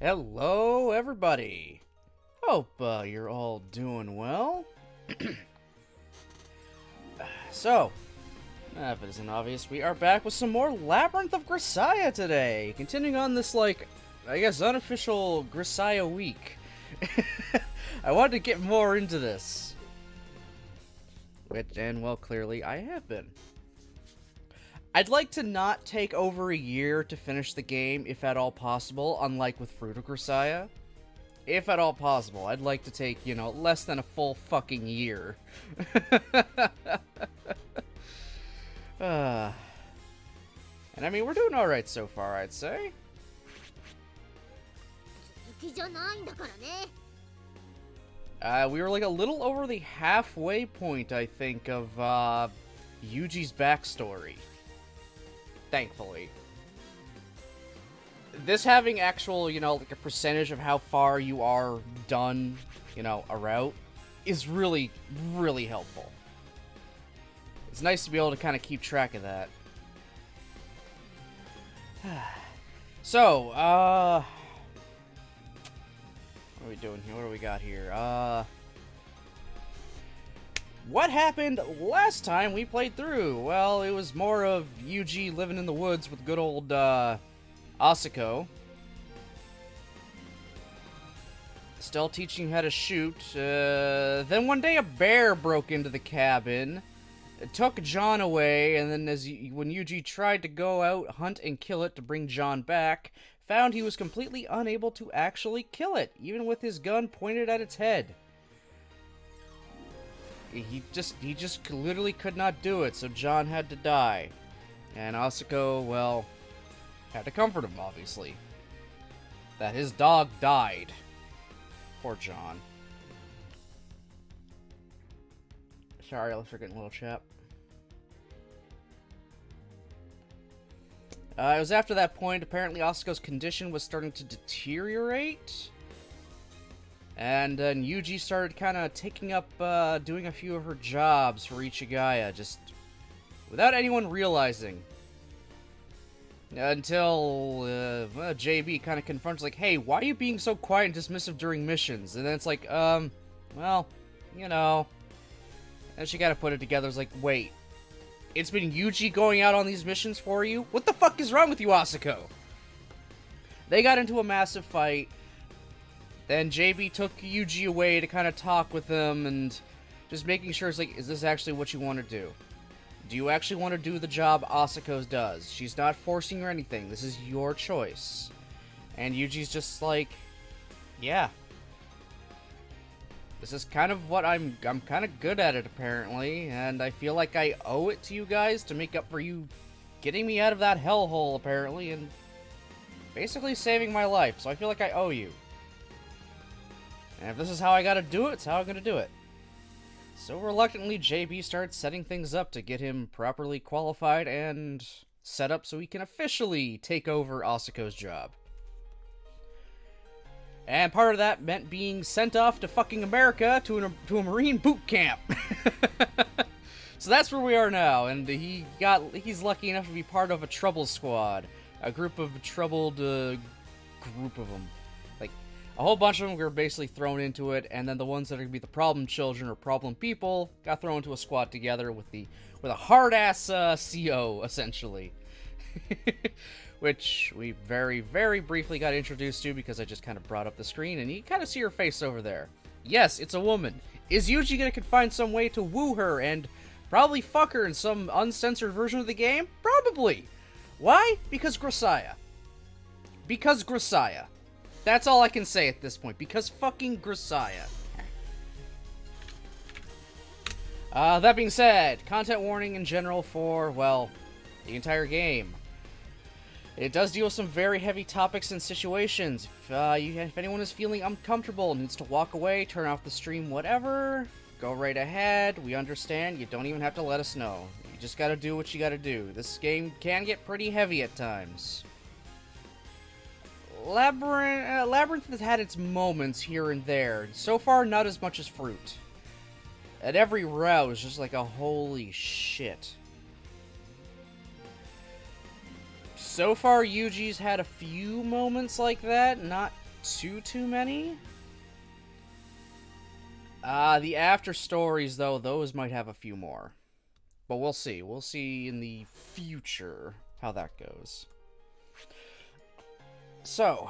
Hello, everybody. Hope you're all doing well. So, if it isn't obvious, we are back with some more Labyrinth of Grisaia today. Continuing on this, I guess, unofficial Grisaia week. I wanted to get more into this. Well, clearly I have been. I'd like to not take over a year to finish the game, if at all possible, unlike with Fruit of Grisaia. If at all possible, I'd like to take, less than a full fucking year. And I mean, we're doing alright so far, I'd say. We were like a little over the halfway point, I think, of Yuji's backstory. Thankfully. This having actual, like a percentage of how far you are done, a route, is really, really helpful. It's nice to be able to kind of keep track of that. So, what are we doing here? What do we got here? What happened last time we played through? Well, it was more of Yuji living in the woods with good old, Asako. Still teaching how to shoot. Then one day a bear broke into the cabin. It took John away, and then when Yuji tried to go out, hunt, and kill it to bring John back, found he was completely unable to actually kill it, even with his gun pointed at its head. He just literally could not do it, so John had to die. And Asako, well, had to comfort him, obviously. That his dog died. Poor John. Sorry, let's forget a little chap. It was after that point, apparently Asako's condition was starting to deteriorate. And then Yuji started kind of taking up, doing a few of her jobs for Ichigaya, just without anyone realizing. Until JB kind of confronts, like, hey, why are you being so quiet and dismissive during missions? And then it's like, well, And she kind of put it together, it's like, wait, it's been Yuji going out on these missions for you? What the fuck is wrong with you, Asako? They got into a massive fight. Then JB took Yuji away to kind of talk with him and just making sure, it's like, is this actually what you want to do? Do you actually want to do the job Asako does? She's not forcing you or anything. This is your choice. And Yuji's just like, yeah. This is kind of what I'm kind of good at it, apparently. And I feel like I owe it to you guys to make up for you getting me out of that hellhole, apparently, and basically saving my life. So I feel like I owe you. And if this is how I gotta do it, it's how I'm gonna do it. So reluctantly, JB starts setting things up to get him properly qualified and set up so he can officially take over Asako's job. And part of that meant being sent off to fucking America to a Marine boot camp. So that's where we are now, and he's lucky enough to be part of a trouble squad. A group of troubled, group of them. Like, a whole bunch of them were basically thrown into it, and then the ones that are going to be the problem children or problem people got thrown into a squad together with a hard-ass CO, essentially. Which we very, very briefly got introduced to because I just kind of brought up the screen, and you kind of see her face over there. Yes, it's a woman. Is Yuji going to find some way to woo her and probably fuck her in some uncensored version of the game? Probably. Why? Because Grisaia. Because Grisaia. That's all I can say at this point. Because fucking Grisaia. That being said, content warning in general for, well, the entire game. It does deal with some very heavy topics and situations. If anyone is feeling uncomfortable, needs to walk away, turn off the stream, whatever, go right ahead. We understand. You don't even have to let us know. You just gotta do what you gotta do. This game can get pretty heavy at times. Labyrinth has had its moments here and there. So far, not as much as Fruit. At every route, it's just like a holy shit. So far, Yuji's had a few moments like that. Not too many. The after stories, though, those might have a few more. But we'll see. We'll see in the future how that goes. So,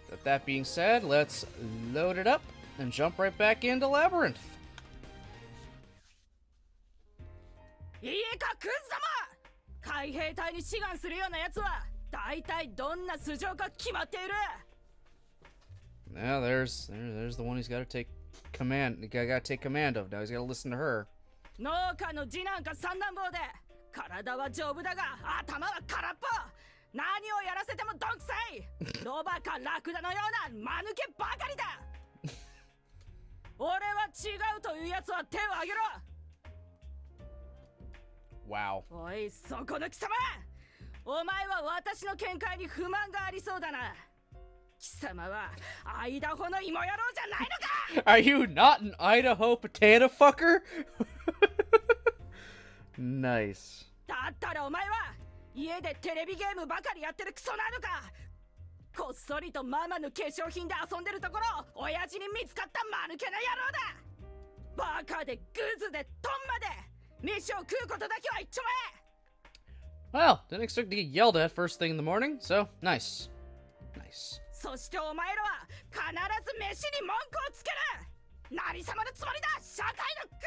with that being said, let's load it up and jump right back into Labyrinth. いいかクズ様、海兵隊に志願するようなやつは大体どんな素性か決まっている。 Now there's the one he's got to take command. Got to take command of. Now he's got to listen to her. 農家の次男か三男坊で体は丈夫だが頭は空っぽ。何をやらせてもどんくさい。ロバかラクダのような間抜けばかりだ。俺は違うというやつは手を挙げろ。 Wow. おい、そこの貴様、お前は私の見解に不満がありそうだな。貴様はアイダホの芋野郎じゃないのか。 Are you not an Idaho potato fucker? Nice. だったらお前は家でテレビゲームばかりやってるクソなのか。こっそりとママの化粧品で遊んでるところを親父に見つかった間抜けな野郎だ。バカでグズでトンマで飯を食うことだけは一丁目。 Well, didn't expect to get yelled at first thing in the morning, so nice. Nice. そしてお前らは必ず飯に文句をつける。何様のつもりだ、社会のク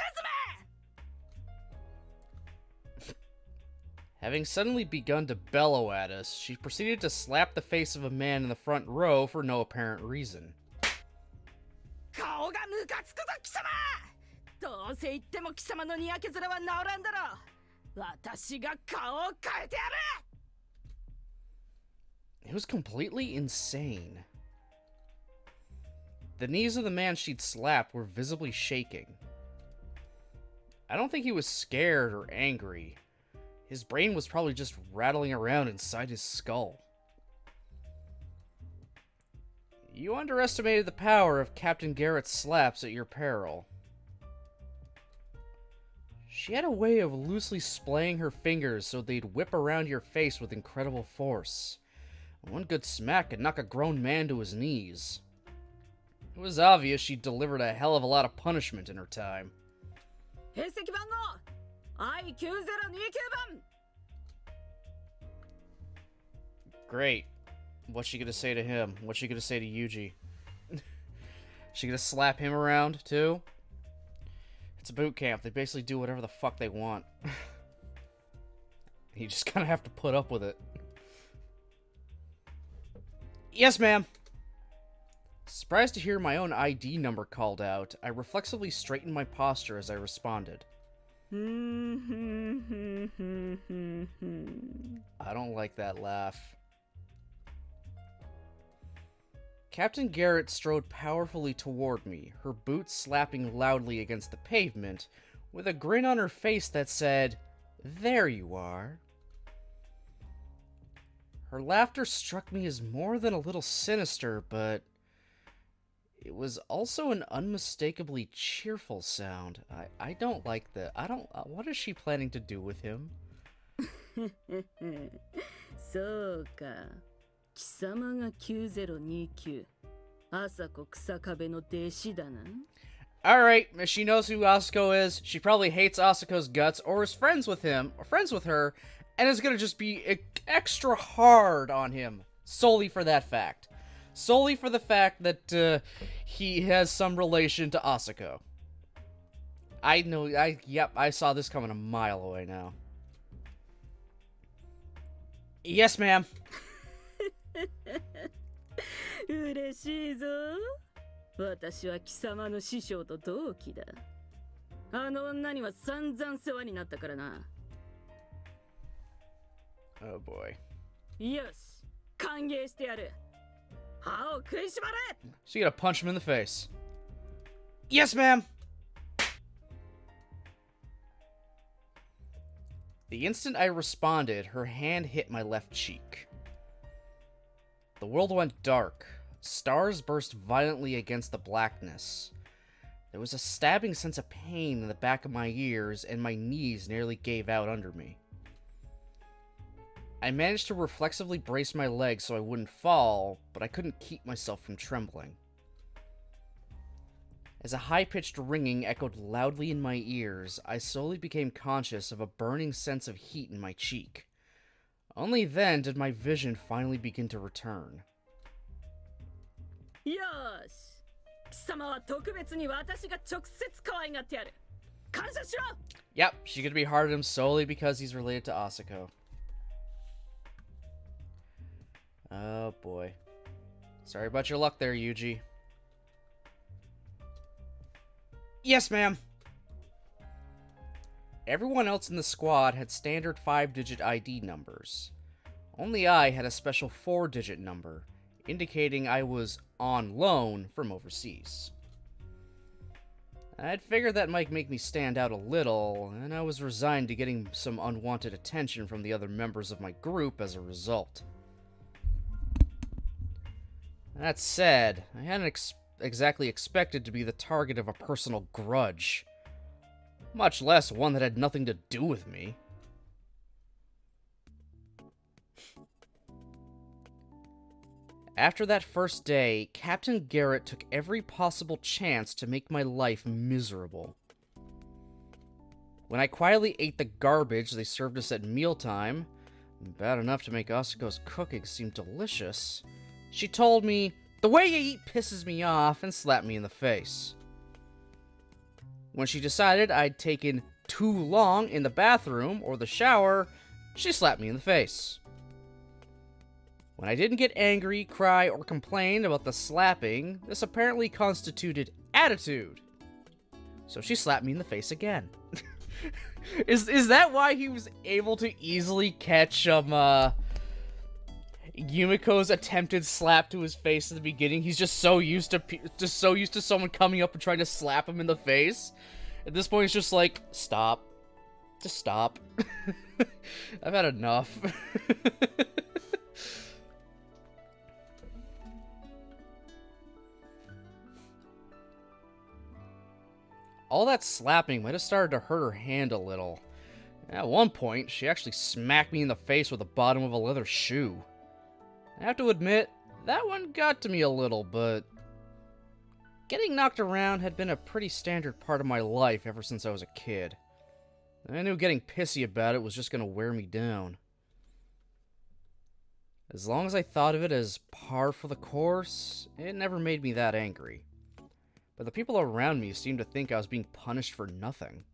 ズめ。 Having suddenly begun to bellow at us, she proceeded to slap the face of a man in the front row for no apparent reason. 顔がムカつくぞ貴様。どうせ言っても貴様のにやけ面は治らんだろう。私が顔を変えてやる。 It was completely insane. The knees of the man she'd slapped were visibly shaking. I don't think he was scared or angry. His brain was probably just rattling around inside his skull. You underestimated the power of Captain Garrett's slaps at your peril. She had a way of loosely splaying her fingers so they'd whip around your face with incredible force. One good smack could knock a grown man to his knees. It was obvious she'd delivered a hell of a lot of punishment in her time. 兵籍番号 I9029 番。 Great. What's she gonna say to him? What's she gonna say to Yuji? She gonna slap him around, too? It's a boot camp. They basically do whatever the fuck they want. You just kind of have to put up with it. Yes, ma'am. Surprised to hear my own ID number called out, I reflexively straightened my posture as I responded. I don't like that laugh. Captain Garrett strode powerfully toward me, her boots slapping loudly against the pavement, with a grin on her face that said, "There you are." Her laughter struck me as more than a little sinister, but it was also an unmistakably cheerful sound. I don't like that. What is she planning to do with him? そうか。貴様が9029。朝子草壁の弟子だな。 Alright, she knows who Asuko is. She probably hates Asuko's guts or is friends with him, or friends with her, and is gonna just be extra hard on him solely for that fact. Solely for the fact that he has some relation to Asuko. I saw this coming a mile away now. Yes, ma'am. 嬉しいぞ。私は貴様の師匠と同期だ。あの女には散々世話になったからな。 Oh boy. よし、歓迎してやる。歯を食いしばれ。 She gonna punch him in the face. Yes, ma'am. The instant I responded, her hand hit my left cheek. The world went dark. Stars burst violently against the blackness. There was a stabbing sense of pain in the back of my ears, and my knees nearly gave out under me. I managed to reflexively brace my legs so I wouldn't fall, but I couldn't keep myself from trembling. As a high-pitched ringing echoed loudly in my ears, I slowly became conscious of a burning sense of heat in my cheek. Only then did my vision finally begin to return. よーし貴様は特別に私が直接可愛がってやる感謝しろ Yep, she could be hard at him solely because he's related to Asako. Oh boy. Sorry about your luck there, Yuji. Yes, ma'am. Everyone else in the squad had standard 5-digit ID numbers. Only I had a special 4-digit number, indicating I was on loan from overseas. I'd figured that might make me stand out a little, and I was resigned to getting some unwanted attention from the other members of my group as a result. That said, I hadn't exactly expected to be the target of a personal grudge, much less one that had nothing to do with me. After that first day, Captain Garrett took every possible chance to make my life miserable. When I quietly ate the garbage they served us at mealtime, bad enough to make Asako's cooking seem delicious, she told me, "The way you eat pisses me off," and slapped me in the face. When she decided I'd taken too long in the bathroom or the shower, she slapped me in the face. When I didn't get angry, cry, or complain about the slapping, this apparently constituted attitude. So she slapped me in the face again. Is that why he was able to easily catch Yumiko's attempted slap to his face at the beginning? He's just so used to someone coming up and trying to slap him in the face. At this point, he's just like, stop. Just stop. I've had enough. All that slapping might have started to hurt her hand a little. At one point, she actually smacked me in the face with the bottom of a leather shoe. I have to admit, that one got to me a little, but getting knocked around had been a pretty standard part of my life ever since I was a kid. I knew getting pissy about it was just going to wear me down. As long as I thought of it as par for the course, it never made me that angry. But the people around me seemed to think I was being punished for nothing.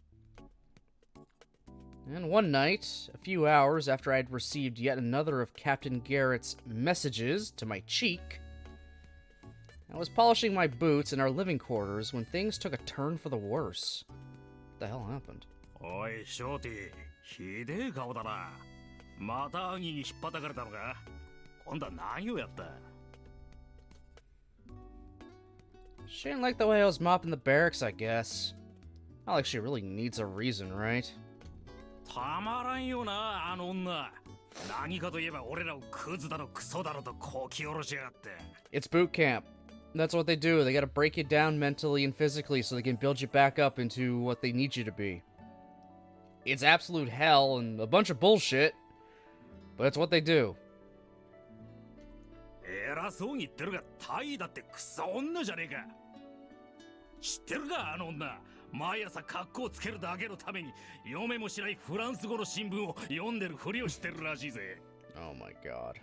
And one night, a few hours after I had received yet another of Captain Garrett's messages to my cheek, I was polishing my boots in our living quarters when things took a turn for the worse. What the hell happened? Oi, Shorty, ひでえ顔だな。また兄に引っ叩かれたのか？今度は何をやった？ She didn't like the way I was mopping the barracks, I guess. Not like she really needs a reason, right? たまらんよな、あの女。何かといえば俺らをクズだのクソだのとこき下ろしやがって。It's boot camp. That's what they do. They gotta break you down mentally and physically so they can build you back up into what they need you to be. It's absolute hell and a bunch of bullshit, but it's what they do. 偉そうに言ってるが、タイだってクソ女じゃねえか。知ってるか、あの女。毎朝格好つけるだけのために読めもしないフランス語の新聞を読んでるふりをしてるらしいぜ。Oh my god.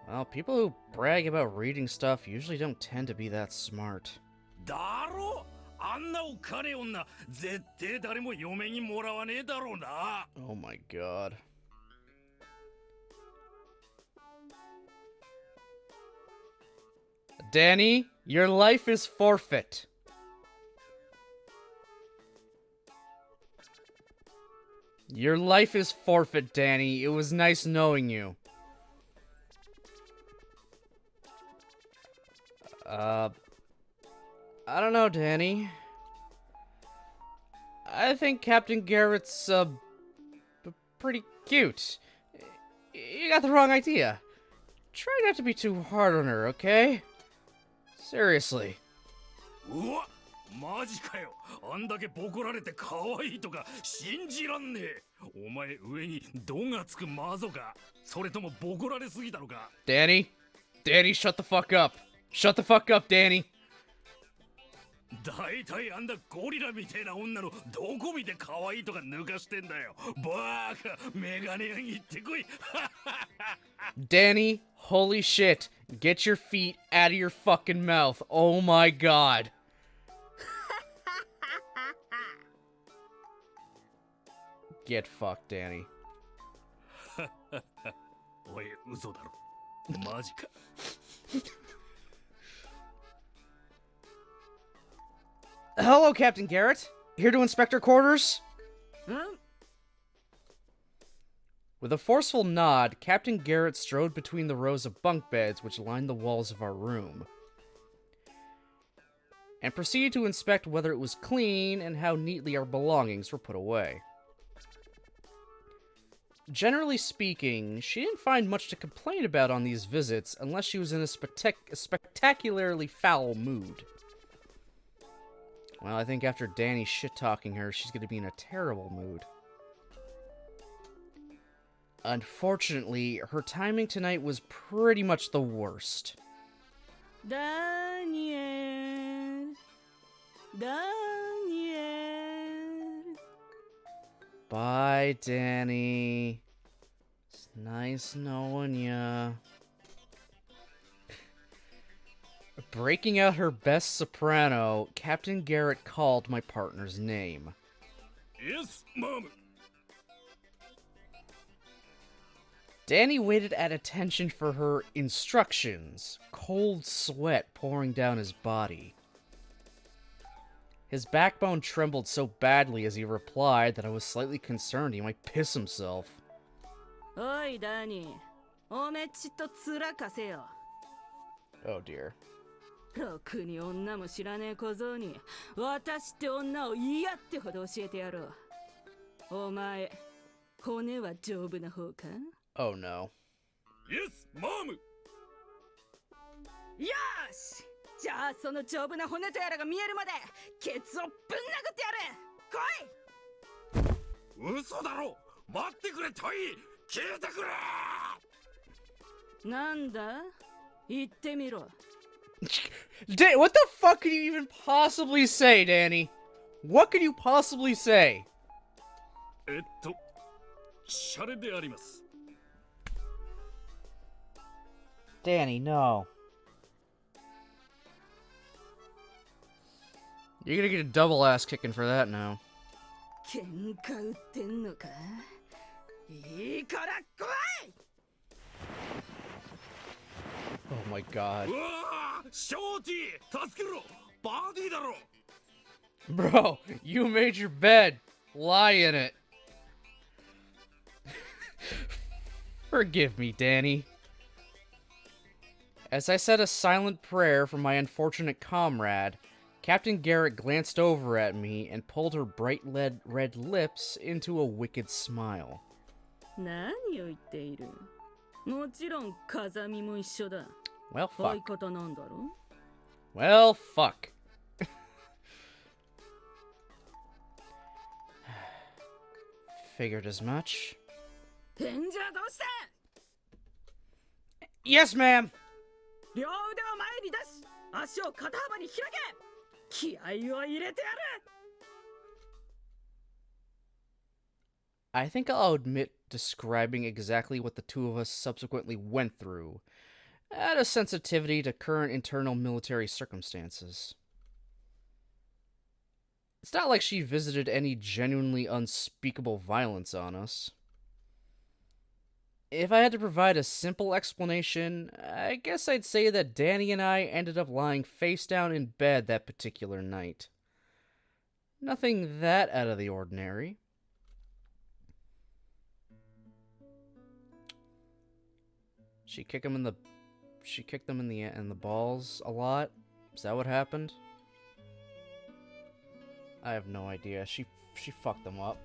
Well, people who brag about reading stuff usually don't tend to be that smart. だろ？あんなお金女、絶対誰も嫁にもらわねえだろうな。Oh my god. Danny, your life is forfeit. Your life is forfeit, Danny. It was nice knowing you. I don't know, Danny. I think Captain Garrett's, pretty cute. You got the wrong idea. Try not to be too hard on her, okay? Seriously. うわ、マジかよ。あんだけボコられて可愛いとか信じらんねえ。お前上にドがつくマゾか、それともボコられすぎたのか。 Danny? Danny, shut the fuck up. Shut the fuck up, Danny. 大体あんなゴリラみたいな女のどこ見て可愛いとか抜かしてんだよ。バーカ、メガネ屋に行ってこい。Danny, holy shit. Get your feet out of your fucking mouth. Oh my god. Get fucked, Danny. おい、嘘だろ。マジか。Hello, Captain Garrett. Here to inspect our quarters? With a forceful nod, Captain Garrett strode between the rows of bunk beds which lined the walls of our room, and proceeded to inspect whether it was clean and how neatly our belongings were put away. Generally speaking, she didn't find much to complain about on these visits unless she was in a spectacularly foul mood. Well, I think after Danny shit-talking her, she's gonna be in a terrible mood. Unfortunately, her timing tonight was pretty much the worst. Daniel. Bye, Danny. It's nice knowing ya. Breaking out her best soprano, Captain Garrett called my partner's name. Yes, Mom. Danny waited at attention for her instructions, cold sweat pouring down his body. His backbone trembled so badly as he replied that I was slightly concerned he might piss himself. Oi, Danny. おめちとつらかせよ。 Oh dear. ろくに女も知らねえ小僧に私って女を嫌ってほど教えてやろう。お前、骨は丈夫な方か？ Oh no. Yes, Mom. よし！じゃあその丈夫な骨とやらが見えるまでケツをぶん殴ってやる！来い！嘘だろ。待ってくれ、トイ。聞いてくれ。なんだ？言ってみろ。What the fuck could you even possibly say, Danny? What could you possibly say? シャレであります。 Danny, no. You're gonna get a double ass kicking for that now. 喧嘩売ってんのか？いいから来い！ Oh my god. うわー、ショーティー、助けろ。バーディーだろ。 Bro, you made your bed. Lie in it. Forgive me, Danny. As I said a silent prayer for my unfortunate comrade, Captain Garrett glanced over at me and pulled her bright red lips into a wicked smile. 何を言っている？もちろん風見も一緒だ。 Well, 相 fuck. 方なんだろ？ Well, fuck. Figured as much. 返事はどうして？ Yes, ma'am. 両腕を前に出し、足を肩幅に開け。気合を入れてやる。 I think I'll admit describing exactly what the two of us subsequently went through had a sensitivity to current internal military circumstances. It's not like she visited any genuinely unspeakable violence on us. If I had to provide a simple explanation, I guess I'd say that Danny and I ended up lying face down in bed that particular night. Nothing that out of the ordinary. She kicked them in the balls a lot. Is that what happened? I have no idea. She fucked them up.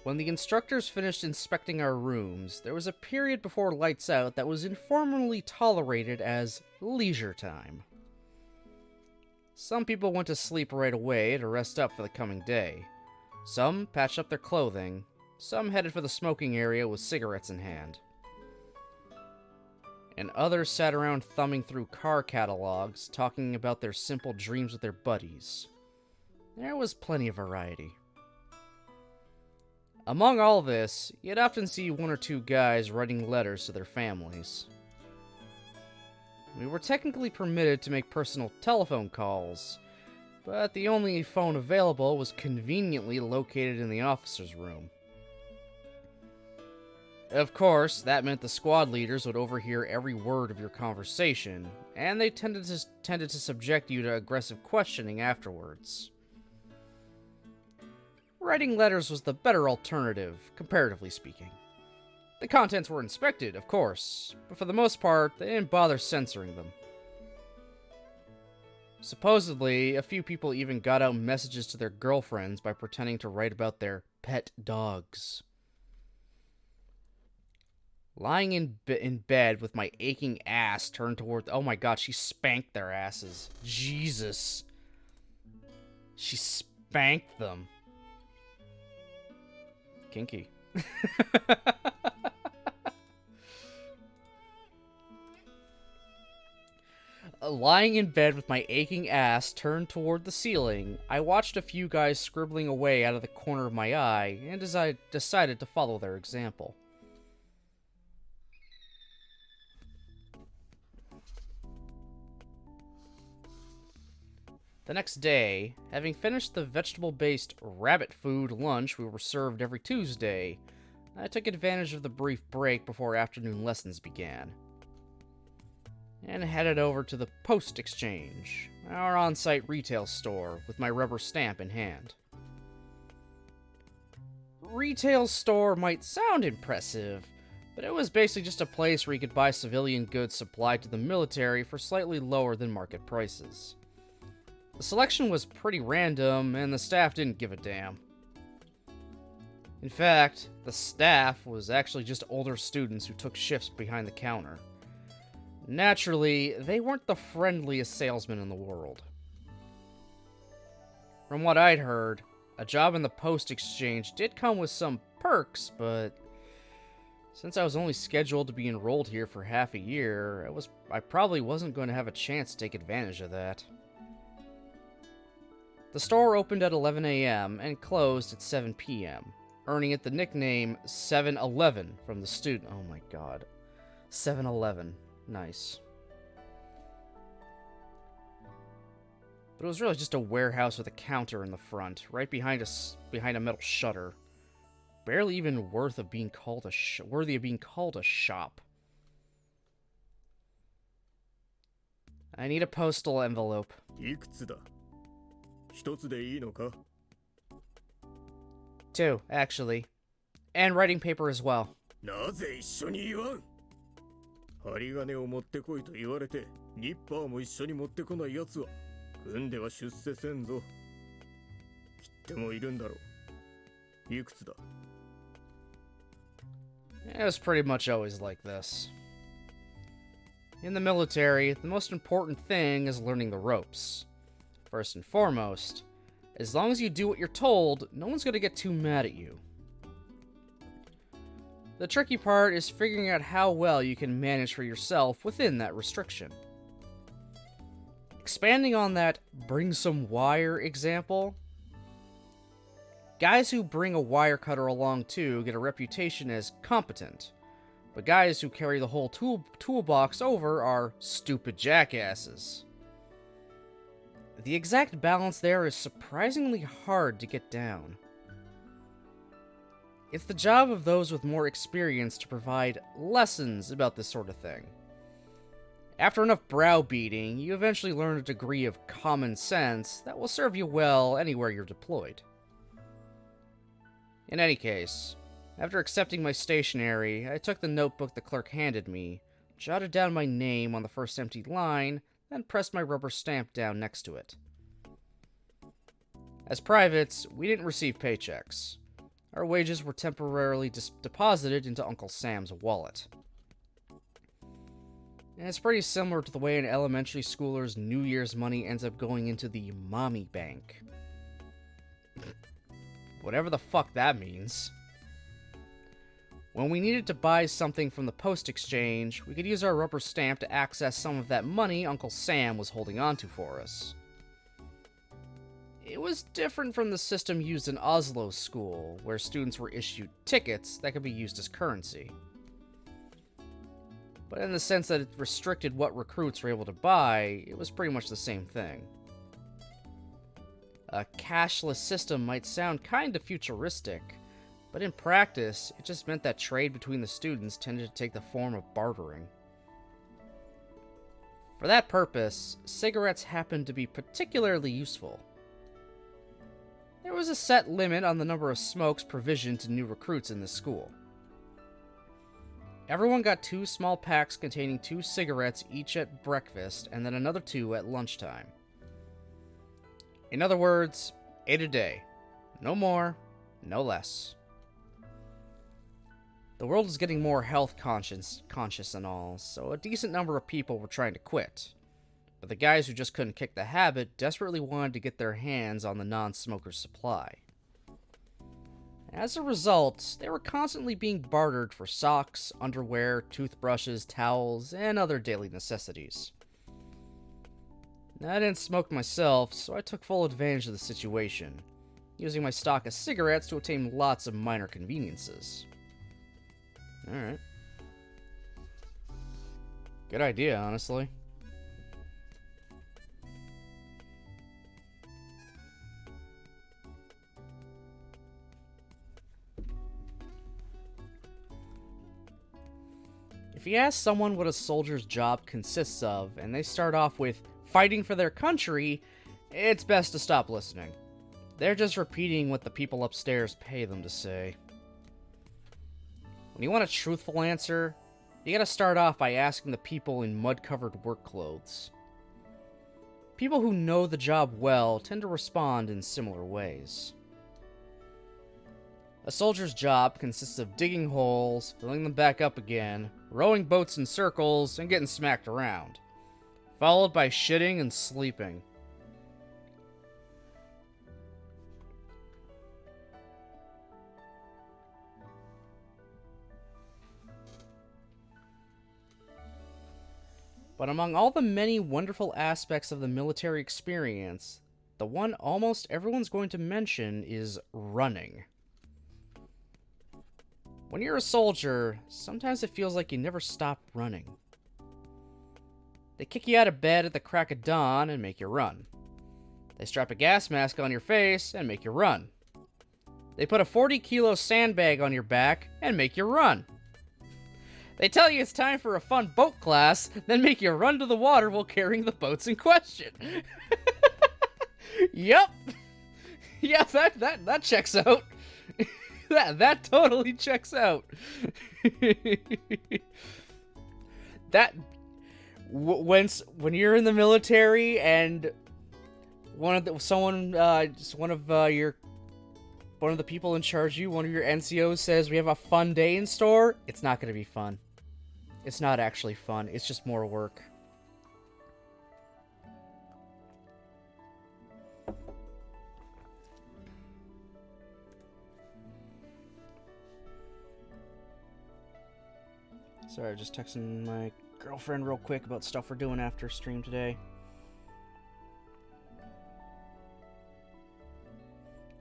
When the instructors finished inspecting our rooms, there was a period before lights out that was informally tolerated as leisure time. Some people went to sleep right away to rest up for the coming day. Some patched up their clothing. Some headed for the smoking area with cigarettes in hand. And others sat around thumbing through car catalogs, talking about their simple dreams with their buddies. There was plenty of variety. Among all this, you'd often see one or two guys writing letters to their families. We were technically permitted to make personal telephone calls, but the only phone available was conveniently located in the officer's room. Of course, that meant the squad leaders would overhear every word of your conversation, and they tended to subject you to aggressive questioning afterwards. Writing letters was the better alternative, comparatively speaking. The contents were inspected, of course, but for the most part, they didn't bother censoring them. Supposedly, a few people even got out messages to their girlfriends by pretending to write about their pet dogs. Lying in bed with my aching ass turned toward... Oh my god, she spanked their asses. Jesus. She spanked them. Kinky. Lying in bed with my aching ass turned toward the ceiling, I watched a few guys scribbling away out of the corner of my eye and decided to follow their example. The next day, having finished the vegetable-based rabbit food lunch we were served every Tuesday, I took advantage of the brief break before afternoon lessons began, and headed over to the Post Exchange, our on-site retail store, with my rubber stamp in hand. Retail store might sound impressive, but it was basically just a place where you could buy civilian goods supplied to the military for slightly lower than market prices. The selection was pretty random, and the staff didn't give a damn. In fact, the staff was actually just older students who took shifts behind the counter. Naturally, they weren't the friendliest salesmen in the world. From what I'd heard, a job in the Post Exchange did come with some perks, but since I was only scheduled to be enrolled here for half a year, I probably wasn't going to have a chance to take advantage of that. The store opened at 11 a.m. and closed at 7 p.m., earning it the nickname 7-Eleven from the student. Oh my god. 7-Eleven. Nice. But it was really just a warehouse with a counter in the front, right behind a metal shutter. Barely even worthy of being called a shop. I need a postal envelope. 一つでいいのか? 2, actually. And writing paper as well. なぜ一緒に言わん? 針金を持ってこいと言われて、ニッパーも一緒に持ってこない奴は、軍では出世せんぞ。切ってもいるんだろう。いくつだ? It was pretty much always like this. In the military, the most important thing is learning the ropes. First and foremost, as long as you do what you're told, no one's going to get too mad at you. The tricky part is figuring out how well you can manage for yourself within that restriction. Expanding on that bring some wire example, guys who bring a wire cutter along too get a reputation as competent, but guys who carry the whole toolbox over are stupid jackasses. The exact balance there is surprisingly hard to get down. It's the job of those with more experience to provide lessons about this sort of thing. After enough browbeating, you eventually learn a degree of common sense that will serve you well anywhere you're deployed. In any case, after accepting my stationery, I took the notebook the clerk handed me, jotted down my name on the first empty line, then pressed my rubber stamp down next to it. As privates, we didn't receive paychecks. our wages were temporarily deposited into Uncle Sam's wallet. And it's pretty similar to the way an elementary schooler's New Year's money ends up going into the mommy bank. Whatever the fuck that means. When we needed to buy something from the post exchange, we could use our rubber stamp to access some of that money Uncle Sam was holding onto for us. It was different from the system used in Oslo School, where students were issued tickets that could be used as currency. But in the sense that it restricted what recruits were able to buy, it was pretty much the same thing. A cashless system might sound kinda futuristic, but in practice, it just meant that trade between the students tended to take the form of bartering. For that purpose, cigarettes happened to be particularly useful. There was a set limit on the number of smokes provisioned to new recruits in the school. Everyone got 2 small packs containing 2 cigarettes each at breakfast, and then another 2 at lunchtime. In other words, 8 a day. No more, no less. The world is getting more health conscious and all, so a decent number of people were trying to quit. But the guys who just couldn't kick the habit desperately wanted to get their hands on the non-smoker's supply. As a result, they were constantly being bartered for socks, underwear, toothbrushes, towels, and other daily necessities. Now, I didn't smoke myself, so I took full advantage of the situation, using my stock of cigarettes to obtain lots of minor conveniences. Alright. Good idea, honestly. If you ask someone what a soldier's job consists of, and they start off with fighting for their country, it's best to stop listening. They're just repeating what the people upstairs pay them to say. When you want a truthful answer, you gotta start off by asking the people in mud-covered work clothes. People who know the job well tend to respond in similar ways. A soldier's job consists of digging holes, filling them back up again, rowing boats in circles, and getting smacked around, followed by shitting and sleeping. But among all the many wonderful aspects of the military experience, the one almost everyone's going to mention is running. When you're a soldier, sometimes it feels like you never stop running. They kick you out of bed at the crack of dawn and make you run. They strap a gas mask on your face and make you run. They put a 40-kilo sandbag on your back and make you run. They tell you it's time for a fun boat class, then make you run to the water while carrying the boats in question. Yep. Yeah, that checks out. That totally checks out. When you're in the military and one of the people in charge of you, one of your NCOs says we have a fun day in store, it's not going to be fun. It's not actually fun. It's just more work. Sorry, just texting my girlfriend real quick about stuff we're doing after stream today.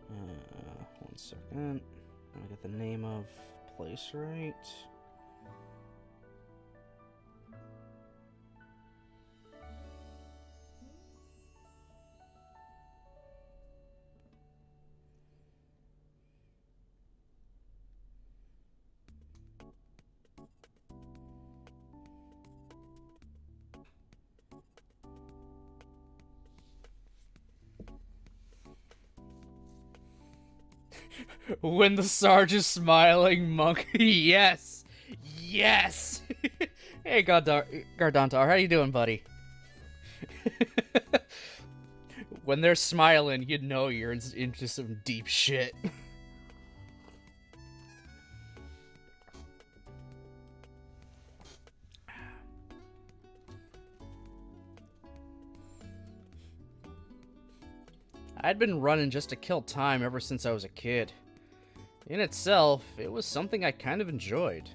One second. I get the name of place right. When the Sarge is smiling, Monk. Yes! Yes! Hey, Gardantar, how you doing, buddy? When they're smiling, you know you're into some deep shit. I'd been running just to kill time ever since I was a kid. In itself, it was something I kind of enjoyed.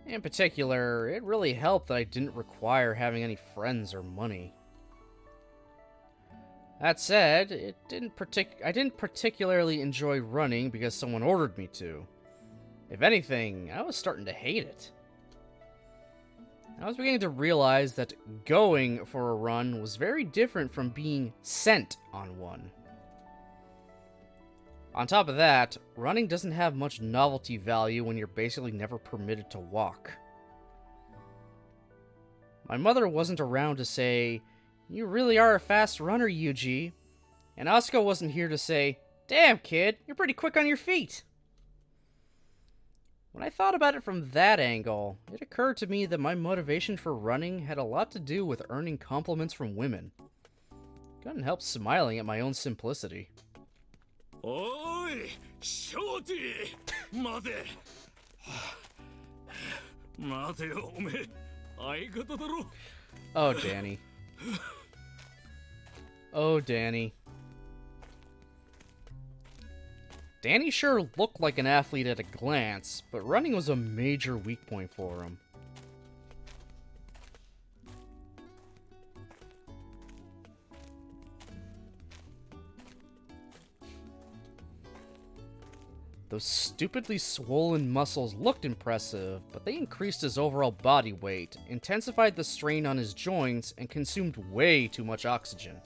In particular, it really helped that I didn't require having any friends or money. That said, I didn't particularly enjoy running because someone ordered me to. If anything, I was starting to hate it. I was beginning to realize that going for a run was very different from being sent on one. On top of that, running doesn't have much novelty value when you're basically never permitted to walk. My mother wasn't around to say, "You really are a fast runner, Yuji." And Asuka wasn't here to say, "Damn, kid, you're pretty quick on your feet." When I thought about it from that angle, it occurred to me that my motivation for running had a lot to do with earning compliments from women. Couldn't help smiling at my own simplicity. おい、ショーティ待て待てよ、おめえ相方だろ Oh, Danny. Oh, Danny. Danny sure looked like an athlete at a glance, but running was a major weak point for him. Those stupidly swollen muscles looked impressive, but they increased his overall body weight, intensified the strain on his joints, and consumed way too much oxygen.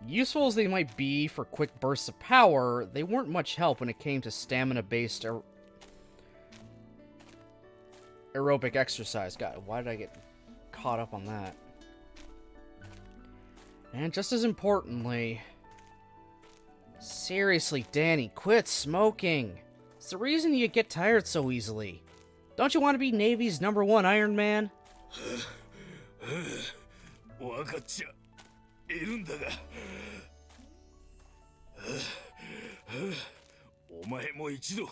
Useful as they might be for quick bursts of power, they weren't much help when it came to stamina-based aerobic exercise. God, why did I get caught up on that? And just as importantly... Seriously, Danny, quit smoking. It's the reason you get tired so easily. Don't you want to be Navy's #1 Iron Man? 分かっちゃいるんだがお前も一度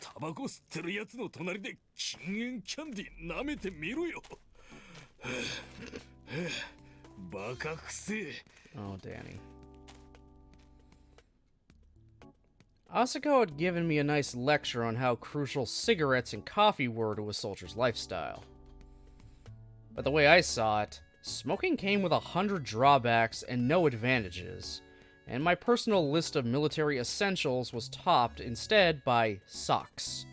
タバコ吸ってるやつの隣で禁煙キャンディ舐めてみろよバカくせえ Oh, Danny. Asuko had given me a nice lecture on how crucial cigarettes and coffee were to a soldier's lifestyle. But the way I saw it, smoking came with 100 drawbacks and no advantages, and my personal list of military essentials was topped instead by socks.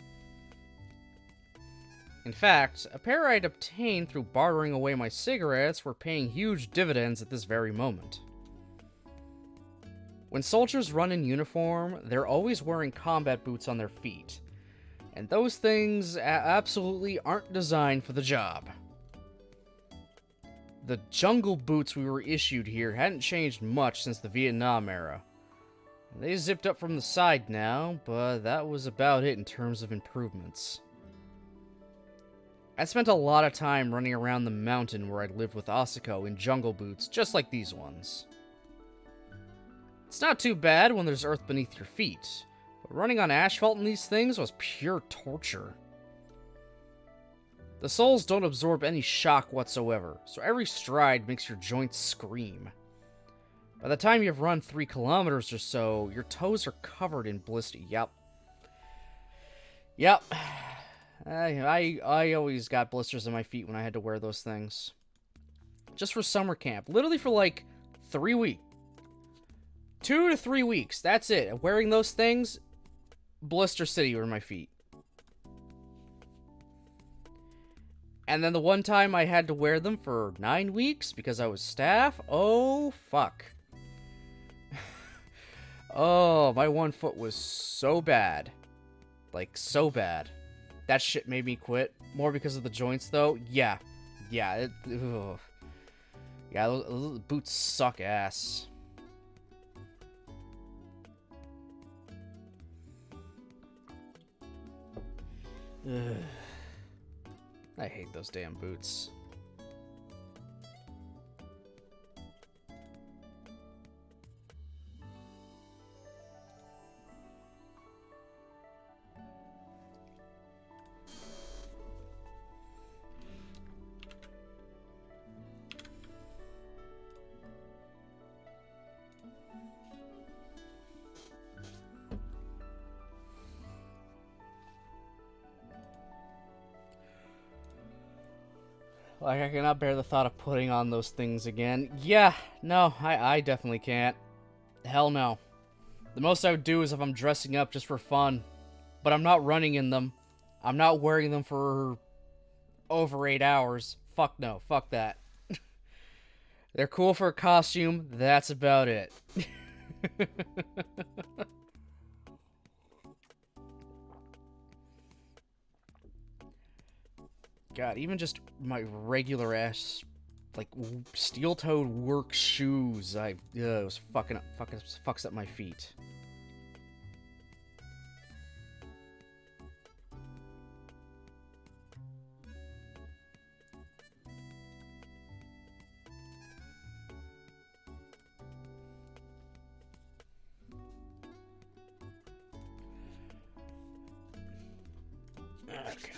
In fact, a pair I'd obtained through bartering away my cigarettes were paying huge dividends at this very moment. When soldiers run in uniform, they're always wearing combat boots on their feet, and those things absolutely aren't designed for the job. The jungle boots we were issued here hadn't changed much since the Vietnam era. They zipped up from the side now, but that was about it in terms of improvements. I spent a lot of time running around the mountain where I'd lived with Asuko in jungle boots just like these ones. It's not too bad when there's earth beneath your feet, but running on asphalt in these things was pure torture. The soles don't absorb any shock whatsoever, so every stride makes your joints scream. By the time you've run 3 kilometers or so, your toes are covered in blisters. Yep. I always got blisters on my feet when I had to wear those things. Just for summer camp. Literally for like 3 weeks. 2 to 3 weeks, that's it. Wearing those things, blister city were my feet. And then the one time I had to wear them for 9 weeks because I was staff, oh fuck. Oh, my one foot was so bad. Like, so bad. That shit made me quit. More because of the joints, though. Yeah. Yeah, ugh. Yeah, those boots suck ass. Ugh. I hate those damn boots. Like, I cannot bear the thought of putting on those things again. Yeah, no, I definitely can't. Hell no. The most I would do is if I'm dressing up just for fun. But I'm not running in them. I'm not wearing them for over 8 hours. Fuck no, fuck that. They're cool for a costume, that's about it. God, even just my regular ass, like, steel-toed work shoes, it was fucks up my feet. Okay.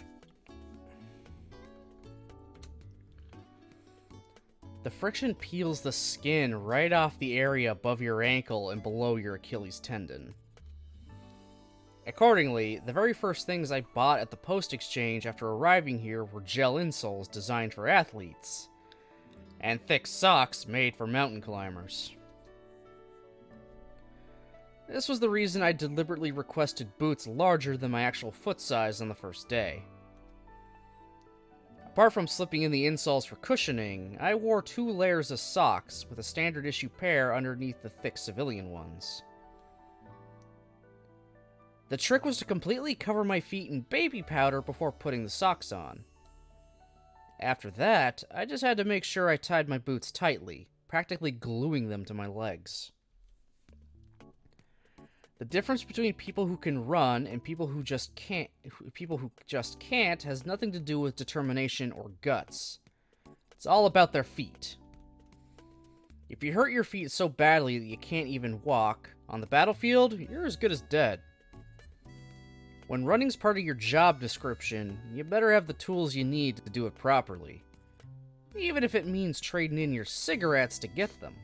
The friction peels the skin right off the area above your ankle and below your Achilles tendon. Accordingly, the very first things I bought at the post exchange after arriving here were gel insoles designed for athletes, and thick socks made for mountain climbers. This was the reason I deliberately requested boots larger than my actual foot size on the first day. Apart from slipping in the insoles for cushioning, I wore 2 layers of socks with a standard issue pair underneath the thick civilian ones. The trick was to completely cover my feet in baby powder before putting the socks on. After that, I just had to make sure I tied my boots tightly, practically gluing them to my legs. The difference between people who can run and people who just can't has nothing to do with determination or guts. It's all about their feet. If you hurt your feet so badly that you can't even walk, on the battlefield, you're as good as dead. When running's part of your job description, you better have the tools you need to do it properly. Even if it means trading in your cigarettes to get them.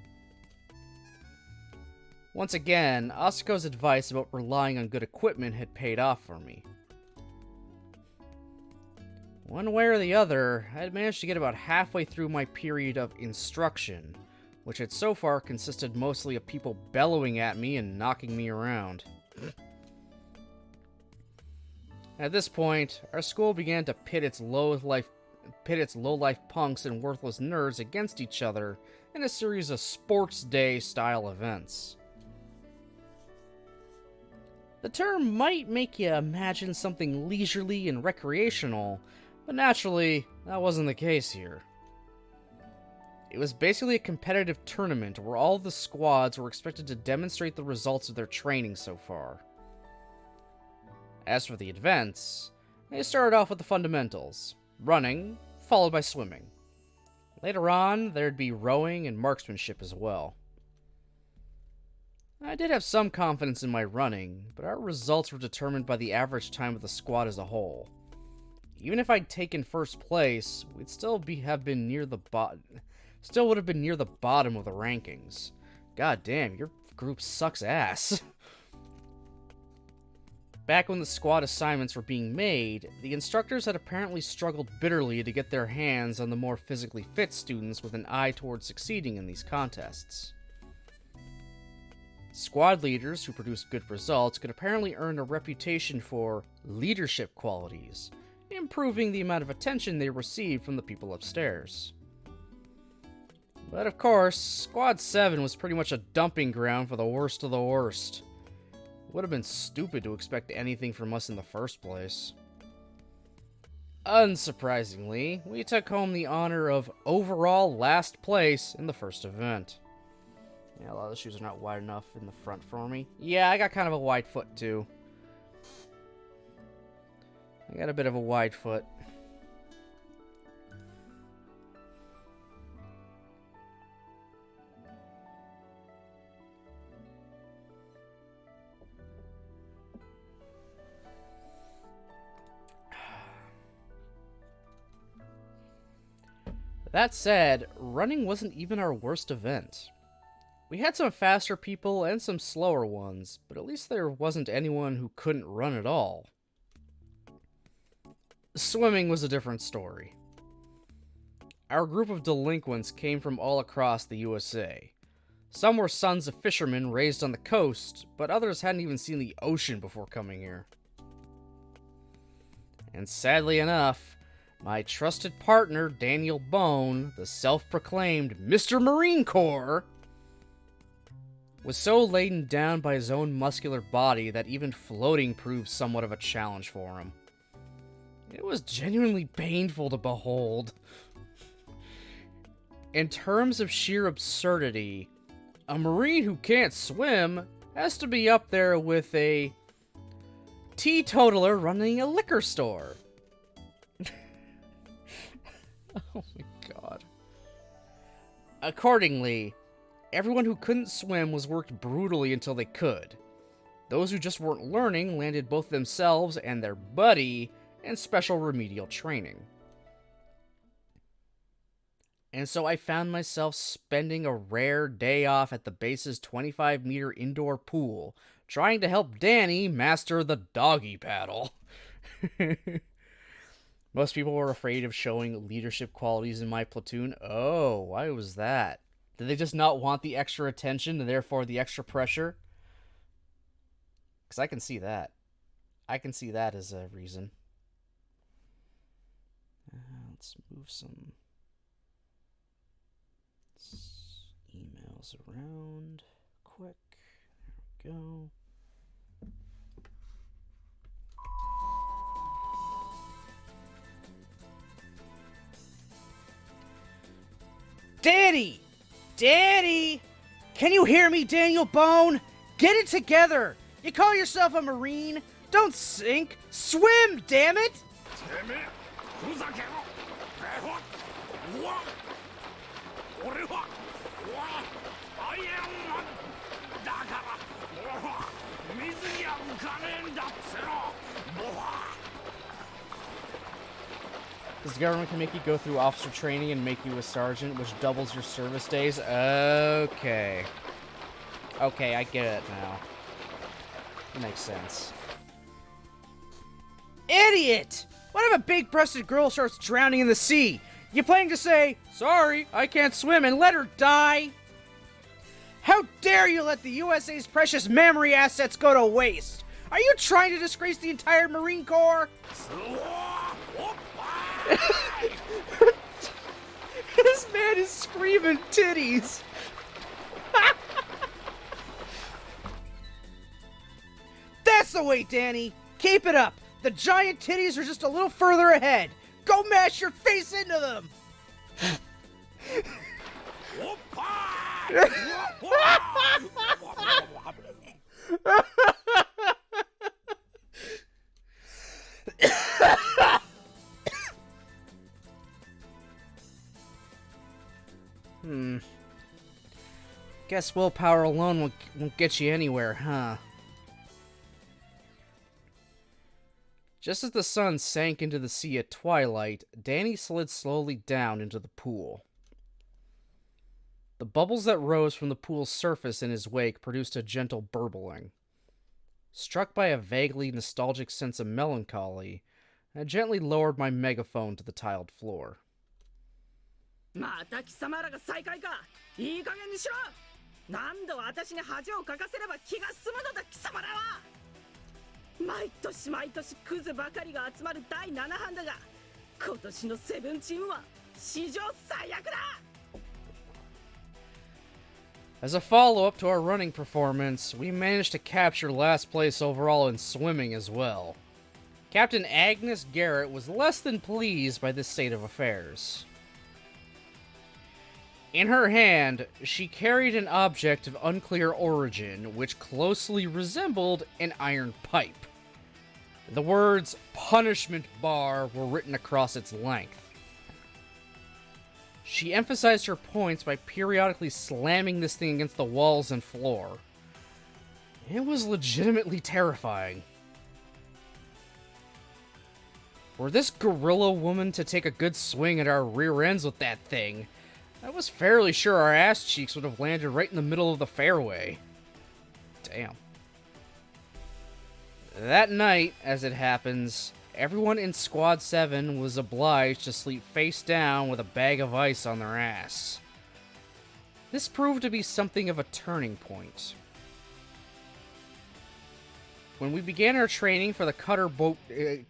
Once again, Asuko's advice about relying on good equipment had paid off for me. One way or the other, I had managed to get about halfway through my period of instruction, which had so far consisted mostly of people bellowing at me and knocking me around. At this point, our school began to pit its low-life punks and worthless nerds against each other in a series of sports day-style events. The term might make you imagine something leisurely and recreational, but naturally, that wasn't the case here. It was basically a competitive tournament where all of the squads were expected to demonstrate the results of their training so far. As for the events, they started off with the fundamentals, running, followed by swimming. Later on, there'd be rowing and marksmanship as well. I did have some confidence in my running, but our results were determined by the average time of the squad as a whole. Even if I'd taken first place, we'd still would have been near the bottom of the rankings. God damn, your group sucks ass. Back when the squad assignments were being made, the instructors had apparently struggled bitterly to get their hands on the more physically fit students with an eye towards succeeding in these contests. Squad leaders who produced good results could apparently earn a reputation for leadership qualities, improving the amount of attention they received from the people upstairs. But of course, Squad 7 was pretty much a dumping ground for the worst of the worst. It would have been stupid to expect anything from us in the first place. Unsurprisingly, we took home the honor of overall last place in the first event. Yeah, a lot of the shoes are not wide enough in the front for me. Yeah, I got kind of a wide foot, too. I got a bit of a wide foot. That said, running wasn't even our worst event. We had some faster people and some slower ones, but at least there wasn't anyone who couldn't run at all. Swimming was a different story. Our group of delinquents came from all across the USA. Some were sons of fishermen raised on the coast, but others hadn't even seen the ocean before coming here. And sadly enough, my trusted partner, Daniel Bone, the self-proclaimed Mr. Marine Corps, was so laden down by his own muscular body that even floating proved somewhat of a challenge for him. It was genuinely painful to behold. In terms of sheer absurdity, a Marine who can't swim has to be up there with a teetotaler running a liquor store. Oh my god. Accordingly, everyone who couldn't swim was worked brutally until they could. Those who just weren't learning landed both themselves and their buddy in special remedial training. And so I found myself spending a rare day off at the base's 25-meter indoor pool, trying to help Danny master the doggy paddle. Most people were afraid of showing leadership qualities in my platoon. Oh, why was that? Did they just not want the extra attention and therefore the extra pressure? Because I can see that. I can see that as a reason. Let's move some emails around quick. There we go. Danny! Danny! Can you hear me, Daniel Bone? Get it together! You call yourself a Marine? Don't sink! Swim, damn it! This government can make you go through officer training and make you a sergeant, which doubles your service days. Okay. Okay, I get it now. It makes sense. Idiot! What if a big-breasted girl starts drowning in the sea? You planning to say, sorry, I can't swim, and let her die? How dare you let the USA's precious memory assets go to waste? Are you trying to disgrace the entire Marine Corps? This man is screaming titties. That's the way, Danny. Keep it up. The giant titties are just a little further ahead. Go mash your face into them. Guess willpower alone won't get you anywhere, huh? Just as the sun sank into the sea at twilight, Danny slid slowly down into the pool. The bubbles that rose from the pool's surface in his wake produced a gentle burbling. Struck by a vaguely nostalgic sense of melancholy, I gently lowered my megaphone to the tiled floor. また貴様らが再会か。いい加減にしろ。何度私に恥をかかせれば気が済むのだ貴様らは。毎年毎年クズばかりが集まる第7班だが、今年のセブンチームは史上最悪だ。As a follow-up to our running performance, we managed to capture last place overall in swimming as well. Captain Agnes Garrett was less than pleased by this state of affairs. In her hand, she carried an object of unclear origin, which closely resembled an iron pipe. The words "punishment bar" were written across its length. She emphasized her points by periodically slamming this thing against the walls and floor. It was legitimately terrifying. Were this gorilla woman to take a good swing at our rear ends with that thing, I was fairly sure our ass cheeks would have landed right in the middle of the fairway. Damn. That night, as it happens, everyone in Squad 7 was obliged to sleep face down with a bag of ice on their ass. This proved to be something of a turning point. When we began our training for the cutter boat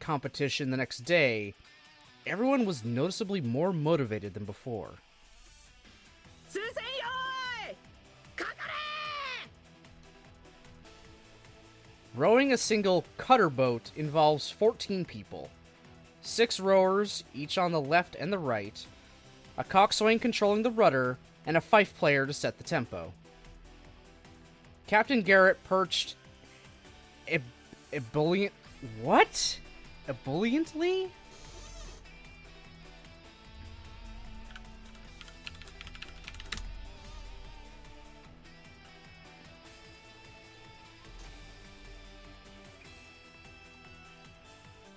competition the next day, everyone was noticeably more motivated than before. Rowing a single cutter boat involves 14 people. 6 rowers, each on the left and the right, a coxswain controlling the rudder, and a fife player to set the tempo. Captain Garrett perched ebulliently?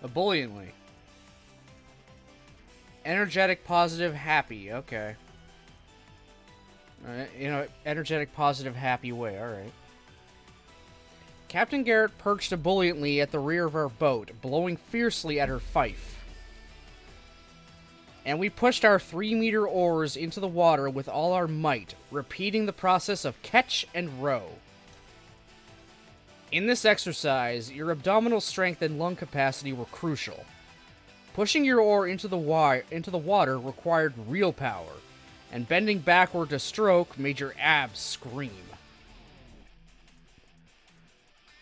Ebulliently. Energetic, positive, happy. Okay. Energetic, positive, happy way. Alright. Captain Garrett perched ebulliently at the rear of our boat, blowing fiercely at her fife. And we pushed our 3-meter oars into the water with all our might, repeating the process of catch and row. In this exercise, your abdominal strength and lung capacity were crucial. Pushing your oar into the water required real power, and bending backward to stroke made your abs scream.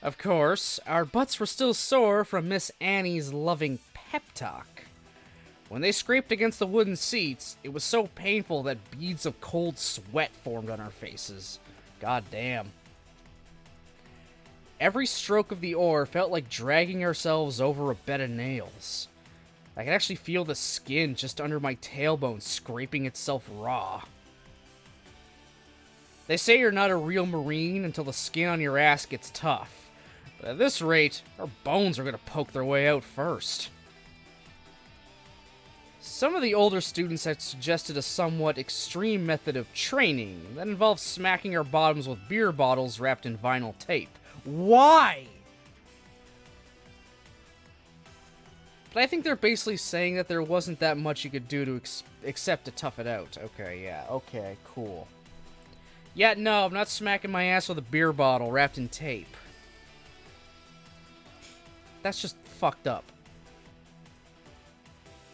Of course, our butts were still sore from Miss Annie's loving pep talk. When they scraped against the wooden seats, it was so painful that beads of cold sweat formed on our faces. God damn. Every stroke of the oar felt like dragging ourselves over a bed of nails. I could actually feel the skin just under my tailbone scraping itself raw. They say you're not a real Marine until the skin on your ass gets tough. But at this rate, our bones are going to poke their way out first. Some of the older students had suggested a somewhat extreme method of training that involved smacking our bottoms with beer bottles wrapped in vinyl tape. Why? But I think they're basically saying that there wasn't that much you could do to except to tough it out. Okay, yeah, okay, cool. Yeah, no, I'm not smacking my ass with a beer bottle wrapped in tape. That's just fucked up.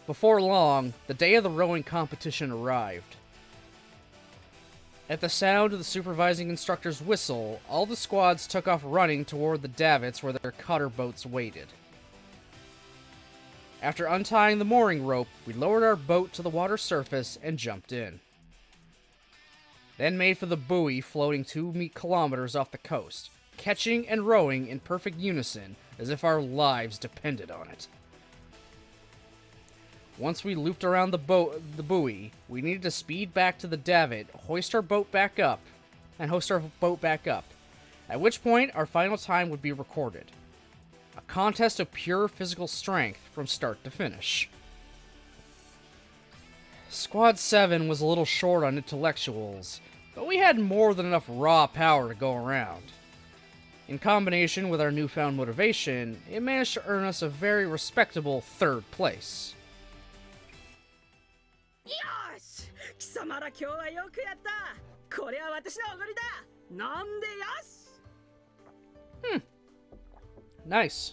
Before long, the day of the rowing competition arrived. At the sound of the supervising instructor's whistle, all the squads took off running toward the davits where their cutter boats waited. After untying the mooring rope, we lowered our boat to the water surface and jumped in. Then made for the buoy floating 2 kilometers off the coast, catching and rowing in perfect unison as if our lives depended on it. Once we looped around the buoy, we needed to speed back to the davit, hoist our boat back up, at which point our final time would be recorded. A contest of pure physical strength from start to finish. Squad 7 was a little short on intellectuals, but we had more than enough raw power to go around. In combination with our newfound motivation, it managed to earn us a very respectable 3rd place. よし貴様ら今日はよくやったこれは私のおごりだ飲んでよし Nice.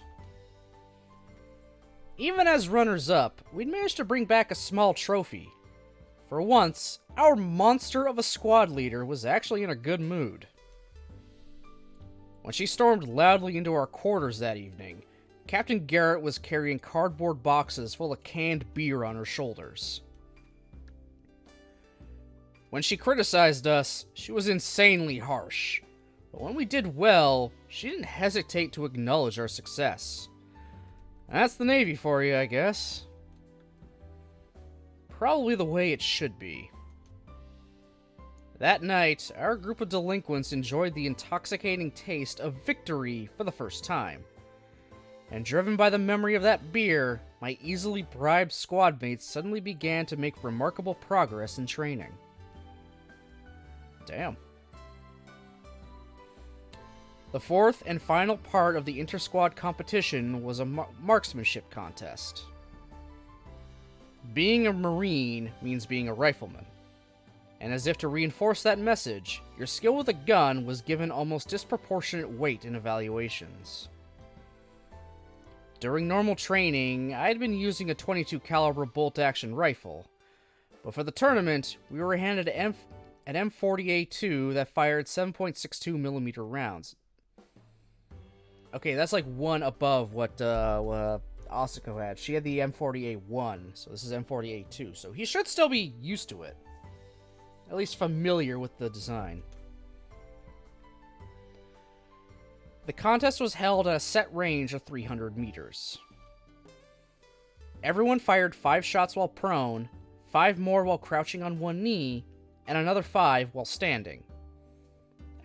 Even as runners-up, we'd managed to bring back a small trophy. For once, our monster of a squad leader was actually in a good mood. When she stormed loudly into our quarters that evening, Captain Garrett was carrying cardboard boxes full of canned beer on her shoulders. When she criticized us, she was insanely harsh. But when we did well, she didn't hesitate to acknowledge our success. That's the Navy for you, I guess. Probably the way it should be. That night, our group of delinquents enjoyed the intoxicating taste of victory for the first time. And driven by the memory of that beer, my easily bribed squad mates suddenly began to make remarkable progress in training. Damn. The fourth and final part of the inter-squad competition was a marksmanship contest. Being a Marine means being a rifleman. And as if to reinforce that message, your skill with a gun was given almost disproportionate weight in evaluations. During normal training, I had been using a .22 caliber bolt-action rifle, but for the tournament, we were handed an M40A2 that fired 7.62 millimeter rounds. Okay, that's like one above what Asako had. She had the M40A1, so this is M40A2, so he should still be used to it. At least familiar with the design. The contest was held at a set range of 300 meters. Everyone fired 5 shots while prone, 5 more while crouching on one knee, and another 5 while standing.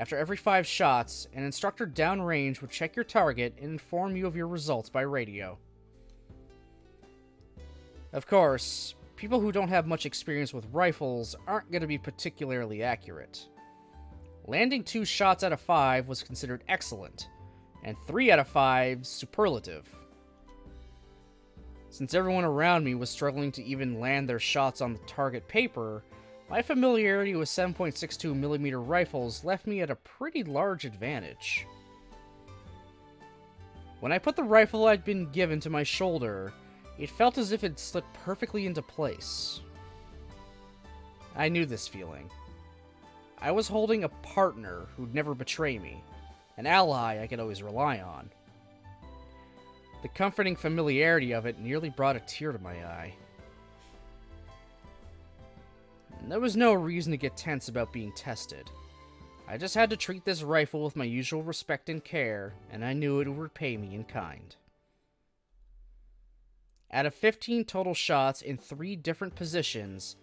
After every 5 shots, an instructor downrange would check your target and inform you of your results by radio. Of course, people who don't have much experience with rifles aren't going to be particularly accurate. Landing 2 shots out of 5 was considered excellent, and 3 out of 5 superlative. Since everyone around me was struggling to even land their shots on the target paper, my familiarity with 7.62mm rifles left me at a pretty large advantage. When I put the rifle I'd been given to my shoulder, it felt as if it slipped perfectly into place. I knew this feeling. I was holding a partner who'd never betray me, an ally I could always rely on. The comforting familiarity of it nearly brought a tear to my eye. There was no reason to get tense about being tested. I just had to treat this rifle with my usual respect and care, and I knew it would repay me in kind. Out of 15 total shots in 3 different positions,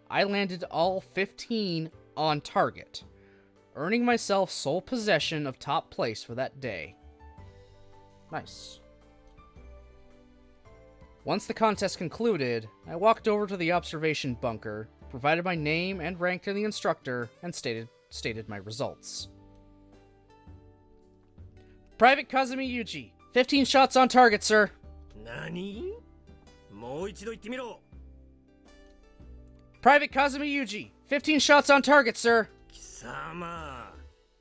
I landed all 15 on target, earning myself sole possession of top place for that day. Nice. Once the contest concluded, I walked over to the observation bunker, provided my name and rank to the instructor, and stated my results. Private Kazumi Yuji, 15 shots on target, sir. Nani? もう一度言ってみろ。 Private Kazumi Yuji, 15 shots on target, sir. 貴様、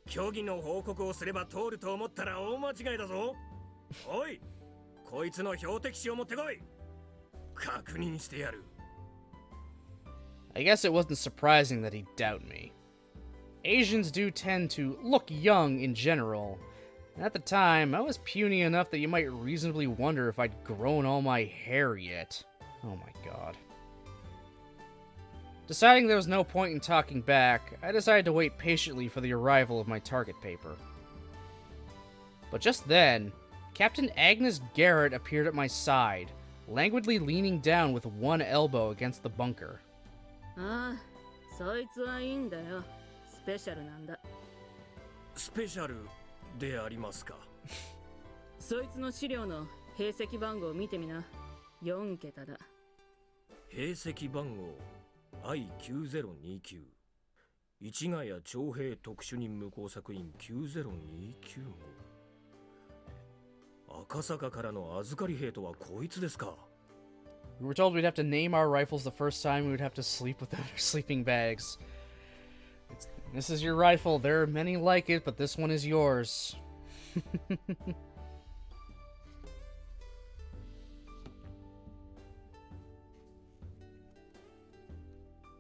競技の報告をすれば通ると思ったら大間違いだぞ。おい、こいつの標的値を持ってこい。確認してやる。 I guess it wasn't surprising that he'd doubt me. Asians do tend to look young in general, and at the time, I was puny enough that you might reasonably wonder if I'd grown all my hair yet. Oh my god. Deciding there was no point in talking back, I decided to wait patiently for the arrival of my target paper. But just then, Captain Agnes Garrett appeared at my side, languidly leaning down with one elbow against the bunker. ああ、そいつはいいんだよ。スペシャルなんだ。スペシャルでありますか。そいつの資料の兵籍番号を見てみな。4桁だ。兵籍番号 I9029 市ヶ谷徴兵特殊任務工作員90295。赤坂からの預かり兵とはこいつですか。 We were told we'd have to name our rifles the first time we would have to sleep without our sleeping bags. This is your rifle. There are many like it, but this one is yours.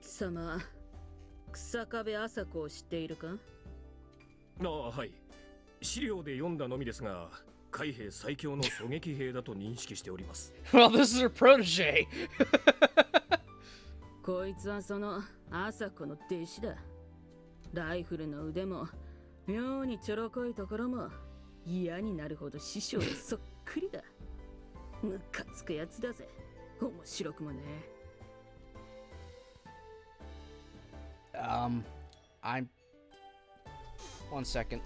貴様、草壁麻子を知っているか？ああ、はい。資料で読んだのみですが、海兵最強の狙撃兵だと認識しております。Well, this is her protege. こいつはその麻子の弟子だ。ライフルの腕も妙にちょろこいところも嫌になるほど師匠にそっくりだ。ムカつくやつだぜ。面白くもね。I'm... One second.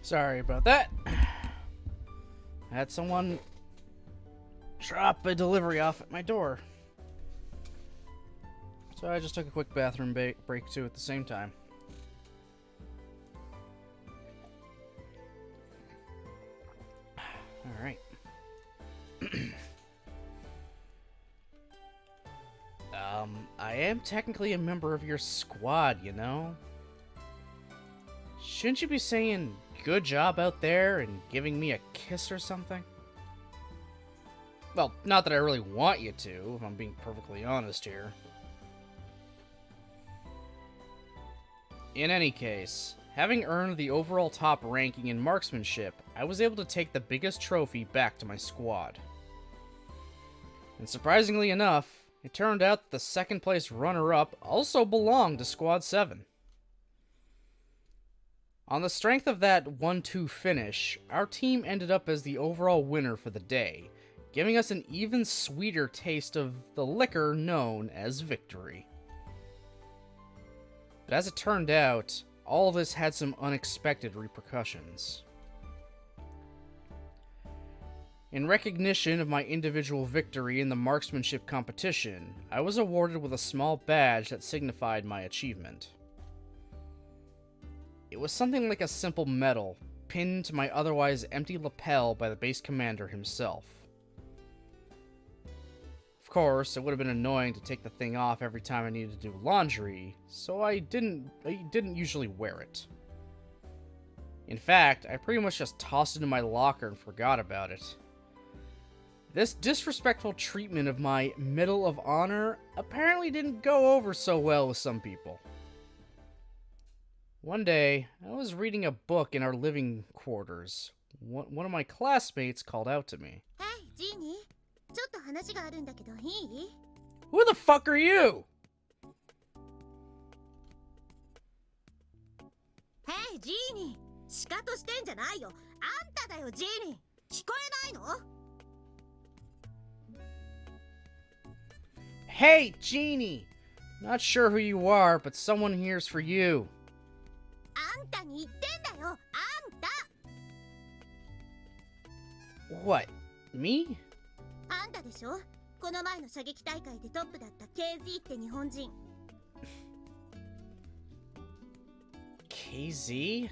Sorry about that. I had someone drop a delivery off at my door. So I just took a quick bathroom break too at the same time. Alright. I am technically a member of your squad, you know? Shouldn't you be saying good job out there and giving me a kiss or something? Well, not that I really want you to, if I'm being perfectly honest here. In any case, having earned the overall top ranking in marksmanship, I was able to take the biggest trophy back to my squad. And surprisingly enough, it turned out that the second place runner-up also belonged to Squad 7. On the strength of that 1-2 finish, our team ended up as the overall winner for the day, giving us an even sweeter taste of the liquor known as victory. But as it turned out, all of this had some unexpected repercussions. In recognition of my individual victory in the marksmanship competition, I was awarded with a small badge that signified my achievement. It was something like a simple medal, pinned to my otherwise empty lapel by the base commander himself. Of course, it would have been annoying to take the thing off every time I needed to do laundry, so I didn't usually wear it. In fact, I pretty much just tossed it in my locker and forgot about it. This disrespectful treatment of my Medal of Honor apparently didn't go over so well with some people. One day, I was reading a book in our living quarters. One of my classmates called out to me. Hey, Jeannie. ちょっと話があるんだけどいい? Who the fuck are you? Hey, Jeannie. シカトしてんじゃないよ。あんただよ、Jeannie. 聞こえないの? Hey, Jeannie! Not sure who you are, but someone here's for you. あんたに言ってんだよ。あんた。What? Me? あんたでしょ? この前の射撃大会でトップだった KZ って日本人。KZ?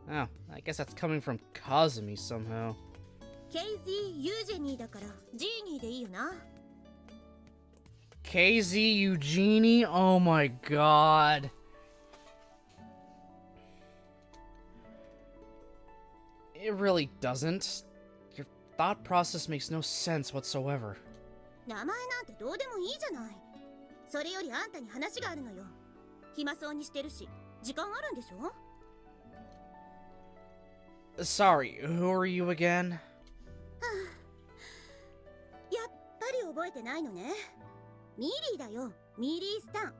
Oh, I guess that's coming from Kazumi somehow. KZ ユージェニーだからジーニーでいいよな。KZ Eugenie? Oh my god. It really doesn't. Your thought process makes no sense whatsoever. 名前なんてどうでもいいじゃない。それよりあんたに話があるのよ。暇そうにしてるし、時間あるんでしょ? Sorry, who are you again? やっぱり覚えてないのね。ミリーだよ、ミリースタン。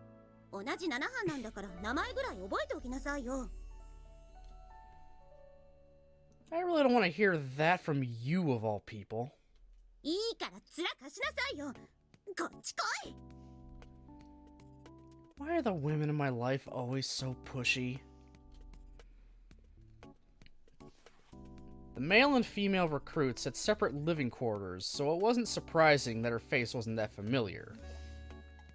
同じ7班なんだから名前ぐらい覚えておきなさいよ。I really don't want to hear that from you of all people. いいから面貸しなさいよ。こっち来い。Why are the women in my life always so pushy? The male and female recruits had separate living quarters, so it wasn't surprising that her face wasn't that familiar.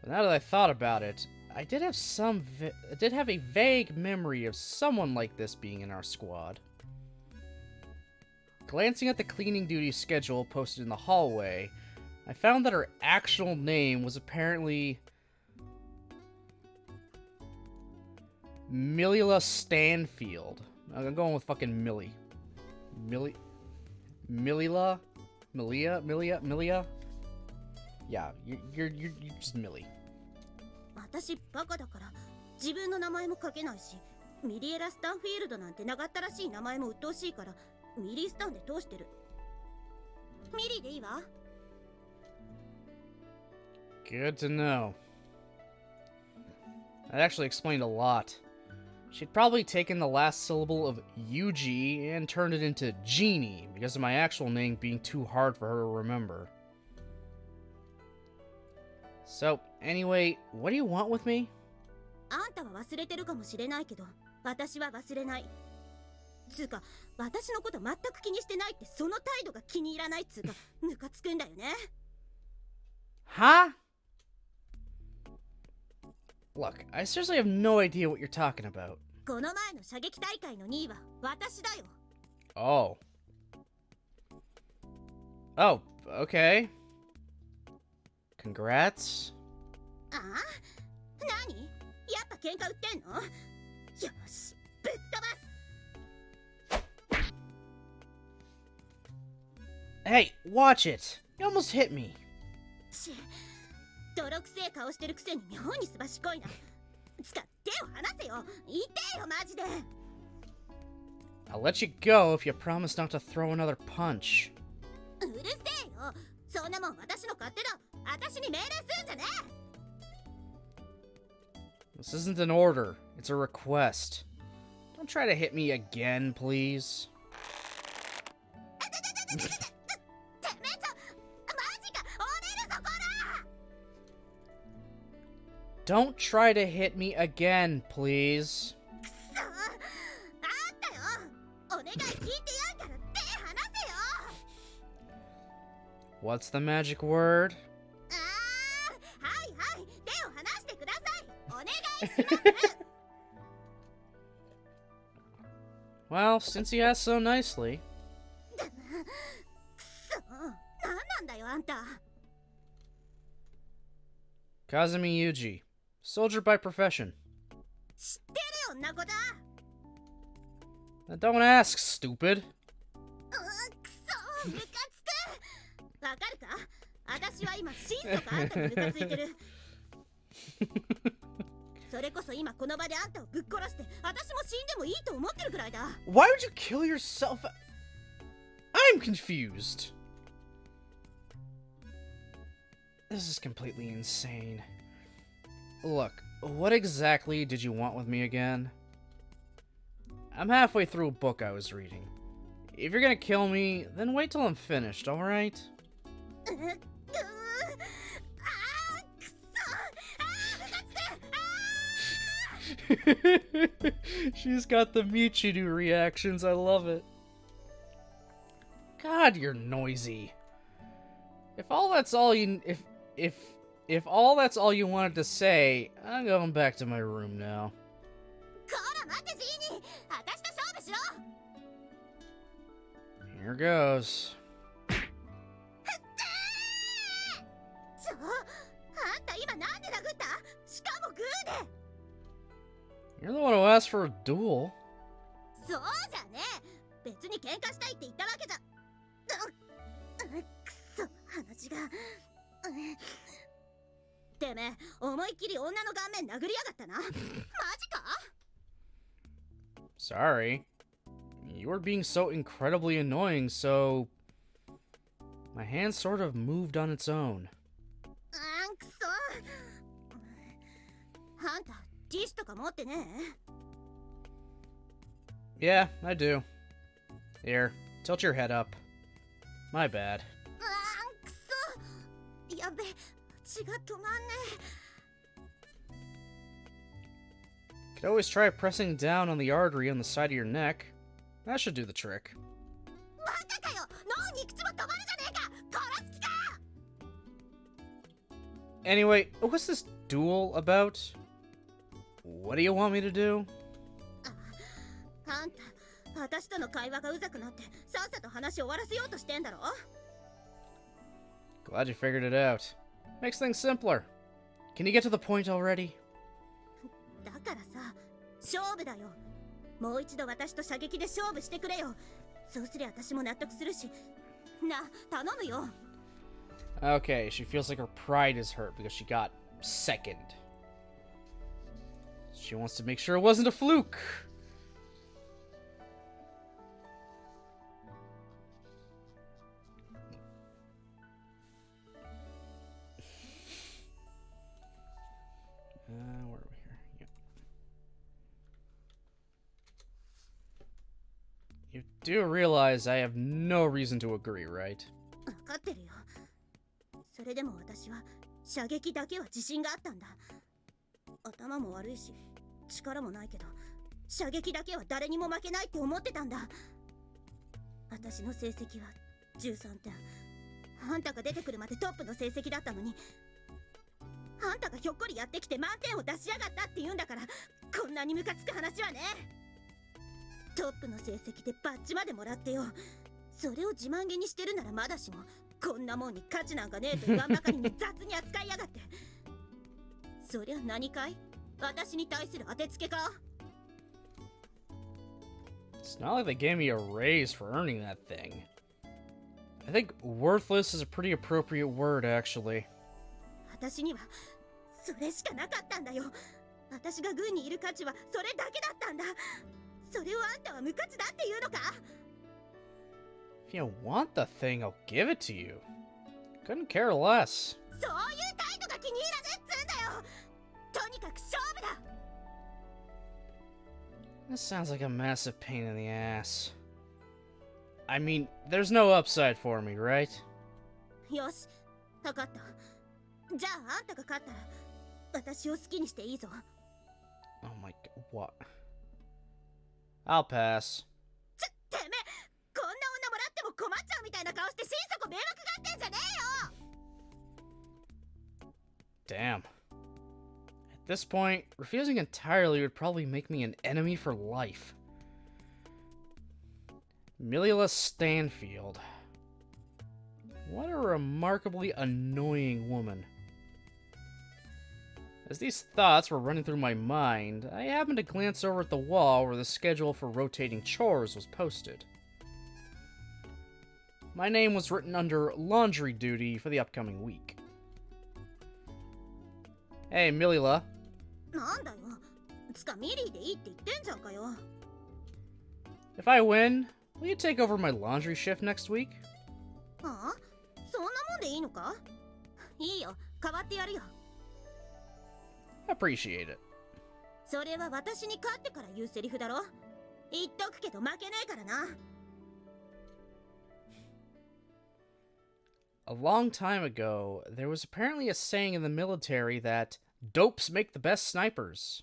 But now that I thought about it, I did have a vague memory of someone like this being in our squad. Glancing at the cleaning duty schedule posted in the hallway, I found that her actual name was apparently Milila Stanfield. I'm going with fucking Millie. Milila? Milia? Yeah, you're just Millie. 私バカだから自分の名前も書けないし、ミリエラ・スタンフィールドなんて長ったらしい名前も鬱陶しいからミリースタンで通してる。ミリーでいいわ。Good to know. That actually explained a lot. She'd probably taken the last syllable of Yuji and turned it into Genie because of my actual name being too hard for her to remember. So, anyway, what do you want with me? あんたは忘れてるかもしれないけど、私は忘れない。つうか私のこと全く気にしてないってその態度が気に入らないっつうかムカつくんだよね。 Huh? Look, I seriously have no idea what you're talking about. この前の射撃大会の2位は私だよ。 Oh. Oh, okay. Congrats. ああ、何？やっぱ喧嘩売ってんの？よし、ぶっ飛ばす。 Hey, watch it. You almost hit me. 泥くせえ顔してるくせに妙にすばしこいな。つか手を離せよ。痛えよマジで。 I'll let you go if you promise not to throw another punch. うるせえよ。そんなもん私の勝手だ。私に命令するんじゃねえ。 This isn't an order. It's a request. Don't try to hit me again, please. てめえマジか。おめえのそこら。 Don't try to hit me again, please. くそ。あったよ。お願い聞いてやんから手離せよ。 What's the magic word? ああ、はいはい。手を離してください。お願いします。 Well, since you asked so nicely. くそ。なんなんだよあんた。 Kazumi Yuji, soldier by profession. 知ってるよんな子だ。 Now don't ask, stupid. くそムカつく。わかるか？私は今心底あんたにムカついてる。それこそ今この場であんたをぶっ殺して私も死んでもいいと思ってるくらいだ。 Why would you kill yourself? I'm confused. This is completely insane. Look, what exactly did you want with me again? I'm halfway through a book I was reading. If you're gonna kill me, then wait till I'm finished, alright? あーくそ。あームカつく。She's got the Michiru reactions. I love it. God, you're noisy. If all that's all you if all that's all you wanted to say, I'm going back to my room now. こら待てジーニー。私と勝負しろ。 Here goes. あんた今なんで殴った？しかもグーで。 You're the one who asked for a duel. そうじゃねえ。別に喧嘩したいって言ったわけじゃ。くそ話が。てめえ思いっきり女の顔面殴りやがったな。マジか？ Sorry. You were being so incredibly annoying, so my hand sort of moved on its own. くそ。あんたティッシュとか持ってねえ？ Yeah, I do. Here, tilt your head up. My bad. くそ。やべ、血が止まんね Could always try pressing down on the artery on the side of your neck. That should do the trick. え。バカかよ。脳に口も止まるじゃねえか。殺す気か。 Anyway, what's this duel about? What do you want me to do? あんた、私との会話がうざくなってさっさと話終わらせようとしてんだろ。 Glad you figured it out. Makes things simpler. Can you get to the point already? だからさ、勝負だよ。もう一度私と射撃で勝負してくれよ。そうすりゃ私も納得するし。な、頼むよ。 Okay, she feels like her pride is hurt because she got second. She wants to make sure it wasn't a fluke. Where are we here? Yep. You do realize I have no reason to agree, right? わかってるよ。それでも私は射撃だけは自信があったんだ。頭も悪いし力もないけど射撃だけは誰にも負けないって思ってたんだ。私の成績は13点。あんたが出てくるまでトップの成績だったのに、あんたがひょっこりやってきて満点を出しやがったって言うんだから、こんなにムカつく話はね。トップの成績でバッジまでもらってよ。それを自慢げにしてるならまだしも、こんなもんに価値なんかねえと言わんばかりに雑に扱いやがって。そりゃ何かい？私に対する当てつけか？ It's not like they gave me a raise for earning that thing. I think worthless is a pretty appropriate word, actually. 私にはそれしかなかったんだよ。私が軍にいる価値はそれだけだったんだ。それをあんたは無価値だって言うのか？ If you want the thing, I'll give it to you. Couldn't care less. そういう態度が気に入らねえっつうんだよ。とにかく勝負だ。 This sounds like a massive pain in the ass. I mean, there's no upside for me, right? よし、わかった。じゃああんたが勝ったら私を好きにしていいぞ。 Oh my god, what? I'll pass. てめえ、こんな女もらっても困っちゃうみたいな顔して心底迷惑がってんじゃねえよ。 Damn. At this point, refusing entirely would probably make me an enemy for life. Milila Stanfield. What a remarkably annoying woman. As these thoughts were running through my mind, I happened to glance over at the wall where the schedule for rotating chores was posted. My name was written under laundry duty for the upcoming week. Hey, Milila. なんだよ。つかミリーでいいって言ってんじゃんかよ。 If I win, will you take over my laundry shift next week? ああ、そんなもんでいいのか？いいよ、代わってやるよ。 Appreciate it. それは私に勝ってから言うセリフだろ。言っとくけど負けないからな。 A long time ago, there was apparently a saying in the military that dopes make the best snipers.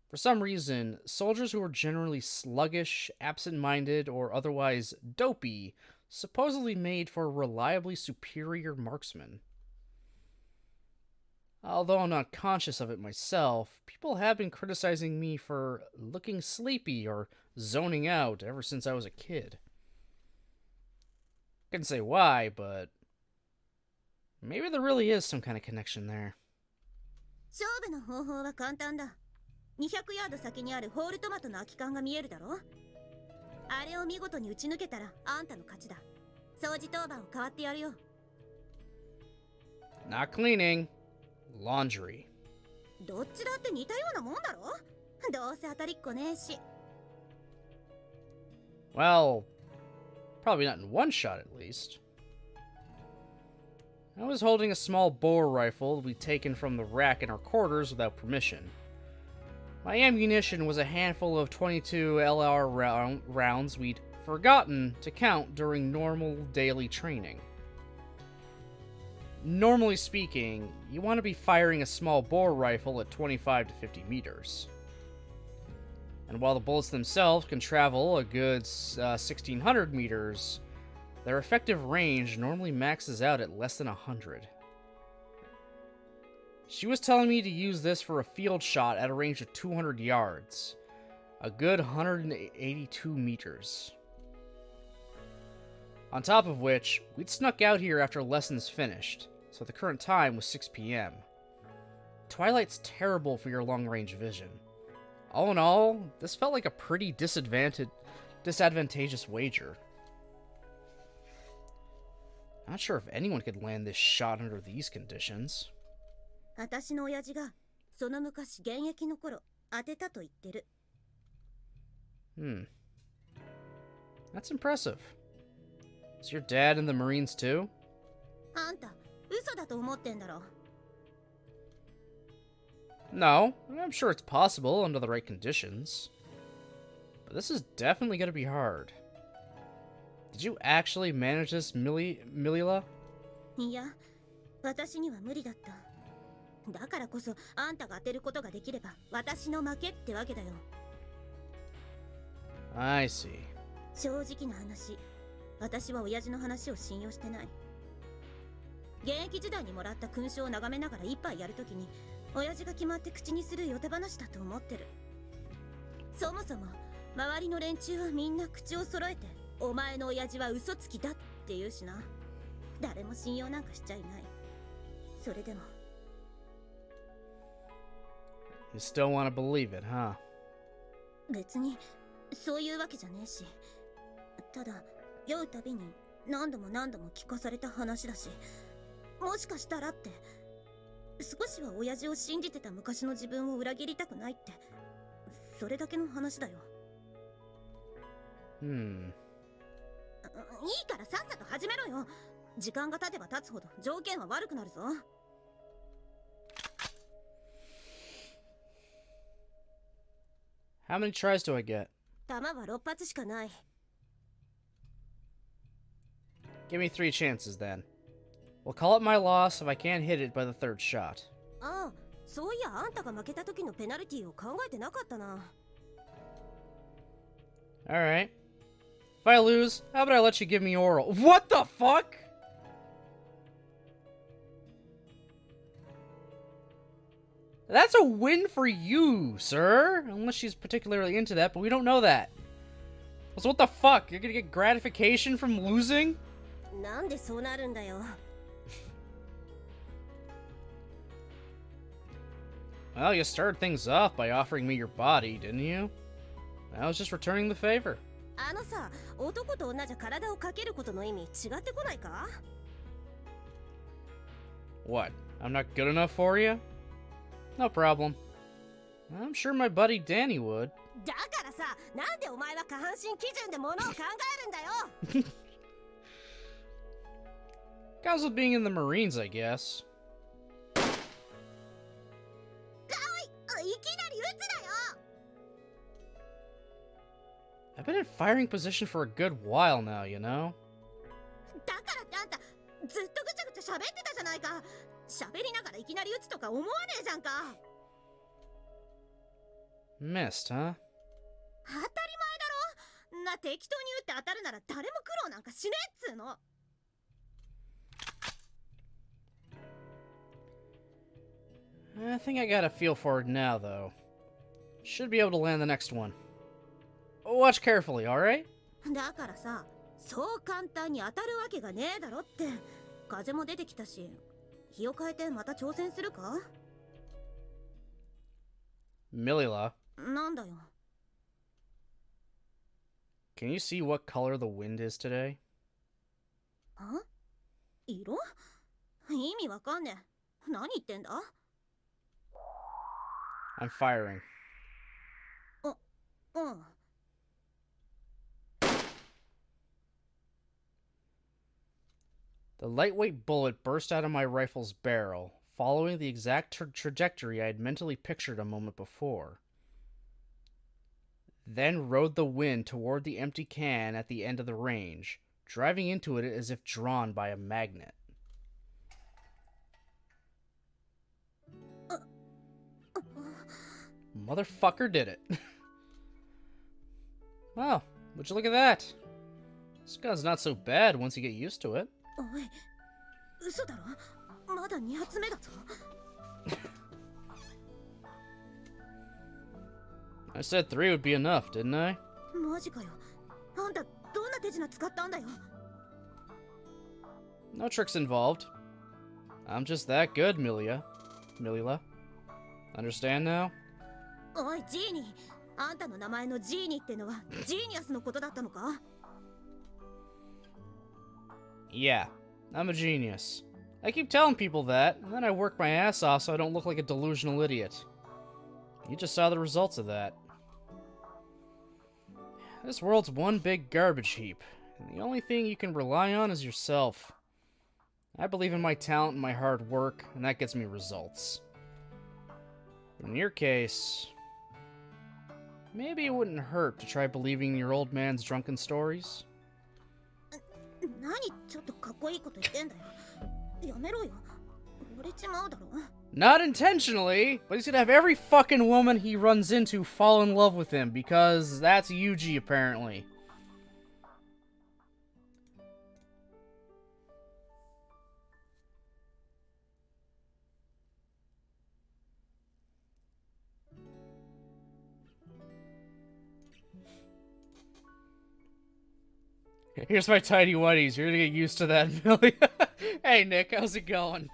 For some reason, soldiers who were generally sluggish, absent-minded, or otherwise dopey supposedly made for reliably superior marksmen. Although I'm not conscious of it myself, people have been criticizing me for looking sleepy or zoning out ever since I was a kid. I couldn't say why, but maybe there really is some kind of connection there. 勝負の方法は簡単だ。200ヤード先にあるホールトマトの空き缶が見えるだろ。あれを見事に打ち抜けたらあんたの勝ちだ。掃除当番を代わってやるよ。 Not cleaning. Laundry. どっちだって似たようなもんだろ。どうせ当たりっこねえし。 Well, probably not in one shot at least. I was holding a small bore rifle to be taken from the rack in our quarters without permission. My ammunition was a handful of 22 LR rounds we'd forgotten to count during normal daily training. Normally speaking, you want to be firing a small bore rifle at 25 to 50 meters. And while the bullets themselves can travel a good 1,600 meters, their effective range normally maxes out at less than 100. She was telling me to use this for a field shot at a range of 200 yards, a good 182 meters. On top of which, we'd snuck out here after lessons finished, so the current time was 6 p.m. Twilight's terrible for your long-range vision. All in all, this felt like a pretty disadvantageous wager. Not sure if anyone could land this shot under these conditions. 私の親父がその昔現役の頃当てたと言ってる。That's impressive. Is your dad in the Marines too? あんた、嘘だと思ってんだろ。No, I'm sure it's possible under the right conditions. But this is definitely going to be hard. Did you actually manage this, Milila? いや、私には無理だった。だからこそあんたが当てることができれば私の負けってわけだよ。 I see. 正直な話、私は親父の話を信用してない。現役時代にもらった勲章を眺めながら一杯やるときに親父が決まって口にする予定話だと思ってる。そもそも周りの連中はみんな口を揃えてお前の親父は嘘つきだって言うしな。誰も信用なんかしちゃいない。それでも You still want to believe it, huh? 別にそういうわけじゃねえし、ただ酔うたびに何度も何度も聞かされた話だし、もしかしたらって少しは親父を信じてた昔の自分を裏切りたくないって、それだけの話だよ。いいからさっさと始めろよ。時間が経てば経つほど条件は悪くなるぞ。 How many tries do I get? 弾は6発しかない。 Give me 3 chances then. We'll call it my loss if I can't hit it by the 3rd shot. ああ、そういやあんたが負けた時のペナルティを考えてなかったな。 Alright. If I lose, how about I let you give me oral? What the fuck?! That's a win for you, sir. Unless she's particularly into that, but we don't know that. So what the fuck? You're gonna get gratification from losing? なんでそうなるんだよ。 Well, you started things off by offering me your body, didn't you? I was just returning the favor. あのさ、男と女じゃ体をかけることの意味違ってこないか？ What? I'm not good enough for you? No problem. I'm sure my buddy Danny would. だからさ、なんでお前は下半身基準で物を考えるんだよ。 Comes with being in the Marines, I guess. いきなり撃つなよ。 I've been in firing position for a good while now, you know? だからってあんたずっとぐちゃぐちゃ喋ってたじゃないか。喋りながらいきなり撃つとか思わねえじゃんか。 Missed, huh? 当たり前だろ。な、適当に撃って当たるなら誰も苦労なんかしねえっつうの。 I think I got a feel for it now, though. Should be able to land the next one. Watch carefully, alright? だからさ、そう簡単に当たるわけがねえだろって。風も出てきたし、日を変えてまた挑戦するか？ Milila, なんだよ。 can you see what color the wind is today? あ？色？意味わかんねえ。何言ってんだ？ I'm firing. うん。 The lightweight bullet burst out of my rifle's barrel, following the exact trajectory I had mentally pictured a moment before. Then rode the wind toward the empty can at the end of the range, driving into it as if drawn by a magnet. Motherfucker did it. Wow, would you look at that? This gun's not so bad once you get used to it. おい、嘘だろ？まだ2発目だぞ。 I said 3 would be enough, didn't I? マジかよ。あんたどんな手品使ったんだよ。 No tricks involved. I'm just that good, Milila. Understand now? おい、ジーニー。あんたの名前のジーニーってのはジーニアスのことだったのか？ Yeah, I'm a genius. I keep telling people that, and then I work my ass off so I don't look like a delusional idiot. You just saw the results of that. This world's one big garbage heap, and the only thing you can rely on is yourself. I believe in my talent and my hard work, and that gets me results. But in your case, maybe it wouldn't hurt to try believing in your old man's drunken stories. 何ちょっとかっこいいこと言ってんだよ。やめろよ。折れちまうだろ。Not intentionally, but he's gonna have every fucking woman he runs into fall in love with him, because that's Yuji, apparently. Here's my tiny whities. You're gonna get used to that, Billy. Hey, Nick, how's it going?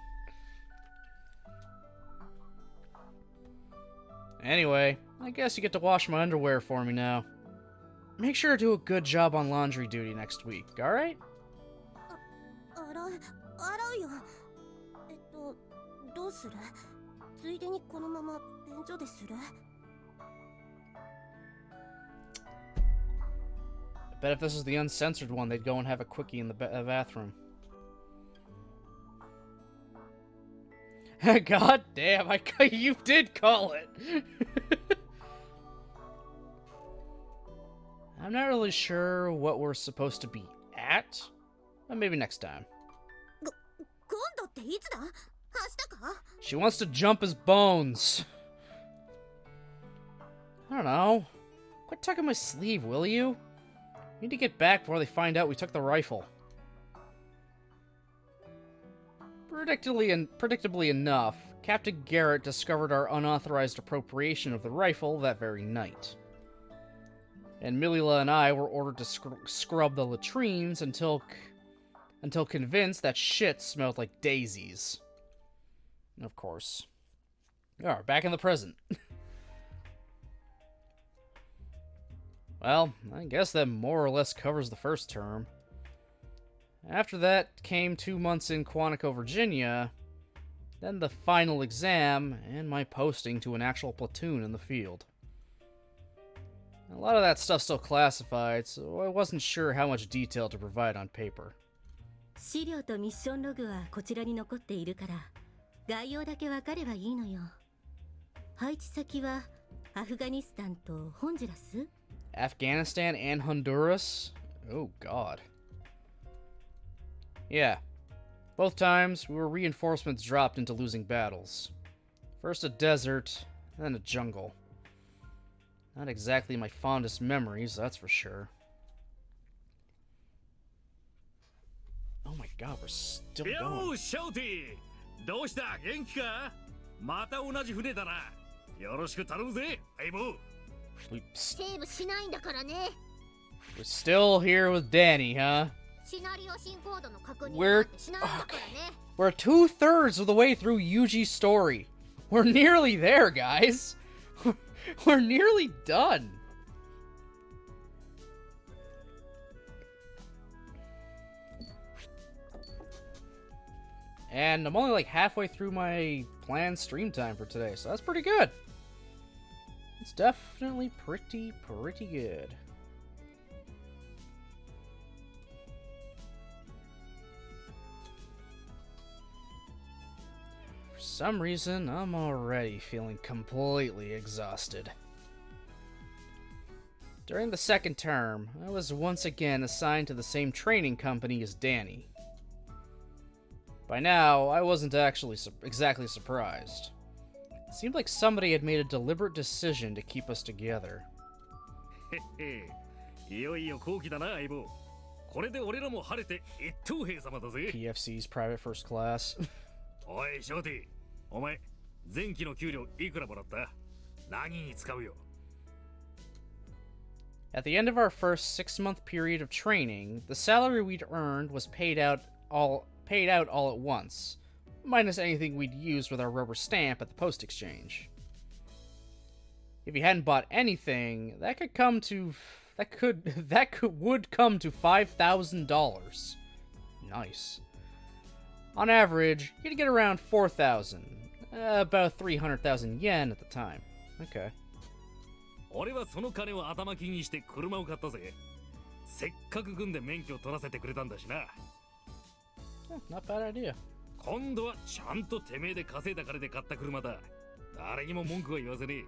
Anyway, I guess you get to wash my underwear for me now. Make sure to do a good job on laundry duty next week, alright? 洗うよ。どうする？ついでにこのまま便所でする？ Bet if this was the uncensored one, they'd go and have a quickie in the bathroom. God damn, you did call it! I'm not really sure what we're supposed to be at, but maybe next time. 今度っていつだ？明日か？ She wants to jump his bones. I don't know. Quit tugging my sleeve, will you? Need to get back before they find out we took the rifle. Predictably enough, Captain Garrett discovered our unauthorized appropriation of the rifle that very night. And Milila and I were ordered to scrub the latrines until convinced that shit smelled like daisies. Of course. Alright, back in the present. Well, I guess that more or less covers the first term. After that came 2 months in Quantico, Virginia, then the final exam, and my posting to an actual platoon in the field. A lot of that stuff's still classified, so I wasn't sure how much detail to provide on paper. 資料とミッションログはこちらに残っているから、概要だけわかればいいのよ。配置先はアフガニスタンとホンジュラス？ Afghanistan and Honduras? Oh, God. Yeah. Both times, we were reinforcements dropped into losing battles. First a desert, then a jungle. Not exactly my fondest memories, that's for sure. Oh my God, we're still going. Yo, Shouty! どうした？元気か？また同じ船だな。よろしく頼むぜ、相棒。We're セーブしないんだからね。still here with Danny, huh? シナリオ進行度の確認 We're しないんだからね。We're 2/3 of the way through Yuji's story. We're nearly there, guys. We're nearly done. And I'm only like halfway through my planned stream time for today, so that's pretty good. It's definitely pretty good. For some reason, I'm already feeling completely exhausted. During the second term, I was once again assigned to the same training company as Danny. By now, I wasn't actually exactly surprised. It seemed like somebody had made a deliberate decision to keep us together. いよいよ後期だな、相棒。これで俺らも晴れて一等兵様だぜ。 PFC's private first class. おい、ショーティ。お前、前期の給料いくらもらった？何に使うよ。 At the end of our first 6-month period of training, the salary we'd earned was paid out all at once, minus anything we'd used with our rubber stamp at the post exchange. If you hadn't bought anything, would come to $5,000. Nice. On average, you'd get around 4,000, about 300,000 yen at the time. Okay. 俺はその金を頭金にして車を買ったぜ。せっかく軍で免許を取らせてくれたんだしな。Not bad idea. 今度はちゃんとてめえで稼いだ金で買った車だ。誰にも文句は言わせねえ。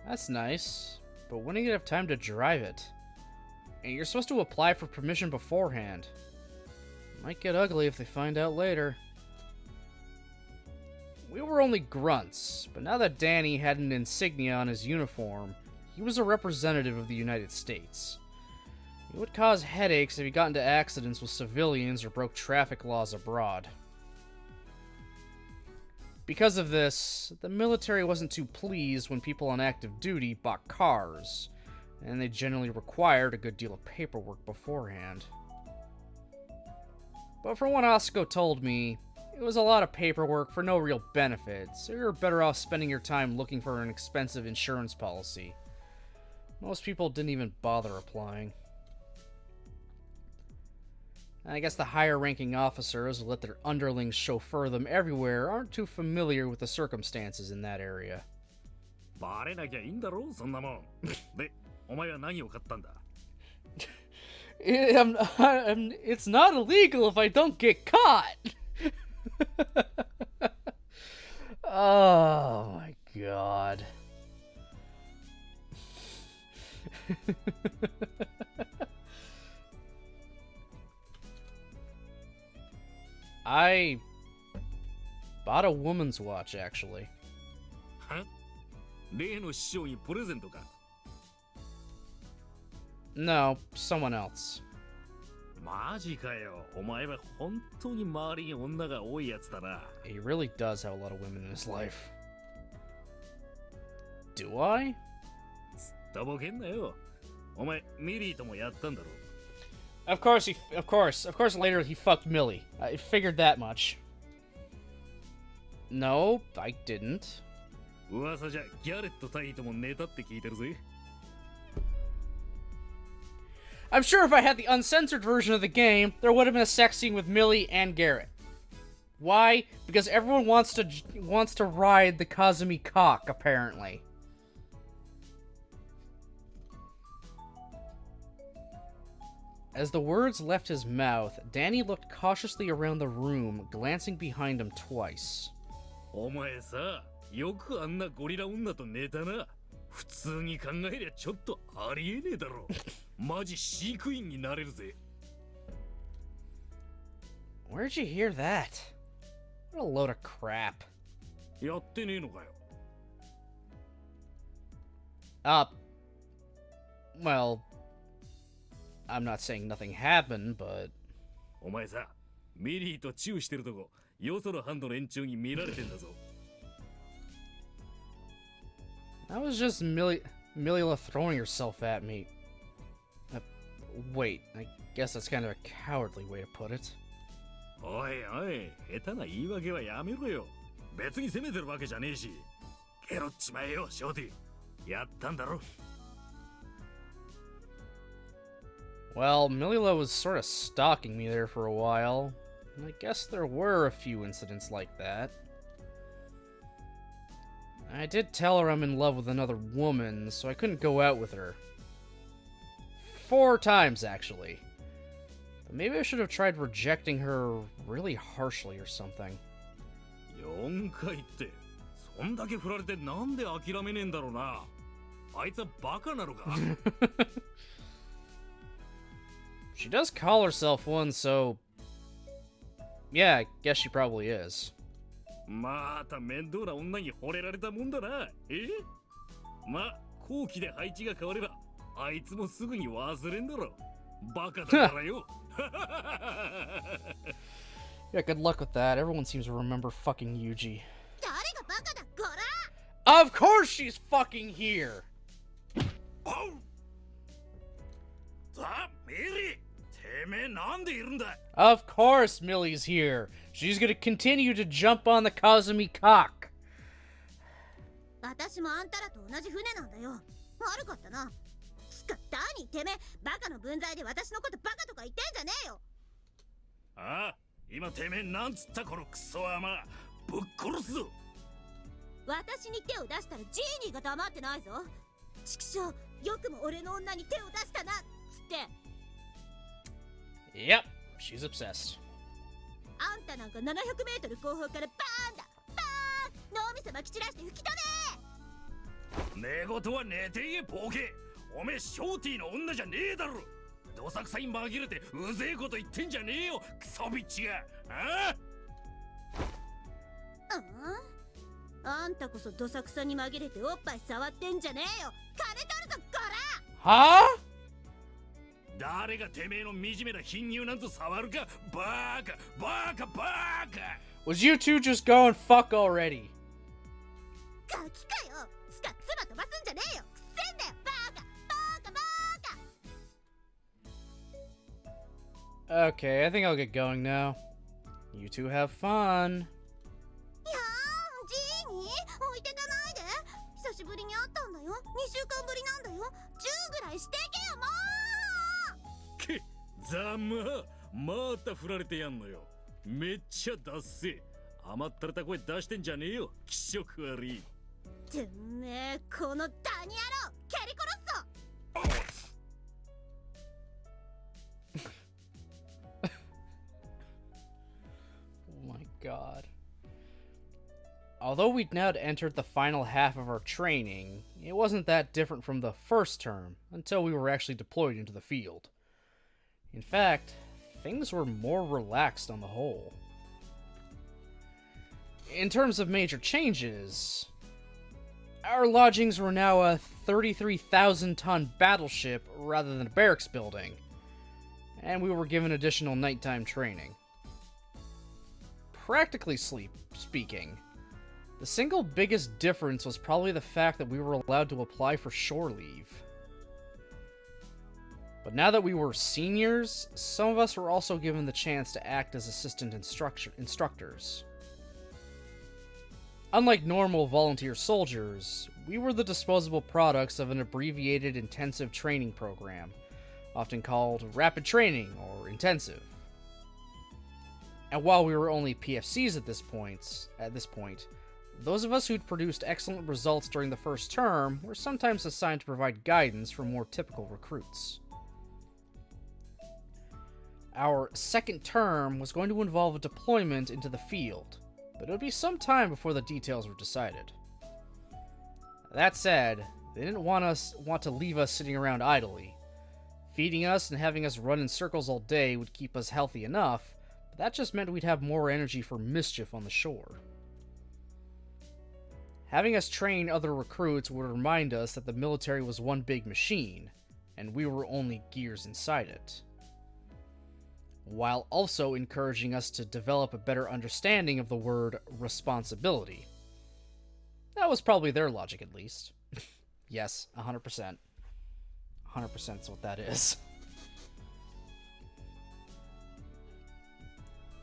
That's nice, but when are you gonna have time to drive it? And you're supposed to apply for permission beforehand. Might get ugly if they find out later. We were only grunts, but now that Danny had an insignia on his uniform, he was a representative of the United States. It would cause headaches if he got into accidents with civilians or broke traffic laws abroad. Because of this, the military wasn't too pleased when people on active duty bought cars, and they generally required a good deal of paperwork beforehand. But from what Asuko told me, it was a lot of paperwork for no real benefits, so you're better off spending your time looking for an expensive insurance policy. Most people didn't even bother applying. I guess the higher-ranking officers who let their underlings chauffeur them everywhere aren't too familiar with the circumstances in that area. バレなきゃいいんだろ、そんなもん。で、お前は何を買ったんだ? It's not illegal if I don't get caught! Oh my god. I bought a woman's watch, actually. Huh? 例の師匠にプレゼントか? No, someone else. マジかよ。お前は本当に周りに女が多いやつだな。He really does have a lot of women in his life. Do I? すっとぼけんなよ。お前、ミリーともやったんだろ。Of course, later he fucked Millie. I figured that much. No, I didn't. 噂じゃギャレット大尉とも寝たって聞いてるぜ。I'm sure if I had the uncensored version of the game, there would have been a sex scene with Millie and Garrett. Why? Because everyone wants to ride the Kazumi cock, apparently. As the words left his mouth, Danny looked cautiously around the room, glancing behind him twice. お前さ、よくあんなゴリラ女と寝たな。普通に考えりゃちょっとありえねえだろ。マジ飼育員になれるぜ。Where'd you hear that? What a load of crap. やってねえのかよ。Well, I'm not saying nothing happened, but... お前さ、ミリーとチューしてるとこ、よその班の連中に見られてんだぞ。That was just Milila throwing herself at me. Wait, I guess that's kind of a cowardly way to put it. おいおい、下手な言い訳はやめろよ。別に責めてるわけじゃねえし。ゲロっちまえよ、ショーティ。やったんだろ。Well, Milila was sort of stalking me there for a while. And I guess there were a few incidents like that. I did tell her I'm in love with another woman, so I couldn't go out with her. 4 times, actually. But maybe I should have tried rejecting her really harshly or something. 4回って、そんだけ振られてなんで諦めねえんだろうな。あいつはバカなのか。She does call herself one, so... Yeah, I guess she probably is. また面倒な女に惚れられたもんだな。ま、後期で配置が変われば、あいつもすぐに忘れんだろ。バカだからよ。Yeah, good luck with that. Everyone seems to remember fucking Yuji. 誰がバカだ、ゴラ! Of course she's fucking here! おう！さあ、メリー！てめえなんでいるんだ? Of course Millie's here. She's gonna continue to jump on the Kazumi cock. 私もあんたらと同じ船なんだよ。悪かったな。つか、ダニー、てめえ、バカの分際で私のことバカとか言ってんじゃねえよ。ああ、今てめえなんつったこのクソアマ。ぶっ殺すぞ。私に手を出したらジーニーが黙ってないぞ。畜生、よくも俺の女に手を出したな、つって。Yep, she's obsessed. あんたなんか700メートル後方からバーンだ、バーン、脳みそまき散らして吹き飛べ。寝言は寝て言えボケ。おめえショーティーの女じゃねえだろ。どさくさに紛れてうぜえこと言ってんじゃねえよ、クソビッチが。あああんたこそどさくさに紛れておっぱい触ってんじゃねえよ。金取るぞこら。Huh? 誰がてめえの惨めな貧乳なんぞ触るか。バーカバカバカ。 Was you two just going fuck already? ガキかよ。つか唾飛ばすんじゃねえよ。くせんだよバカバカバカ。 Okay, I think I'll get going now. You two have fun. いやージーニー置いてかないで。久しぶりに会ったんだよ。2週間ぶりなんだよ。チューぐらいしてけよもけざまた振られてやんのよ。めっちゃダッセー。甘ったれた声出してんじゃねえよ、気色悪い。う。てめえこのダニ野郎蹴り殺すぞ。 Oh my god. Although we'd now entered the final half of our training, it wasn't that different from the first term until we were actually deployed into the field. In fact, things were more relaxed on the whole. In terms of major changes, our lodgings were now a 33,000-ton battleship rather than a barracks building, and we were given additional nighttime training. Practically speaking, the single biggest difference was probably the fact that we were allowed to apply for shore leave. But now that we were seniors, some of us were also given the chance to act as assistant instructors. Unlike normal volunteer soldiers, we were the disposable products of an abbreviated intensive training program, often called rapid training or intensive. And while we were only PFCs at this point, those of us who'd produced excellent results during the first term were sometimes assigned to provide guidance for more typical recruits. Our second term was going to involve a deployment into the field, but it would be some time before the details were decided. That said, they didn't want to leave us sitting around idly. Feeding us and having us run in circles all day would keep us healthy enough, but that just meant we'd have more energy for mischief on the shore. Having us train other recruits would remind us that the military was one big machine, and we were only gears inside it, while also encouraging us to develop a better understanding of the word responsibility. That was probably their logic, at least. Yes, 100%. 100% is what that is.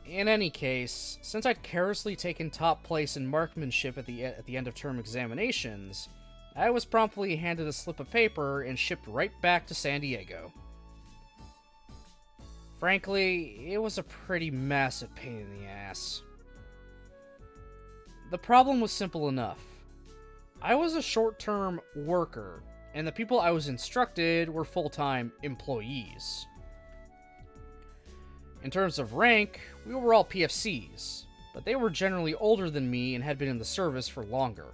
In any case, since I'd carelessly taken top place in marksmanship at the end of term examinations, I was promptly handed a slip of paper and shipped right back to San Diego. Frankly, it was a pretty massive pain in the ass. The problem was simple enough. I was a short-term worker, and the people I was instructed were full-time employees. In terms of rank, we were all PFCs, but they were generally older than me and had been in the service for longer.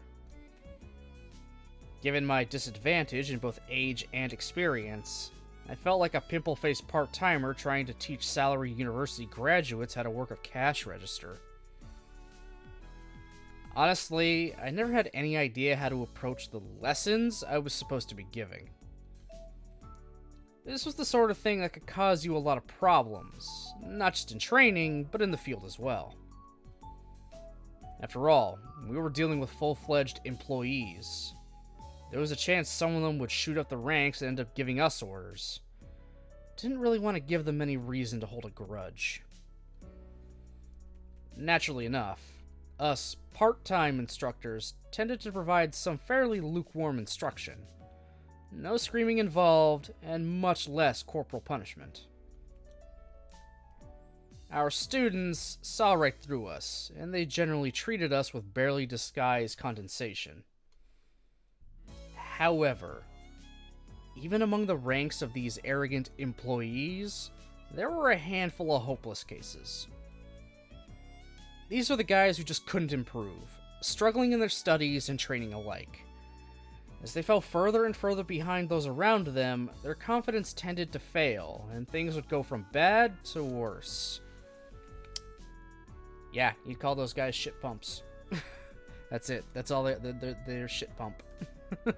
Given my disadvantage in both age and experience, I felt like a pimple-faced part-timer trying to teach salary university graduates how to work a cash register. Honestly, I never had any idea how to approach the lessons I was supposed to be giving. This was the sort of thing that could cause you a lot of problems, not just in training, but in the field as well. After all, we were dealing with full-fledged employees. There was a chance some of them would shoot up the ranks and end up giving us orders. Didn't really want to give them any reason to hold a grudge. Naturally enough, us part-time instructors tended to provide some fairly lukewarm instruction. No screaming involved, and much less corporal punishment. Our students saw right through us, and they generally treated us with barely disguised condescension. However, even among the ranks of these arrogant employees, there were a handful of hopeless cases. These were the guys who just couldn't improve, struggling in their studies and training alike. As they fell further and further behind those around them, their confidence tended to fail, and things would go from bad to worse. Yeah, you'd call those guys shit pumps. That's it. That's all they're shit pump. That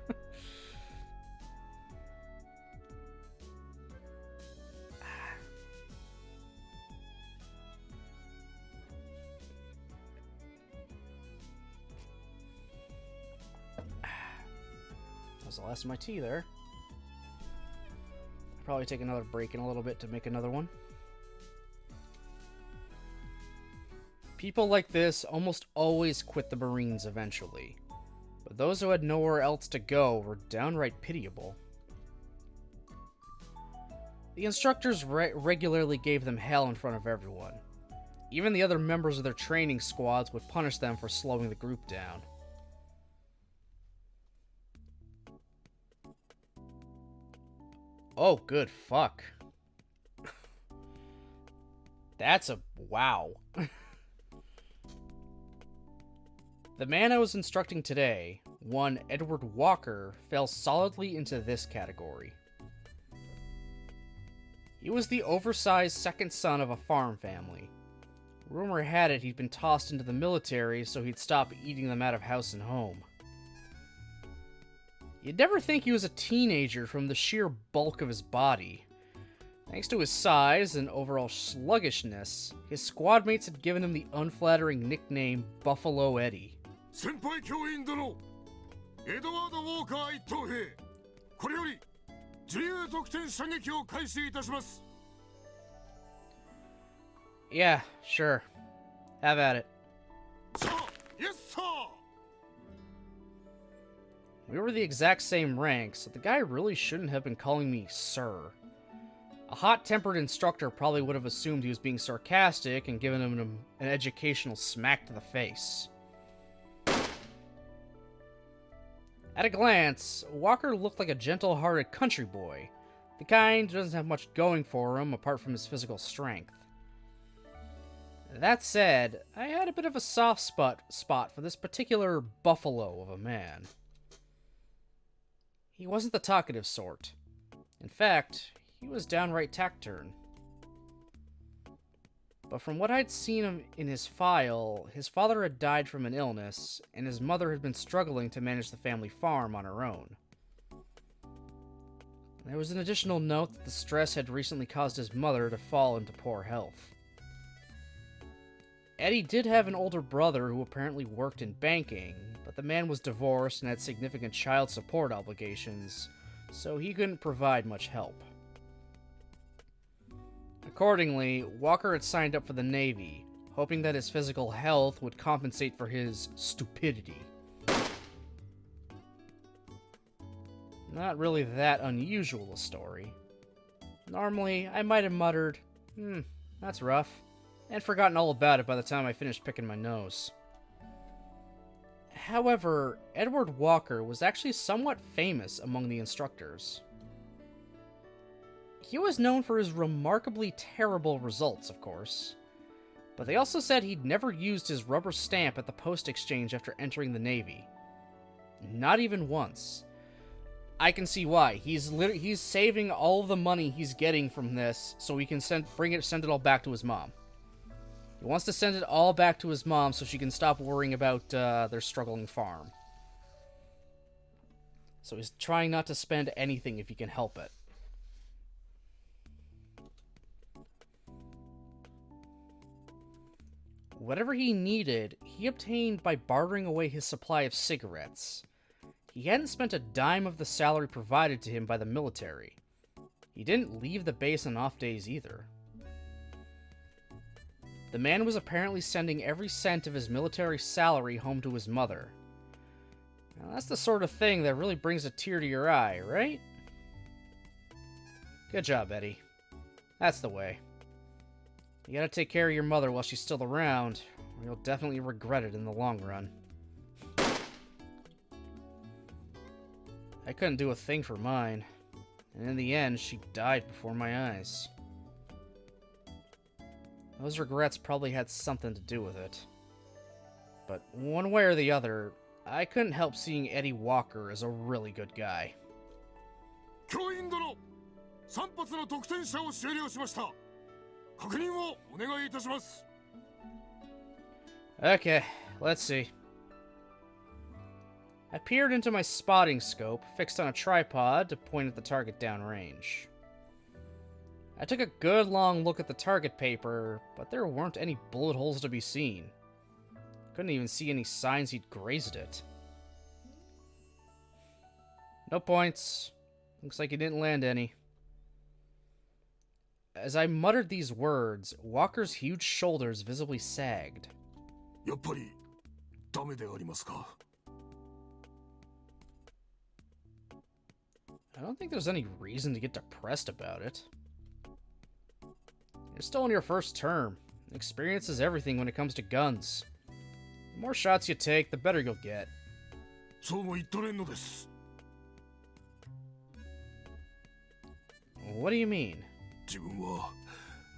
was the last of my tea there. I'll probably take another break in a little bit to make another one. People like this almost always quit the Marines eventually, but those who had nowhere else to go were downright pitiable. The instructors regularly gave them hell in front of everyone. Even the other members of their training squads would punish them for slowing the group down. Oh, good fuck. That's a wow. The man I was instructing today, one Edward Walker, fell solidly into this category. He was the oversized second son of a farm family. Rumor had it he'd been tossed into the military so he'd stop eating them out of house and home. You'd never think he was a teenager from the sheer bulk of his body. Thanks to his size and overall sluggishness, his squad mates had given him the unflattering nickname Buffalo Eddie. 先輩教員殿、エドワード・ウォーカー一等兵、これより自由得点射撃を開始いたします。 Yeah, sure. Have at it. Sir, yes, sir. We were the exact same rank, so the guy really shouldn't have been calling me sir. A hot-tempered instructor probably would have assumed he was being sarcastic and given him an educational smack to the face. At a glance, Walker looked like a gentle-hearted country boy, the kind who doesn't have much going for him apart from his physical strength. That said, I had a bit of a soft spot for this particular buffalo of a man. He wasn't the talkative sort. In fact, he was downright taciturn. But from what I'd seen in his file, his father had died from an illness, and his mother had been struggling to manage the family farm on her own. There was an additional note that the stress had recently caused his mother to fall into poor health. Eddie did have an older brother who apparently worked in banking, but the man was divorced and had significant child support obligations, so he couldn't provide much help. Accordingly, Walker had signed up for the Navy, hoping that his physical health would compensate for his stupidity. Not really that unusual a story. Normally, I might have muttered, that's rough, and forgotten all about it by the time I finished picking my nose. However, Edward Walker was actually somewhat famous among the instructors. He was known for his remarkably terrible results, of course, but they also said he'd never used his rubber stamp at the post exchange after entering the Navy. Not even once. I can see why. He's saving all the money he's getting from this so he can send it all back to his mom. He wants to send it all back to his mom so she can stop worrying about their struggling farm. So he's trying not to spend anything if he can help it. Whatever he needed, he obtained by bartering away his supply of cigarettes. He hadn't spent a dime of the salary provided to him by the military. He didn't leave the base on off days either. The man was apparently sending every cent of his military salary home to his mother. Now, that's the sort of thing that really brings a tear to your eye, right? Good job, Eddie. That's the way. You gotta take care of your mother while she's still around, or you'll definitely regret it in the long run. I couldn't do a thing for mine, and in the end, she died before my eyes. Those regrets probably had something to do with it. But one way or the other, I couldn't help seeing Eddie Walker as a really good guy. 教員殿、3発の得点者を終了しました。確認をお願いいたします。 Okay, let's see. I peered into my spotting scope, fixed on a tripod to point at the target downrange. I took a good long look at the target paper, but there weren't any bullet holes to be seen. Couldn't even see any signs he'd grazed it. No points. Looks like he didn't land any. As I muttered these words, Walker's huge shoulders visibly sagged. やっぱりダメでありますか。 I don't think there's any reason to get depressed about it. You're still in your first term. Experience is everything when it comes to guns. The more shots you take, the better you'll get. そうも言っとれんのです。 What do you mean? 自分は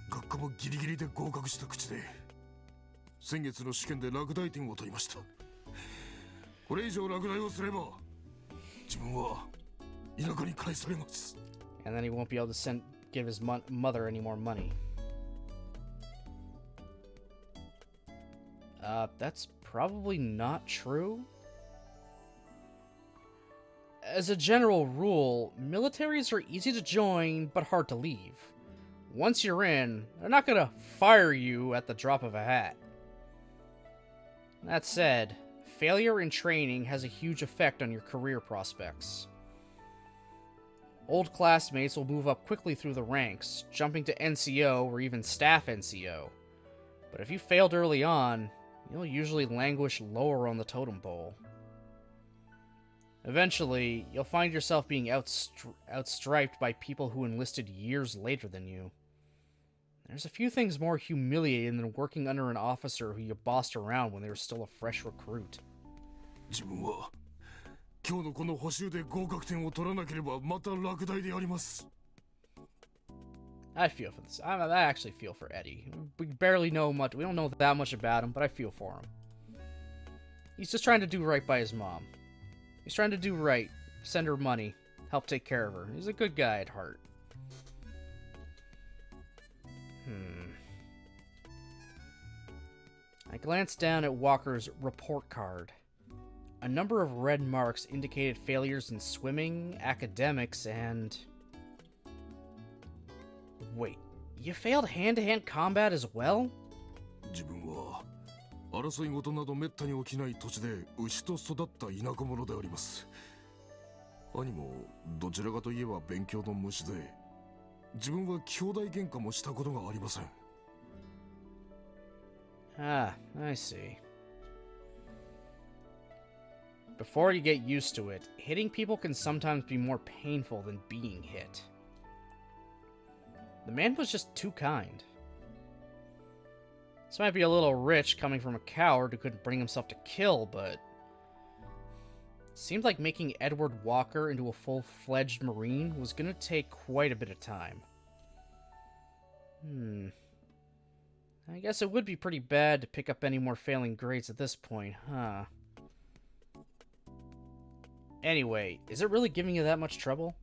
学科もギリギリで合格した口で、先月の試験で落第点を取りました。これ以上落第をすれば、自分は田舎に返されます。 And then he won't be able to give his mother any more money. That's probably not true. As a general rule, militaries are easy to join, but hard to leave. Once you're in, they're not gonna fire you at the drop of a hat. That said, failure in training has a huge effect on your career prospects. Old classmates will move up quickly through the ranks, jumping to NCO or even staff NCO. But if you failed early on, you'll usually languish lower on the totem pole. Eventually, you'll find yourself being outstriped by people who enlisted years later than you. There's a few things more humiliating than working under an officer who you bossed around when they were still a fresh recruit. 自分は今日のこの補習で合格点を取らなければまた落第であります。 I feel for this. I actually feel for Eddie. We barely know much. We don't know that much about him, but I feel for him. He's just trying to do right by his mom. He's trying to do right. Send her money. Help take care of her. He's a good guy at heart. I glanced down at Walker's report card. A number of red marks indicated failures in swimming, academics, and... Wait, you failed hand-to-hand combat as well? 自分は争い事などめったに起きない土地で牛と育った田舎者であります。兄もどちらかといえば勉強の虫で、自分は兄弟喧嘩もしたことがありません。 Ah, I see. Before you get used to it, hitting people can sometimes be more painful than being hit. The man was just too kind. This might be a little rich coming from a coward who couldn't bring himself to kill, but... It seemed like making Edward Walker into a full-fledged Marine was gonna take quite a bit of time. I guess it would be pretty bad to pick up any more failing grades at this point, huh? Anyway, is it really giving you that much trouble?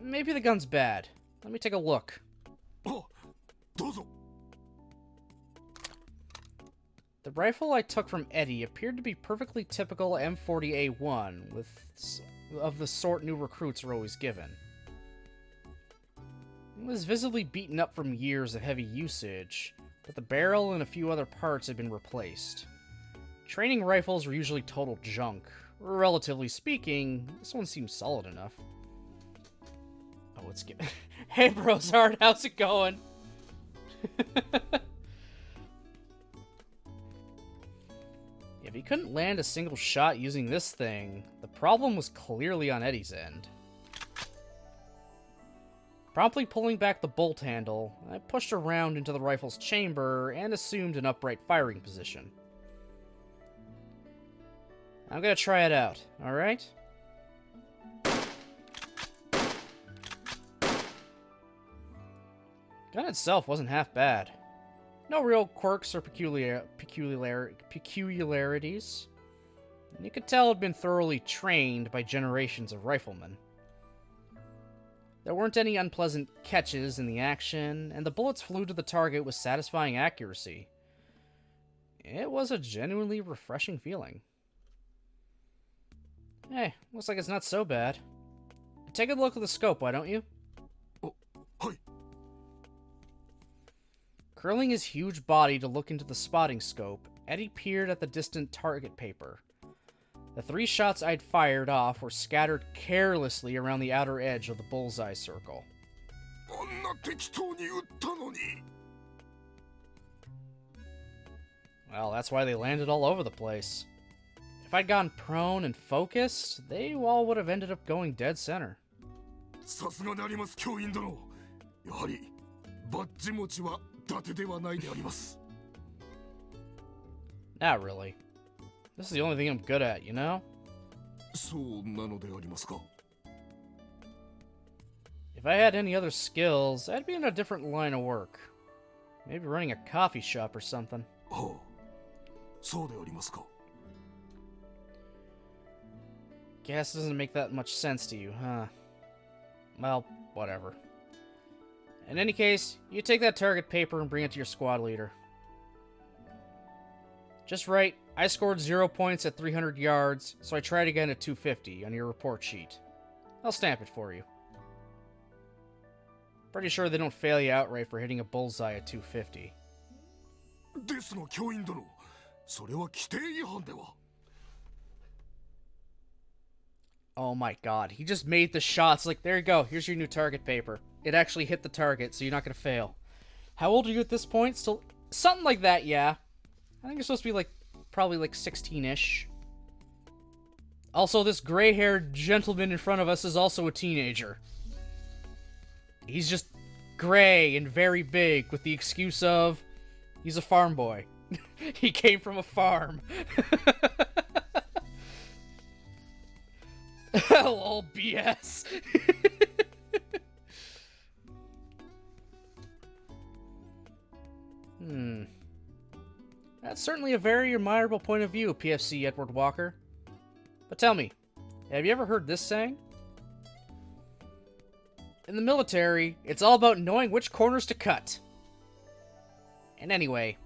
Maybe the gun's bad. Let me take a look. どうぞ。 The rifle I took from Eddie appeared to be perfectly typical M40A1, of the sort new recruits are always given. It was visibly beaten up from years of heavy usage, but the barrel and a few other parts had been replaced. Training rifles were usually total junk. Relatively speaking, this one seems solid enough. Oh, let's get... Hey, Brosard, how's it going? If he couldn't land a single shot using this thing, the problem was clearly on Eddie's end. Promptly pulling back the bolt handle, I pushed around into the rifle's chamber and assumed an upright firing position. I'm gonna try it out, alright? Gun itself wasn't half bad. No real quirks or peculiarities. and you could tell it had been thoroughly trained by generations of riflemen. There weren't any unpleasant catches in the action, and the bullets flew to the target with satisfying accuracy. It was a genuinely refreshing feeling. Hey, looks like it's not so bad. Take a look at the scope, why don't you? Oh, hi. Curling his huge body to look into the spotting scope, Eddie peered at the distant target paper. The 3 shots I'd fired off were scattered carelessly around the outer edge of the bullseye circle. Well, that's why they landed all over the place. If I'd gone prone and focused, they all would have ended up going dead center. さすがであります、教員殿。やはりバッジ持ちは伊達ではないであります。 Not really. This is the only thing I'm good at, you know? そうなのでありますか。 If I had any other skills, I'd be in a different line of work. Maybe running a coffee shop or something. はあ、そうでありますか。 Guess doesn't make that much sense to you, huh? Well, whatever. In any case, you take that target paper and bring it to your squad leader. Just right, I scored 0 points at 300 yards, so I tried again at 250 on your report sheet. I'll stamp it for you. Pretty sure they don't fail you outright for hitting a bullseye at 250. ですが教員殿、それは規定違反では。 Oh my god, he just made the shots. Like, there you go, here's your new target paper. It actually hit the target, so you're not gonna fail. How old are you at this point? Still, something like that, yeah. I think you're supposed to be like, probably like 16-ish. Also, this gray-haired gentleman in front of us is also a teenager. He's just gray and very big, with the excuse of, he's a farm boy. He came from a farm. Lol, BS. That's certainly a very admirable point of view, PFC Edward Walker. But tell me, have you ever heard this saying? In the military, it's all about knowing which corners to cut. And anyway,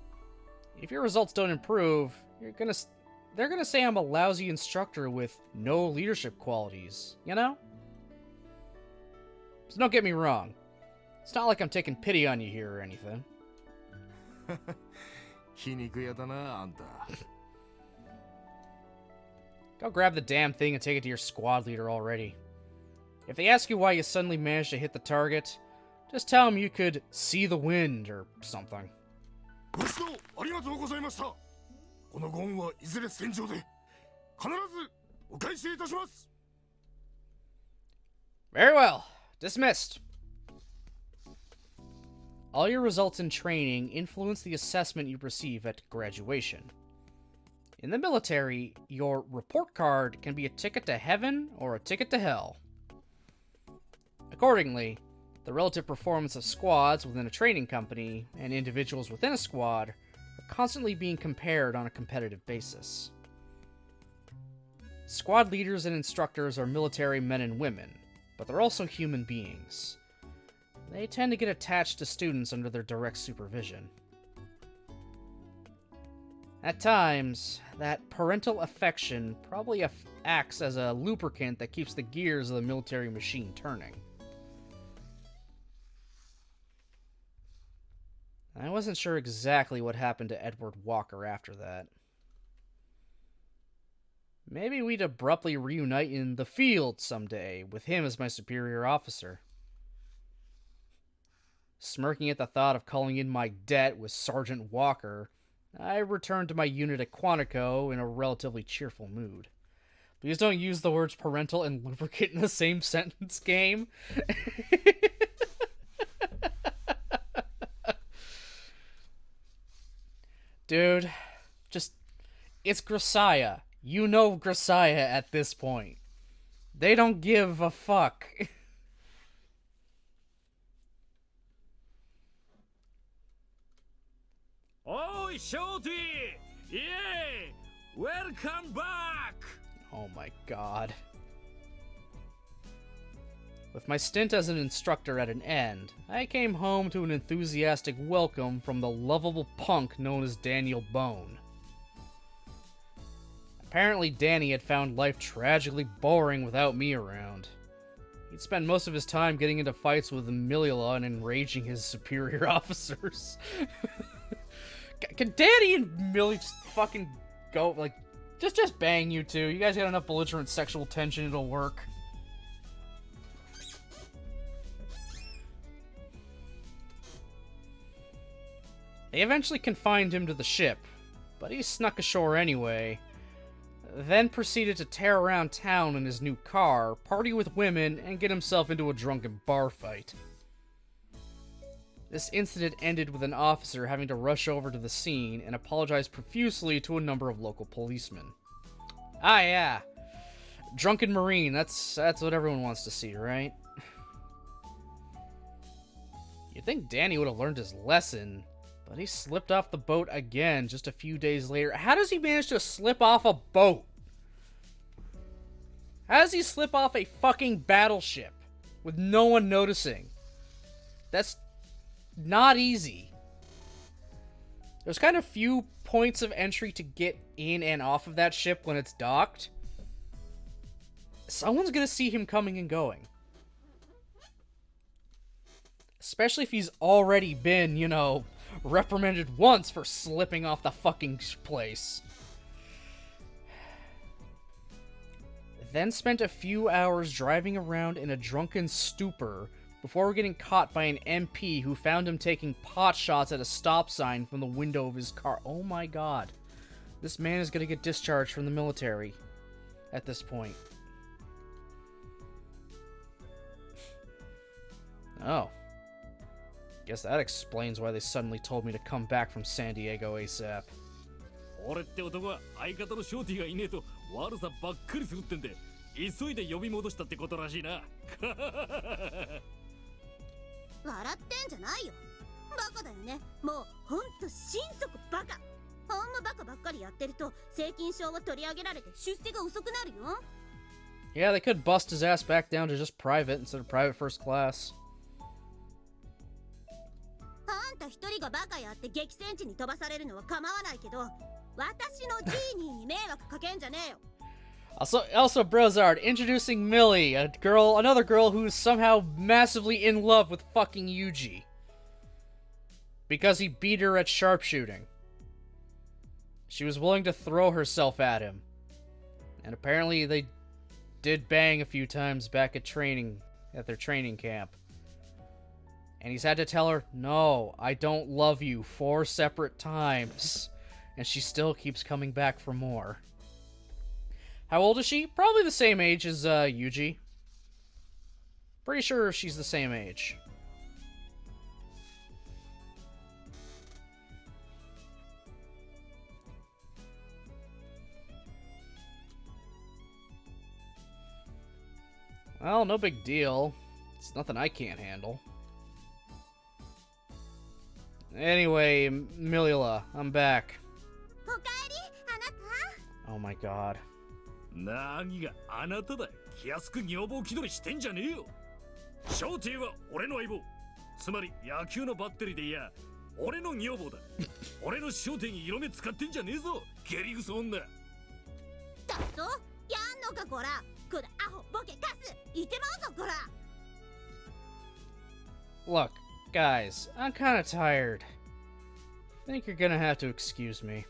if your results don't improve, they're gonna say I'm a lousy instructor with no leadership qualities, you know? So don't get me wrong. It's not like I'm taking pity on you here or anything. 皮肉屋だな、あんた。 Go grab the damn thing and take it to your squad leader already. If they ask you why you suddenly managed to hit the target, just tell them you could see the wind or something. ご指導ありがとうございました。このゴンはいずれ戦場で必ずお返しいたします。 Very well. Dismissed. All your results in training influence the assessment you receive at graduation. In the military, your report card can be a ticket to heaven or a ticket to hell. Accordingly, the relative performance of squads within a training company and individuals within a squad are constantly being compared on a competitive basis. Squad leaders and instructors are military men and women, but they're also human beings. They tend to get attached to students under their direct supervision. At times, that parental affection probably acts as a lubricant that keeps the gears of the military machine turning. I wasn't sure exactly what happened to Edward Walker after that. Maybe we'd abruptly reunite in the field someday, with him as my superior officer. Smirking at the thought of calling in my debt with Sergeant Walker, I returned to my unit at Quantico in a relatively cheerful mood. Please don't use the words parental and lubricant in the same sentence, game. Dude, just, it's Grisaia. You know Grisaia at this point. They don't give a fuck. Oi, Shorty! Yay! Welcome back! Oh my god. With my stint as an instructor at an end, I came home to an enthusiastic welcome from the lovable punk known as Daniel Bone. Apparently Danny had found life tragically boring without me around. He'd spend most of his time getting into fights with Milila and enraging his superior officers. Can Danny and Millie just fucking go, like, just bang you two? You guys got enough belligerent sexual tension, it'll work. They eventually confined him to the ship, but he snuck ashore anyway, then proceeded to tear around town in his new car, party with women, and get himself into a drunken bar fight. This incident ended with an officer having to rush over to the scene and apologize profusely to a number of local policemen. Ah yeah, drunken Marine, that's what everyone wants to see, right? You'd think Danny would have learned his lesson, but he slipped off the boat again just a few days later. How does he manage to slip off a boat? How does he slip off a fucking battleship with no one noticing? That's not easy. There's kind of few points of entry to get in and off of that ship when it's docked. Someone's gonna see him coming and going. Especially if he's already been, you know, reprimanded once for slipping off the fucking place. Then spent a few hours driving around in a drunken stupor before getting caught by an MP who found him taking pot shots at a stop sign from the window of his car. Oh my god. This man is gonna get discharged from the military at this point. Oh. Guess that explains why they suddenly told me to come back from San Diego ASAP. 俺って男は相方のショーティーがいねえと悪さばっかりするってんで急いで呼び戻したってことらしいな。笑ってんじゃないよ。バカだよね。もうほんと心底バカ。ほんまバカばっかりやってると正金賞を取り上げられて出世が遅くなるよ。Yeah, they could bust his ass back down to just private instead of private first class. あんた一人がバカやって激戦地に飛ばされるのは構わないけど、私のジーニーに迷惑かけんじゃねえよ。Also, Brozard introducing Millie, another girl who's somehow massively in love with fucking Yuji because he beat her at sharpshooting. She was willing to throw herself at him, and apparently they did bang a few times back at their training camp. And he's had to tell her, "No, I don't love you," 4 separate times, and she still keeps coming back for more. How old is she? Probably the same age as Yuji. Pretty sure she's the same age. Well, no big deal. It's nothing I can't handle. Anyway, Milila, I'm back. おかえり、あなた。 Oh my god. 何があなただ。気安く女房気取りしてんじゃねえよ。ショーティーは俺の相棒。つまり野球のバッテリーでいや、俺の女房だ。俺のショーティーに色目使ってんじゃねえぞ。ゲリグソ女。だとやんのかこら。こらアホボケカス。いてまうぞこら。 Look, guys, I'm kinda tired. I think you're gonna have to excuse me. いや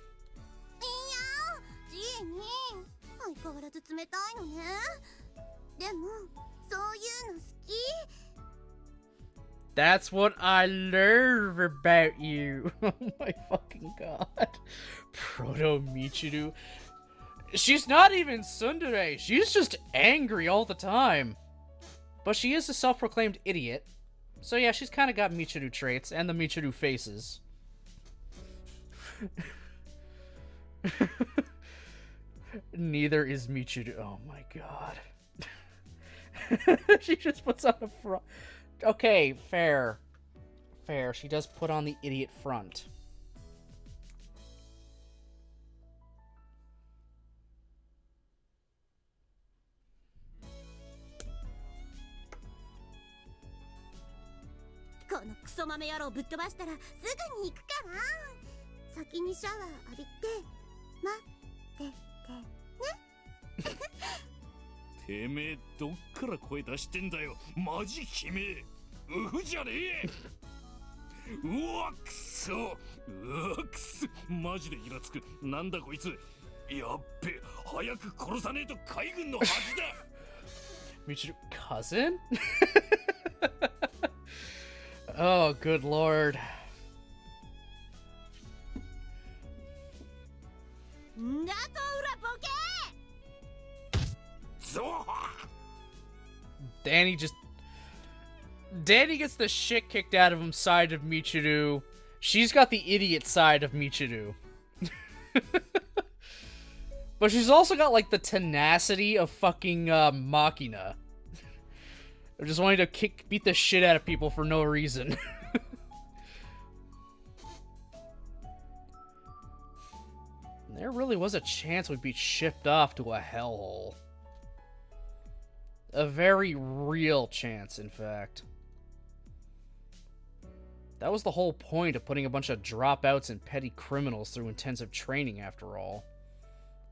ジーニー相変わらず冷たいのね。でもそういうの好き。 That's what I love about you. Oh my fucking god. Proto Michiru. She's not even tsundere. She's just angry all the time. But she is a self-proclaimed idiot. So yeah, she's kind of got Michiru traits and the Michiru faces. Neither is Michiru. Oh my god. She just puts on a front. Okay, fair. Fair. She does put on the idiot front. クソ豆野郎ぶっ飛ばしたらすぐに行くから先にシャワー浴びて待っててね。てめえどっから声出してんだよ、マジキメ。うふじゃねえ。うわくそ、うわくそ、マジでイラつく。なんだこいつ、やっべ、早く殺さねえと海軍のはずだ。Michiru cousin? Oh, good lord. んだと裏ボケ。ゾDanny gets the shit kicked out of him side of Michiru. She's got the idiot side of Michiru. But she's also got, like, the tenacity of fucking, Machina. Of just wanting to beat the shit out of people for no reason. There really was a chance we'd be shipped off to a hellhole. A very real chance, in fact. That was the whole point of putting a bunch of dropouts and petty criminals through intensive training, after all.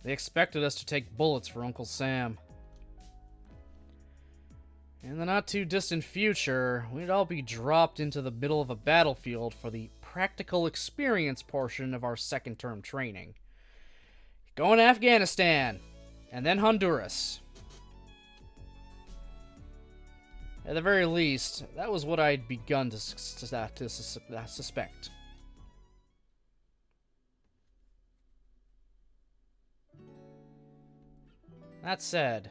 They expected us to take bullets for Uncle Sam. In the not-too-distant future, we'd all be dropped into the middle of a battlefield for the practical experience portion of our second-term training. Going to Afghanistan, and then Honduras. At the very least, that was what I'd begun to suspect. That said,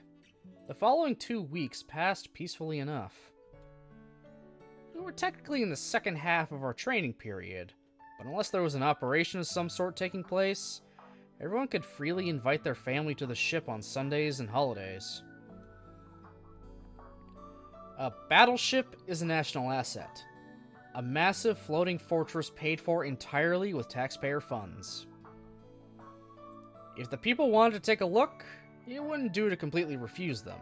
the following 2 weeks passed peacefully enough. We were technically in the second half of our training period, but unless there was an operation of some sort taking place, everyone could freely invite their family to the ship on Sundays and holidays. A battleship is a national asset. A massive floating fortress paid for entirely with taxpayer funds. If the people wanted to take a look, it wouldn't do to completely refuse them.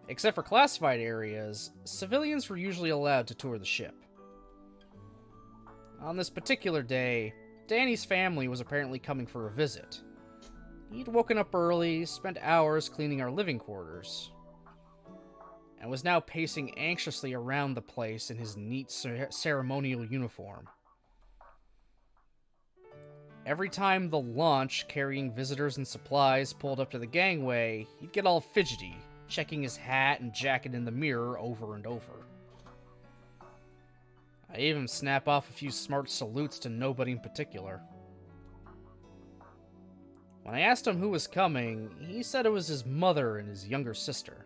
Except for classified areas, civilians were usually allowed to tour the ship. On this particular day, Danny's family was apparently coming for a visit. He'd woken up early, spent hours cleaning our living quarters, and was now pacing anxiously around the place in his neat ceremonial uniform. Every time the launch carrying visitors and supplies pulled up to the gangway, he'd get all fidgety, checking his hat and jacket in the mirror over and over. I even snap off a few smart salutes to nobody in particular. When I asked him who was coming, he said it was his mother and his younger sister.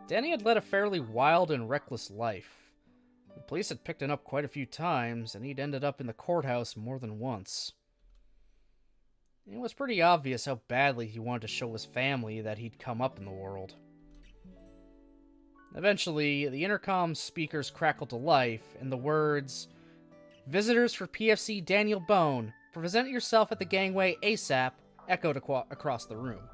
Danny had led a fairly wild and reckless life. The police had picked him up quite a few times, and he'd ended up in the courthouse more than once. It was pretty obvious how badly he wanted to show his family that he'd come up in the world. Eventually, the intercom speakers crackled to life, and the words, "Visitors for PFC Daniel Bone, present yourself at the gangway ASAP," echoed across the room.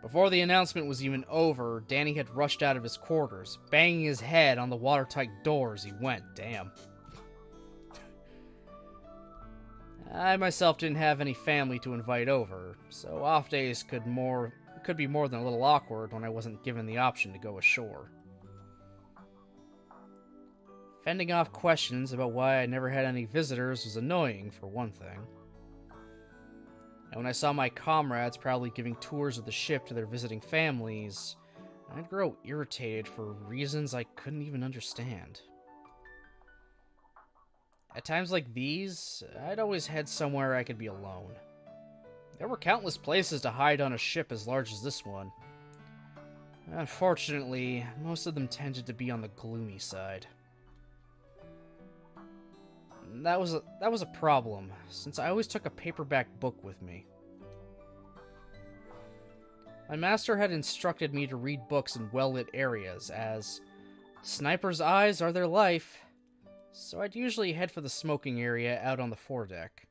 Before the announcement was even over, Danny had rushed out of his quarters, banging his head on the watertight door as he went. Damn. I myself didn't have any family to invite over, so off days could be more than a little awkward when I wasn't given the option to go ashore. Fending off questions about why I never had any visitors was annoying, for one thing. And when I saw my comrades proudly giving tours of the ship to their visiting families, I'd grow irritated for reasons I couldn't even understand. At times like these, I'd always head somewhere I could be alone. There were countless places to hide on a ship as large as this one. Unfortunately, most of them tended to be on the gloomy side. That was a problem, since I always took a paperback book with me. My master had instructed me to read books in well-lit areas, as snipers' eyes are their life, so I'd usually head for the smoking area out on the foredeck.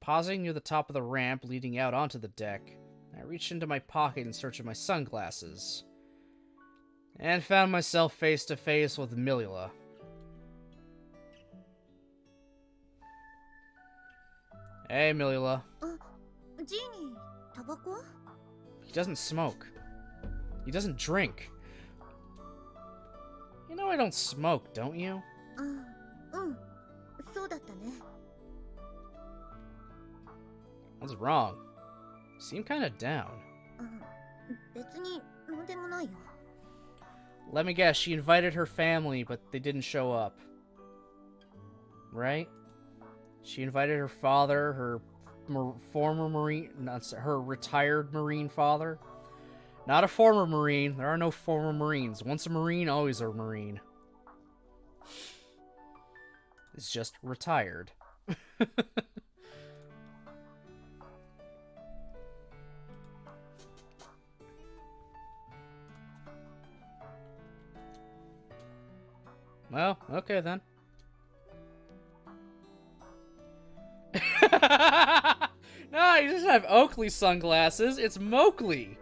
Pausing near the top of the ramp leading out onto the deck, I reached into my pocket in search of my sunglasses. and found myself face to face with Milila. Hey, Milila. ジーニー、タバコ？ He doesn't smoke. He doesn't drink. You know I don't smoke, don't you? そうだったね。 What's wrong? You seem kinda down. 別になんでもないよ。 Let me guess, she invited her family, but they didn't show up. Right? She invited her father, her former Marine, her retired Marine father. Not a former Marine. There are no former Marines. Once a Marine, always a Marine. It's just retired. Well, okay then. No, he doesn't have Oakley sunglasses. It's Mowgli.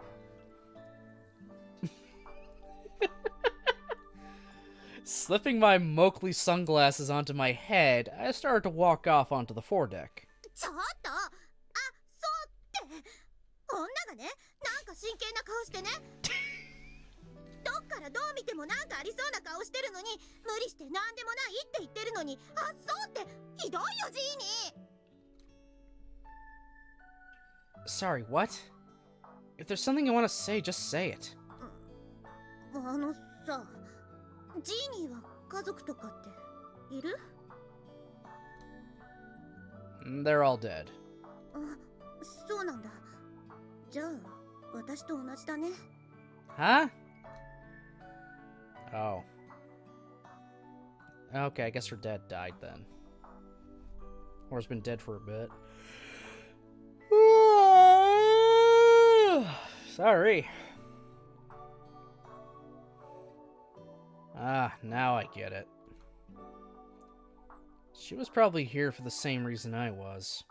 Slipping my Mowgli sunglasses onto my head, I started to walk off onto the foredeck. ちょっと、そうって、女がね、なんか真剣な顔してね。どっからどう見てもなんかありそうな顔してるのに、無理してなんでもないって言ってるのに、そうってひどいよジーニー。 Sorry, what? If there's something you want to say, just say it. さ、ジーニーは家族とかっている？ They're all dead. そうなんだ。じゃあ、私と同じだね。Huh? Oh. Okay, I guess her dad died then. Or has been dead for a bit. Sorry. Ah, now I get it. She was probably here for the same reason I was.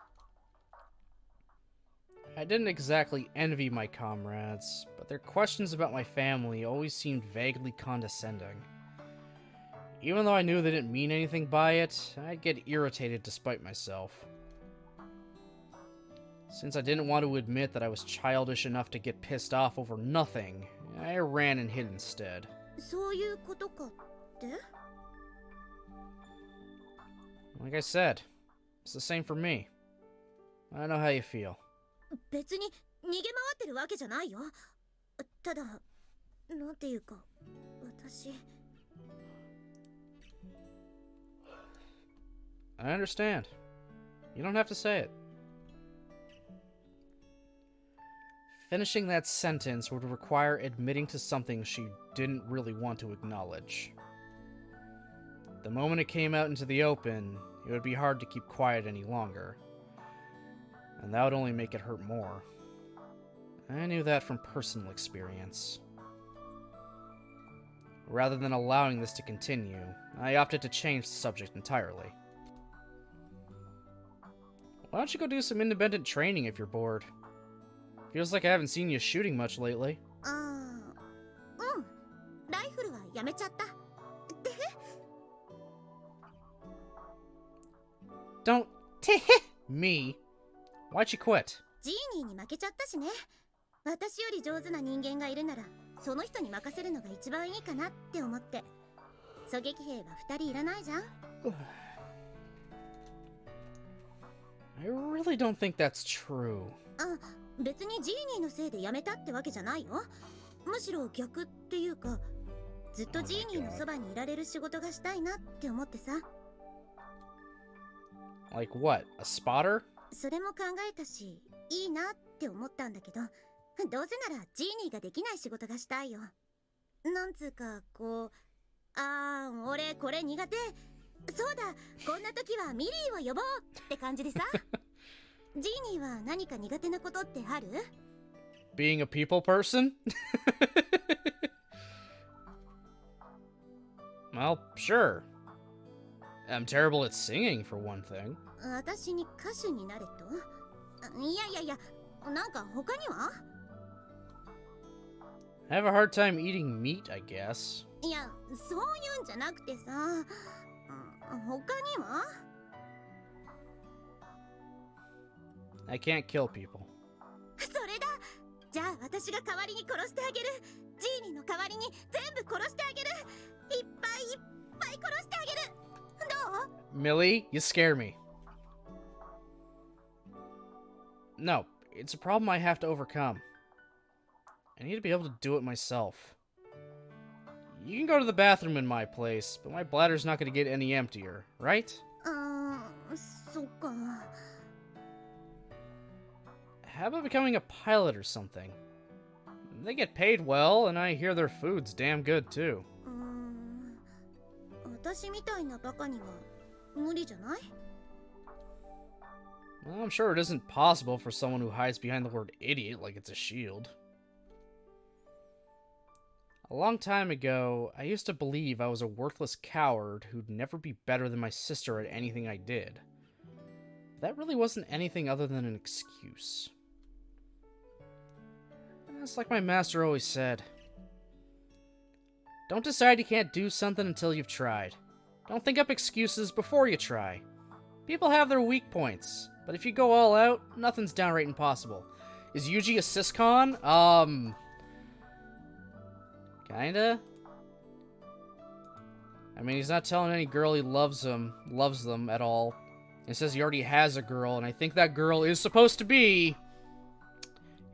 I didn't exactly envy my comrades, but their questions about my family always seemed vaguely condescending. Even though I knew they didn't mean anything by it, I'd get irritated despite myself. Since I didn't want to admit that I was childish enough to get pissed off over nothing, I ran and hid instead. そういうことかって？ Like I said, it's the same for me. I know how you feel. 別に逃げ回ってるわけじゃないよ。ただ、なんていうか、私。 I understand. You don't have to say it. Finishing that sentence would require admitting to something she didn't really want to acknowledge. The moment it came out into the open, it would be hard to keep quiet any longer. And that would only make it hurt more. I knew that from personal experience. Rather than allowing this to continue, I opted to change the subject entirely. Why don't you go do some independent training if you're bored? Feels like I haven't seen you shooting much lately. ライフルはやめちゃった。で Don't me. Why'd you quit? ジーニーに負けちゃったしね。私より上手な人間がいるなら、その人に任せるのが一番いいかなって思って。狙撃兵は2人いらないじゃん。I really don't think that's true. 別にジーニーのせいで辞めたってわけじゃないよ。むしろ逆っていうか、ずっとジーニーのそばにいられる仕事がしたいなって思ってさ。Like what? A spotter? それも考えたし、いいなって思ったんだけど、どうせならジーニーができない仕事がしたいよ。なんつうか、こう、俺これ苦手。そうだ、こんな時はミリーを呼ぼうって感じでさ。ジーニーは何か苦手なことってある？ Being a people person? Well, sure. I'm terrible at singing, for one thing. 私に歌手になれと？いや、なんか他には？ I have a hard time eating meat, I guess. いや、そういうんじゃなくてさ、他には？ I can't kill people. それだ。じゃあ私が代わりに殺してあげる。ジーニーの代わりに全部殺してあげる。いっぱいいっぱい殺してあげる。どう？ Millie, you scare me. No, it's a problem I have to overcome. I need to be able to do it myself. You can go to the bathroom in my place, but my bladder's not going to get any emptier, right? そっか。 How about becoming a pilot or something? They get paid well, and I hear their food's damn good too. 私みたいなバカには無理じゃない？ Well, I'm sure it isn't possible for someone who hides behind the word idiot like it's a shield. A long time ago, I used to believe I was a worthless coward who'd never be better than my sister at anything I did. That really wasn't anything other than an excuse. It's like my master always said. Don't decide you can't do something until you've tried. Don't think up excuses before you try. People have their weak points, but if you go all out, nothing's downright impossible. Is Yuji a siscon? Kinda? I mean, he's not telling any girl he loves them at all. He says he already has a girl, and I think that girl is supposed to be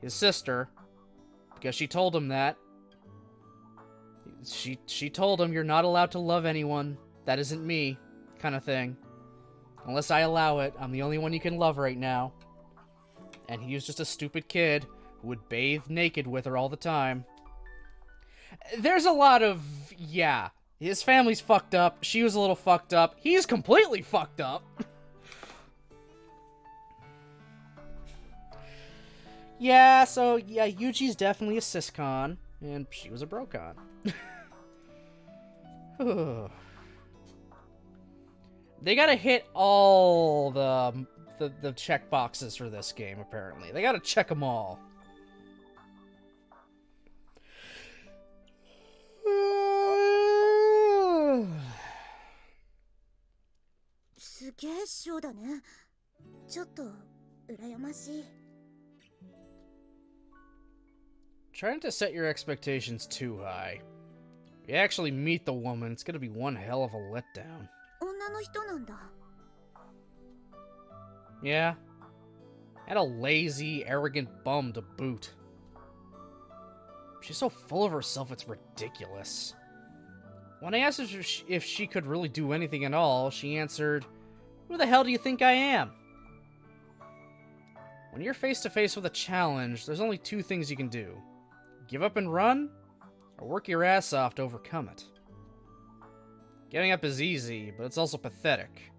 his sister, because she told him that. She told him, you're not allowed to love anyone. That isn't me, kind of thing. Unless I allow it, I'm the only one you can love right now. And he was just a stupid kid who would bathe naked with her all the time. There's a lot of, yeah, his family's fucked up, she was a little fucked up, he's completely fucked up. Yeah, so, yeah, Yuji's definitely a siscon, and she was a brocon. They gotta hit all the check boxes for this game, apparently. They gotta check them all.すげえ賞だね。ちょっと羨ましい。 Try not to set your expectations too high. If you actually meet the woman, it's gonna be one hell of a letdown. 女の人なんだ。 Yeah. And a lazy, arrogant bum to boot. She's so full of herself, it's ridiculous. When I asked her if she could really do anything at all, she answered, "Who the hell do you think I am?" When you're face to face with a challenge, there's only two things you can do. Give up and run, or work your ass off to overcome it. Giving up is easy, but it's also pathetic.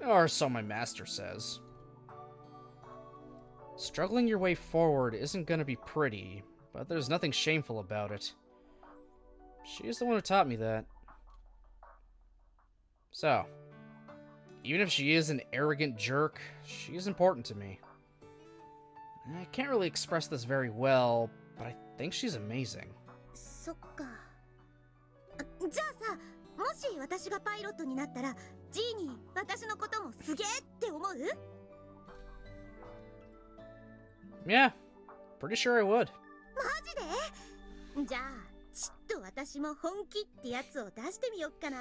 Or so my master says. Struggling your way forward isn't gonna be pretty, but there's nothing shameful about it. She's the one who taught me that. So, even if she is an arrogant jerk, she's important to me. I can't really express this very well, but I think she's amazing. そっか。じゃあさ、もし私がパイロットになったら、ジーニー、私のこともすげえって思う？ Yeah, pretty sure I would. マジで？じゃあ、ちっと私も本気ってやつを出してみよっかな。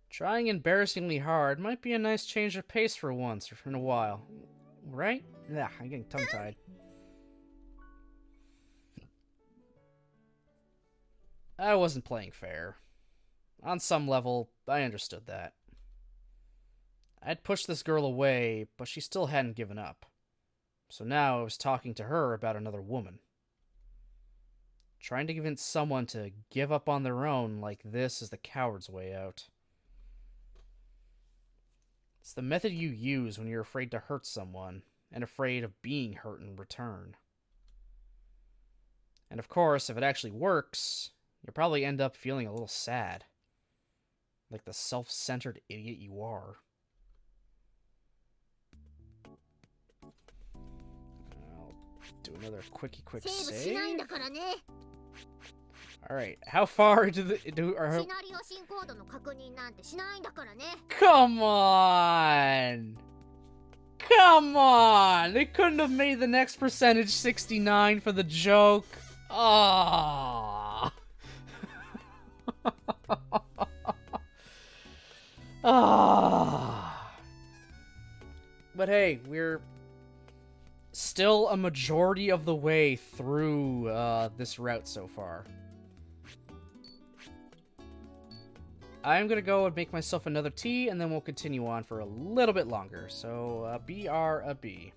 Trying embarrassingly hard might be a nice change of pace for once or in a while. Right? Yeah, I'm getting tongue-tied. I wasn't playing fair. On some level, I understood that. I'd pushed this girl away, but she still hadn't given up. So now I was talking to her about another woman. Trying to convince someone to give up on their own like this is the coward's way out. It's the method you use when you're afraid to hurt someone, and afraid of being hurt in return. And of course, if it actually works, you'll probably end up feeling a little sad. Like the self-centered idiot you are. I'll Do another quick セーブしないん save. だからね。 All right, how far do the シナリオ進行度の確認なんてしないんだからね。 Come on! Come on! They couldn't have made the next percentage 69 for the joke. Ah. Ah. But hey, we're still a majority of the way through this route so far. I'm gonna go and make myself another tea, and then we'll continue on for a little bit longer. So, BRB.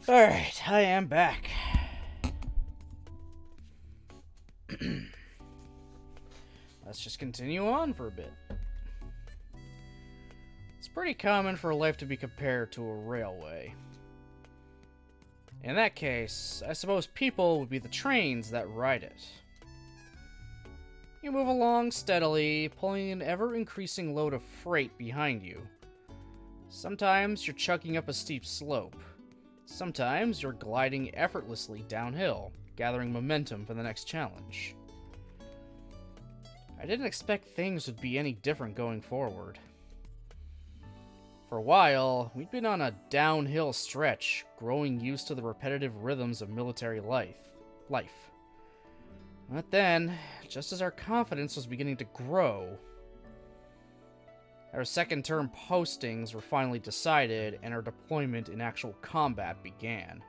Alright, I am back. Let's just continue on for a bit. It's pretty common for life to be compared to a railway. In that case, I suppose people would be the trains that ride it. You move along steadily, pulling an ever-increasing load of freight behind you. Sometimes you're chugging up a steep slope. Sometimes you're gliding effortlessly downhill, gathering momentum for the next challenge. I didn't expect things would be any different going forward. For a while, we'd been on a downhill stretch, growing used to the repetitive rhythms of military life. But then, just as our confidence was beginning to grow, our second-term postings were finally decided, and our deployment in actual combat began.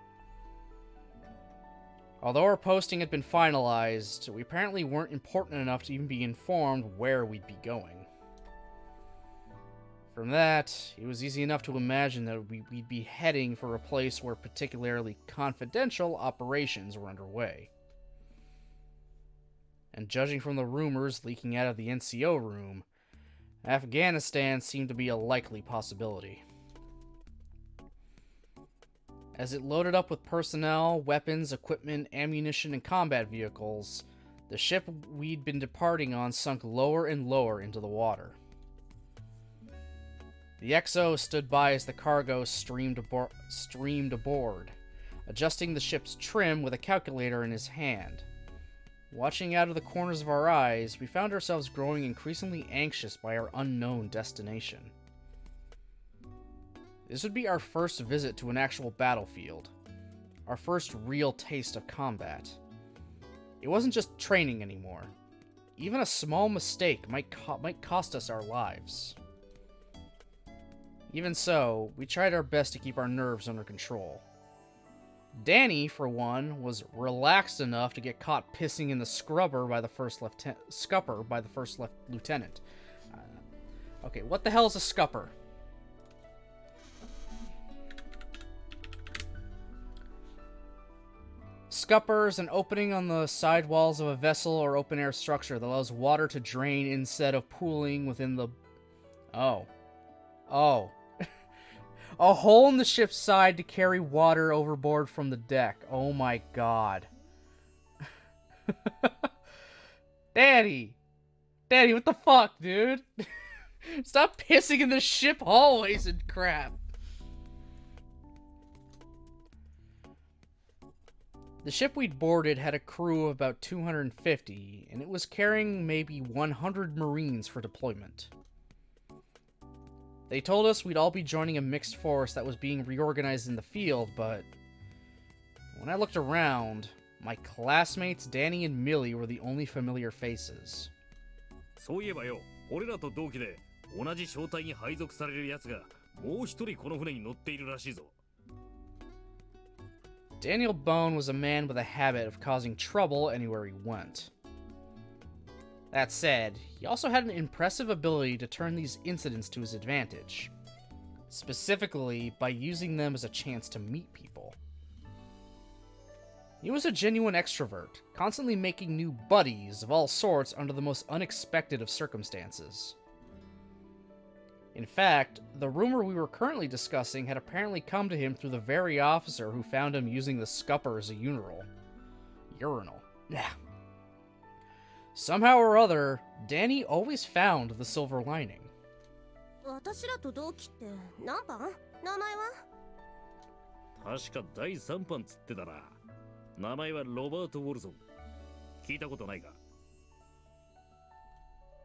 Although our posting had been finalized, we apparently weren't important enough to even be informed where we'd be going. From that, it was easy enough to imagine that we'd be heading for a place where particularly confidential operations were underway. And judging from the rumors leaking out of the NCO room, Afghanistan seemed to be a likely possibility. As it loaded up with personnel, weapons, equipment, ammunition, and combat vehicles, the ship we'd been departing on sunk lower and lower into the water. The XO stood by as the cargo streamed aboard, adjusting the ship's trim with a calculator in his hand. Watching out of the corners of our eyes, we found ourselves growing increasingly anxious by our unknown destination. This would be our first visit to an actual battlefield, our first real taste of combat. It wasn't just training anymore. Even a small mistake might cost us our lives. Even so, we tried our best to keep our nerves under control. Danny, for one, was relaxed enough to get caught pissing in the scupper by the first lieutenant. Okay, what the hell is a scupper? Scupper is an opening on the side walls of a vessel or open-air structure that allows water to drain instead of pooling within the... Oh. A hole in the ship's side to carry water overboard from the deck. Oh my god. Daddy, what the fuck, dude? Stop pissing in the ship hallways and crap. The ship we'd boarded had a crew of about 250, and it was carrying maybe 100 Marines for deployment. They told us we'd all be joining a mixed force that was being reorganized in the field, but when I looked around, my classmates Danny and Millie were the only familiar faces. そういえばよ、俺らと同期で同じ小隊に配属される奴がもう一人この船に乗っているらしいぞ。Daniel Bone was a man with a habit of causing trouble anywhere he went. That said, he also had an impressive ability to turn these incidents to his advantage, specifically by using them as a chance to meet people. He was a genuine extrovert, constantly making new buddies of all sorts under the most unexpected of circumstances. In fact, the rumor we were currently discussing had apparently come to him through the very officer who found him using the scupper as a urinal. Yeah. Somehow or other, Danny always found the silver lining. 私らと同期って何番？名前は？確か第3班つってたな。名前はロバート・ウォルソン。聞いたことないか？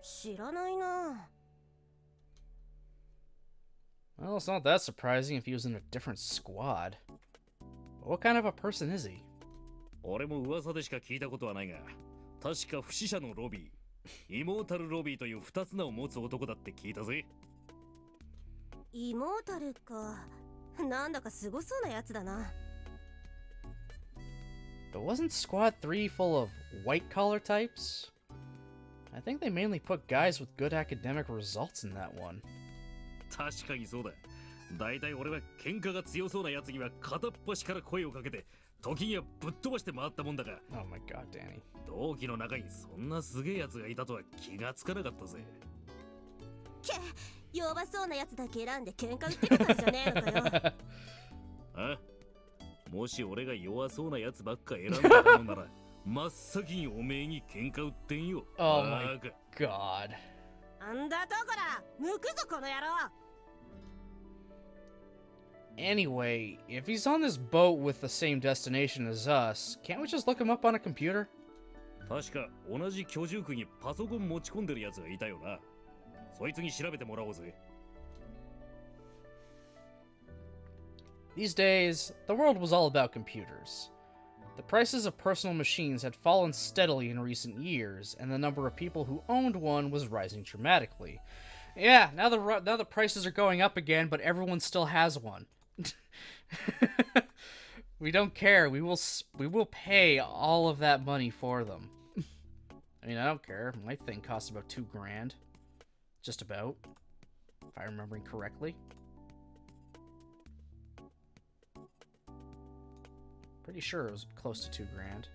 知らないな。Well, it's not that surprising if he was in a different squad. But what kind of a person is he? 俺も噂でしか聞いたことはないが、確か不死者のロビー、イモータルロビーという二つ名を持つ男だって聞いたぜ。イモータルか。なんだかすごそうなやつだな。But wasn't Squad 3 full of white-collar types? I think they mainly put guys with good academic results in that one. 確かにそうだ。だいたい俺は喧嘩が強そうなやつには片っ端から声をかけて時にはぶっ飛ばして回ったもんだが Oh my god, Danny. 同期の中にそんなすげえやつがいたとは気がつかなかったぜ。弱そうなやつだけ選んで喧嘩売ってきたんじゃねえのかよ。あ、もし俺が弱そうなやつばっか選んだのなら真っ先におめえに喧嘩売ってんよ。 Oh my god. なんだとこら、抜くぞこの野郎。 Anyway, if he's on this boat with the same destination as us, can't we just look him up on a computer? 確か同じ居住区にパソコン持ち込んでるやつがいたよな。そいつに調べてもらおうぜ。 These days, the world was all about computers. The prices of personal machines had fallen steadily in recent years, and the number of people who owned one was rising dramatically. Yeah, now the prices are going up again, but everyone still has one. We don't care. We will pay all of that money for them. I mean, I don't care. My thing costs about $2,000. Just about, if I'm remembering correctly. Pretty sure it was close to $2,000.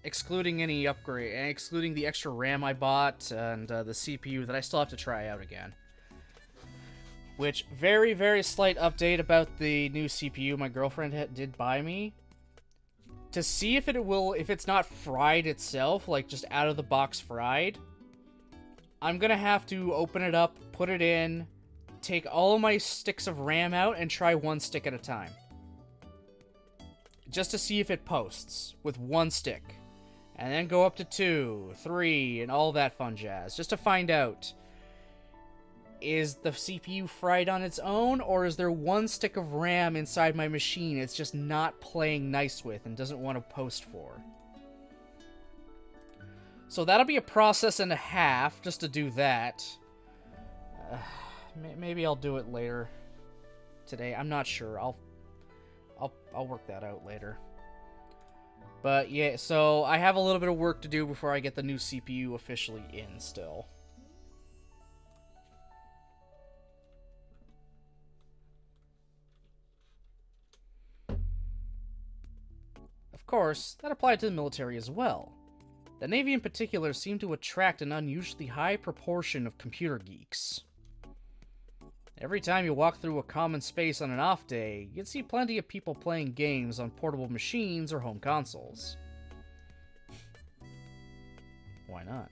Excluding any upgrade, and excluding the extra RAM I bought, and the CPU that I still have to try out again. Which, very, very slight update about the new CPU my girlfriend did buy me. To see if if it's not fried itself, like just out of the box fried, I'm gonna have to open it up, put it in, take all of my sticks of RAM out, and try one stick at a time. Just to see if it posts with one stick. And then go up to 2, 3, and all that fun jazz. Just to find out, is the CPU fried on its own, or is there one stick of RAM inside my machine it's just not playing nice with and doesn't want to post for? So that'll be a process and a half just to do that. Maybe I'll do it later today. I'm not sure. I'll work that out later. But yeah, so I have a little bit of work to do before I get the new CPU officially in still. Of course, that applied to the military as well. The Navy in particular seemed to attract an unusually high proportion of computer geeks. Every time you walk through a common space on an off day, you'd see plenty of people playing games on portable machines or home consoles. Why not?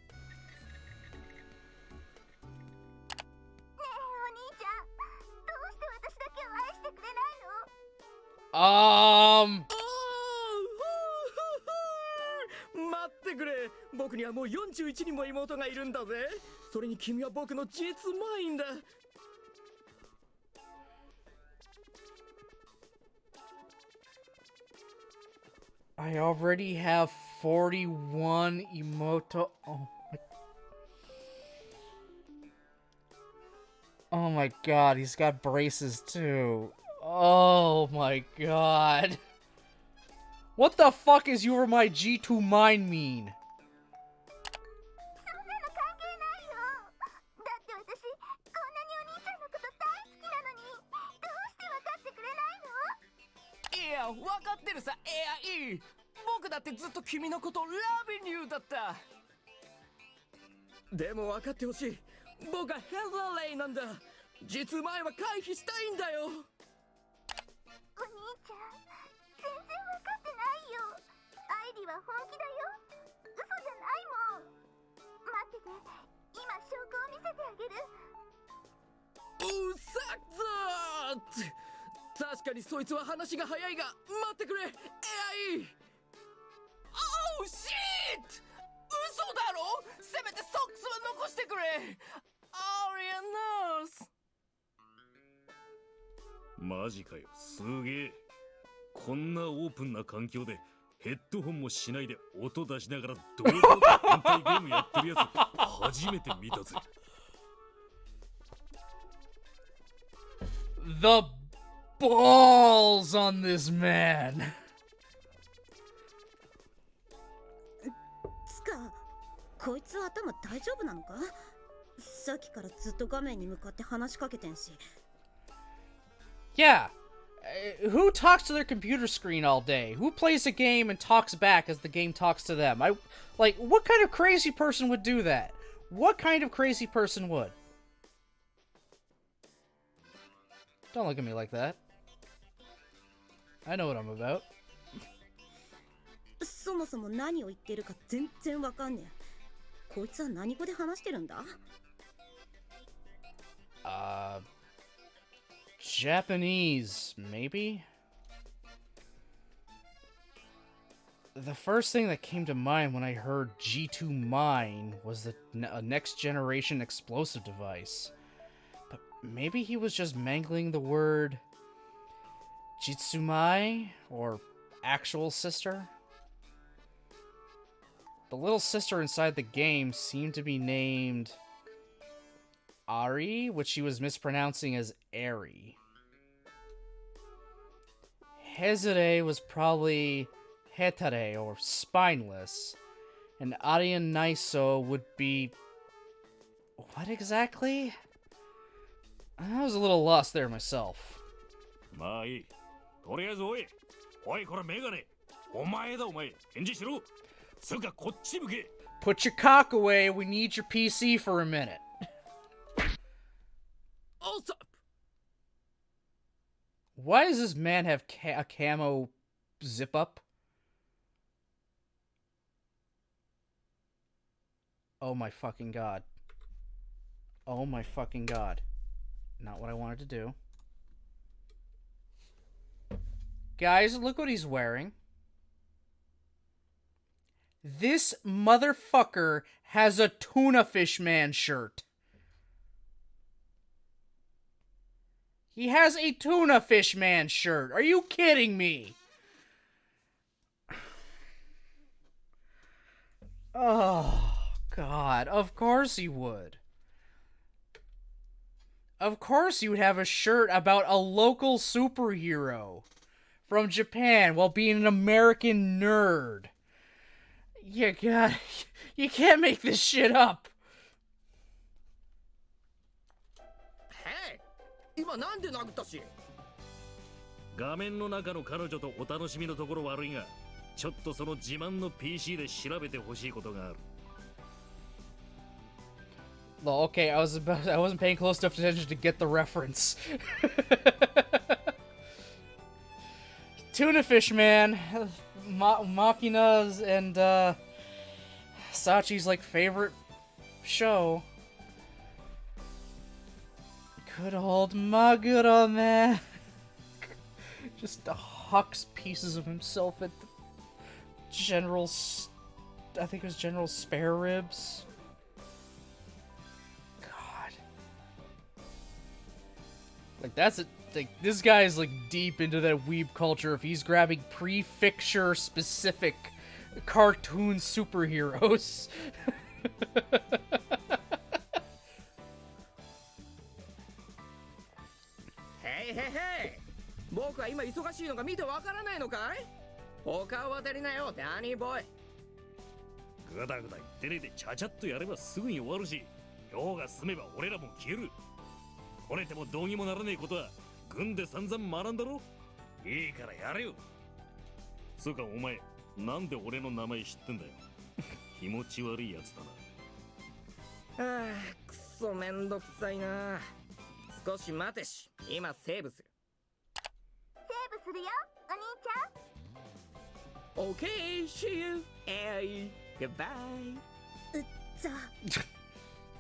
Um... 待ってくれ。僕にはもう41人も妹がいるんだぜ。それに君は僕の実マインだ。I already have 41 emoto. Oh my god, he's got braces too. Oh my god. What the fuck is you were my G2 mine mean? Yeah, 分かってるさ、AI。僕だってずっと君のことラビニューだった。でも分かってほしい。僕はヘザーレイなんだ。実前は回避したいんだよ。お兄ちゃん、全然分かってないよ。アイリは本気だよ。嘘じゃないもん。待ってて、今証拠を見せてあげる。うさっぞー。確かにそいつは話が早いが、待ってくれ AI。 Oh shit! 嘘だろ。せめてソックスは残してくれ。Aria knows。マジかよ、すげえ。こんなオープンな環境でヘッドホンもしないで音出しながら堂々と変態ゲームやってるやつ初めて見たぜ。The balls on this man. つか、こいつ頭大丈夫なのか？さっきからずっと画面に向かって話しかけてんし。 Yeah. Who talks to their computer screen all day? Who plays a game and talks back as the game talks to them? What kind of crazy person would do that? What kind of crazy person would? Don't look at me like that. I know what I'm about. そもそも何を言ってるか全然わかんねえ。こいつは何語で話してるんだ？ Japanese, maybe? The first thing that came to mind when I heard G2 Mine was a next generation explosive device. But maybe he was just mangling the word Jitsumai, or actual sister? The little sister inside the game seemed to be named Ari, which she was mispronouncing as Airy. Hezare was probably Hetare, or spineless. And Arian Naiso would be... what exactly? I was a little lost there myself. まあいい。とりあえずおい。おい、これメガネ。お前だお前。返事しろ。つうかこっち向け。Put your cock away, we need your PC for a minute. Why does this man have a camo zip up? Oh my fucking god. Oh my fucking god. Not what I wanted to do. Guys, look what he's wearing. This motherfucker has a Tuna Fish Man shirt. He has a Tuna Fish Man shirt. Are you kidding me? Oh, God. Of course he would. Of course he would have a shirt about a local superhero from Japan while being an American nerd. You can't make this shit up. 今なんで殴ったし？画面の中の彼女とお楽しみのところ悪いが、ちょっとその自慢の PC で調べてほしいことがある。Well, okay, I wasn't paying close enough attention to get the reference. Tuna Fish Man, Machina's and Sachi's favorite show. Good old Maguro, man. Just hucks pieces of himself at the General's... I think it was General Spare Ribs. God. That's it. This guy is deep into that weeb culture if he's grabbing prefecture specific cartoon superheroes. 僕は今忙しいのが見てわからないのかい？他を渡りなよ、ダニーボーイ。ぐだぐだ言ってねえでちゃちゃっとやればすぐに終わるし、用が済めば俺らも消える。これてもどうにもならねえことは軍で散々学んだろ。いいからやれよ。つうかお前、なんで俺の名前知ってんだよ。気持ち悪いやつだな。ああ、くそめんどくさいな。少し待てし、今セーブする。セーブするよ、お兄ちゃん。 Okay, see you. Hey, goodbye. ざ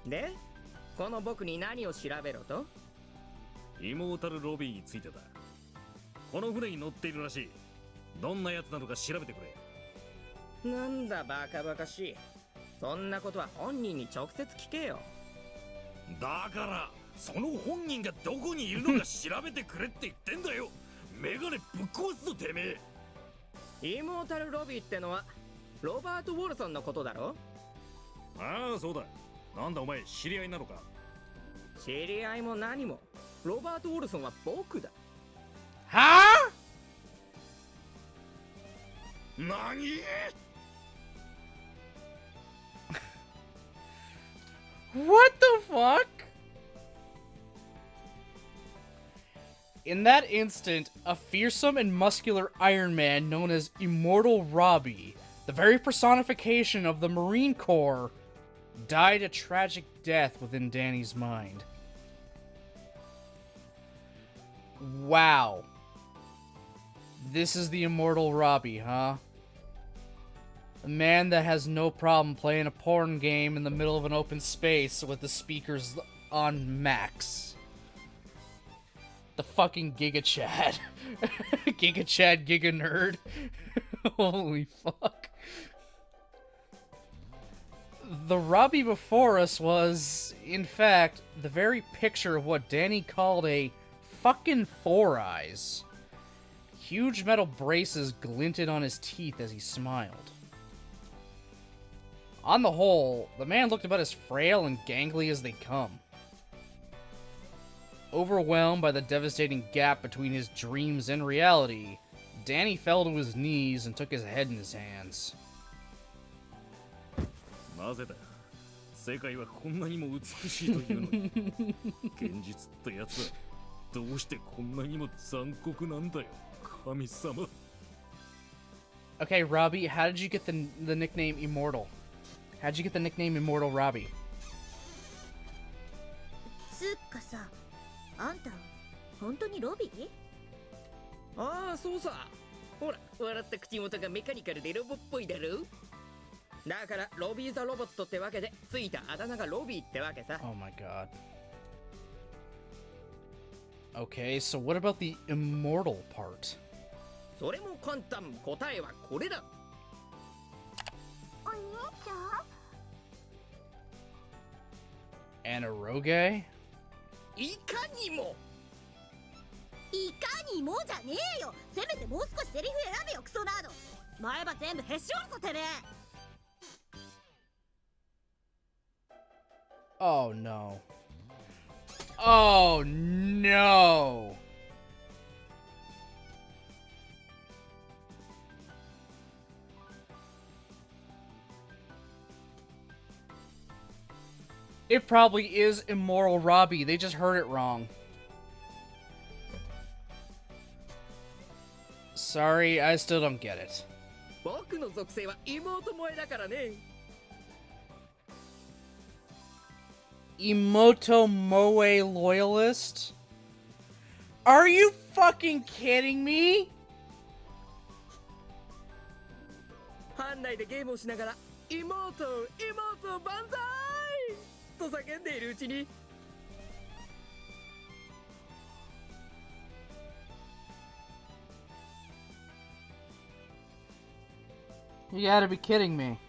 で、この僕に何を調べろと？イモータルロビーについてだ。この船に乗っているらしい。どんなやつなのか調べてくれ。なんだバカバカしい。そんなことは本人に直接聞けよ。だからその本人がどこにいるのか調べてくれって言ってんだよ。メガネぶっ壊すぞてめえ。イモータルロビーってのはロバート・ウォルソンのことだろ？ああそうだ。なんだお前知り合いなのか？知り合いも何も。ロバート・ウォルソンは僕だ。はあ？何？ What the fuck? In that instant, a fearsome and muscular Iron Man known as Immortal Robbie, the very personification of the Marine Corps, died a tragic death within Danny's mind. Wow. This is the Immortal Robbie, huh? A man that has no problem playing a porn game in the middle of an open space with the speakers on max. The fucking Giga Chad. Giga Chad, Giga Nerd. Holy fuck. The Robbie before us was, in fact, the very picture of what Danny called a fucking Four Eyes. Huge metal braces glinted on his teeth as he smiled. On the whole, the man looked about as frail and gangly as they come. Overwhelmed by the devastating gap between his dreams and reality, Danny fell to his knees and took his head in his hands. なぜだ世界はこんなにも美しいというのに現実ってやつはどうしてこんなにも残酷なんだよ神様 Okay, Robbie, how did you get the nickname Immortal? How'd you get the nickname Immortal Robbie? つうかさ、あんた本当にロビー？ああ、そうさ。ほら、笑った口元がメカニカルでロボっぽいだろ。だからロビーザロボットってわけでついたあだ名がロビーってわけさ。 Oh my god. Okay, so what about the immortal part? それも簡単。答えはこれだ。お兄ちゃん Anaroge? いかにも。いかにもじゃねえよ。せめてもう少しセリフ選べよ、クソナード。前歯全部へし折るぞてめえ。Oh no. Oh no. It probably is Immoral Robbie. They just heard it wrong. Sorry, I still don't get it. 僕の属性は妹萌えだからね。Emoto Moe Loyalist? Are you fucking kidding me? 班内でゲームをしながら妹万歳と叫んでいるうちに You gotta be kidding me.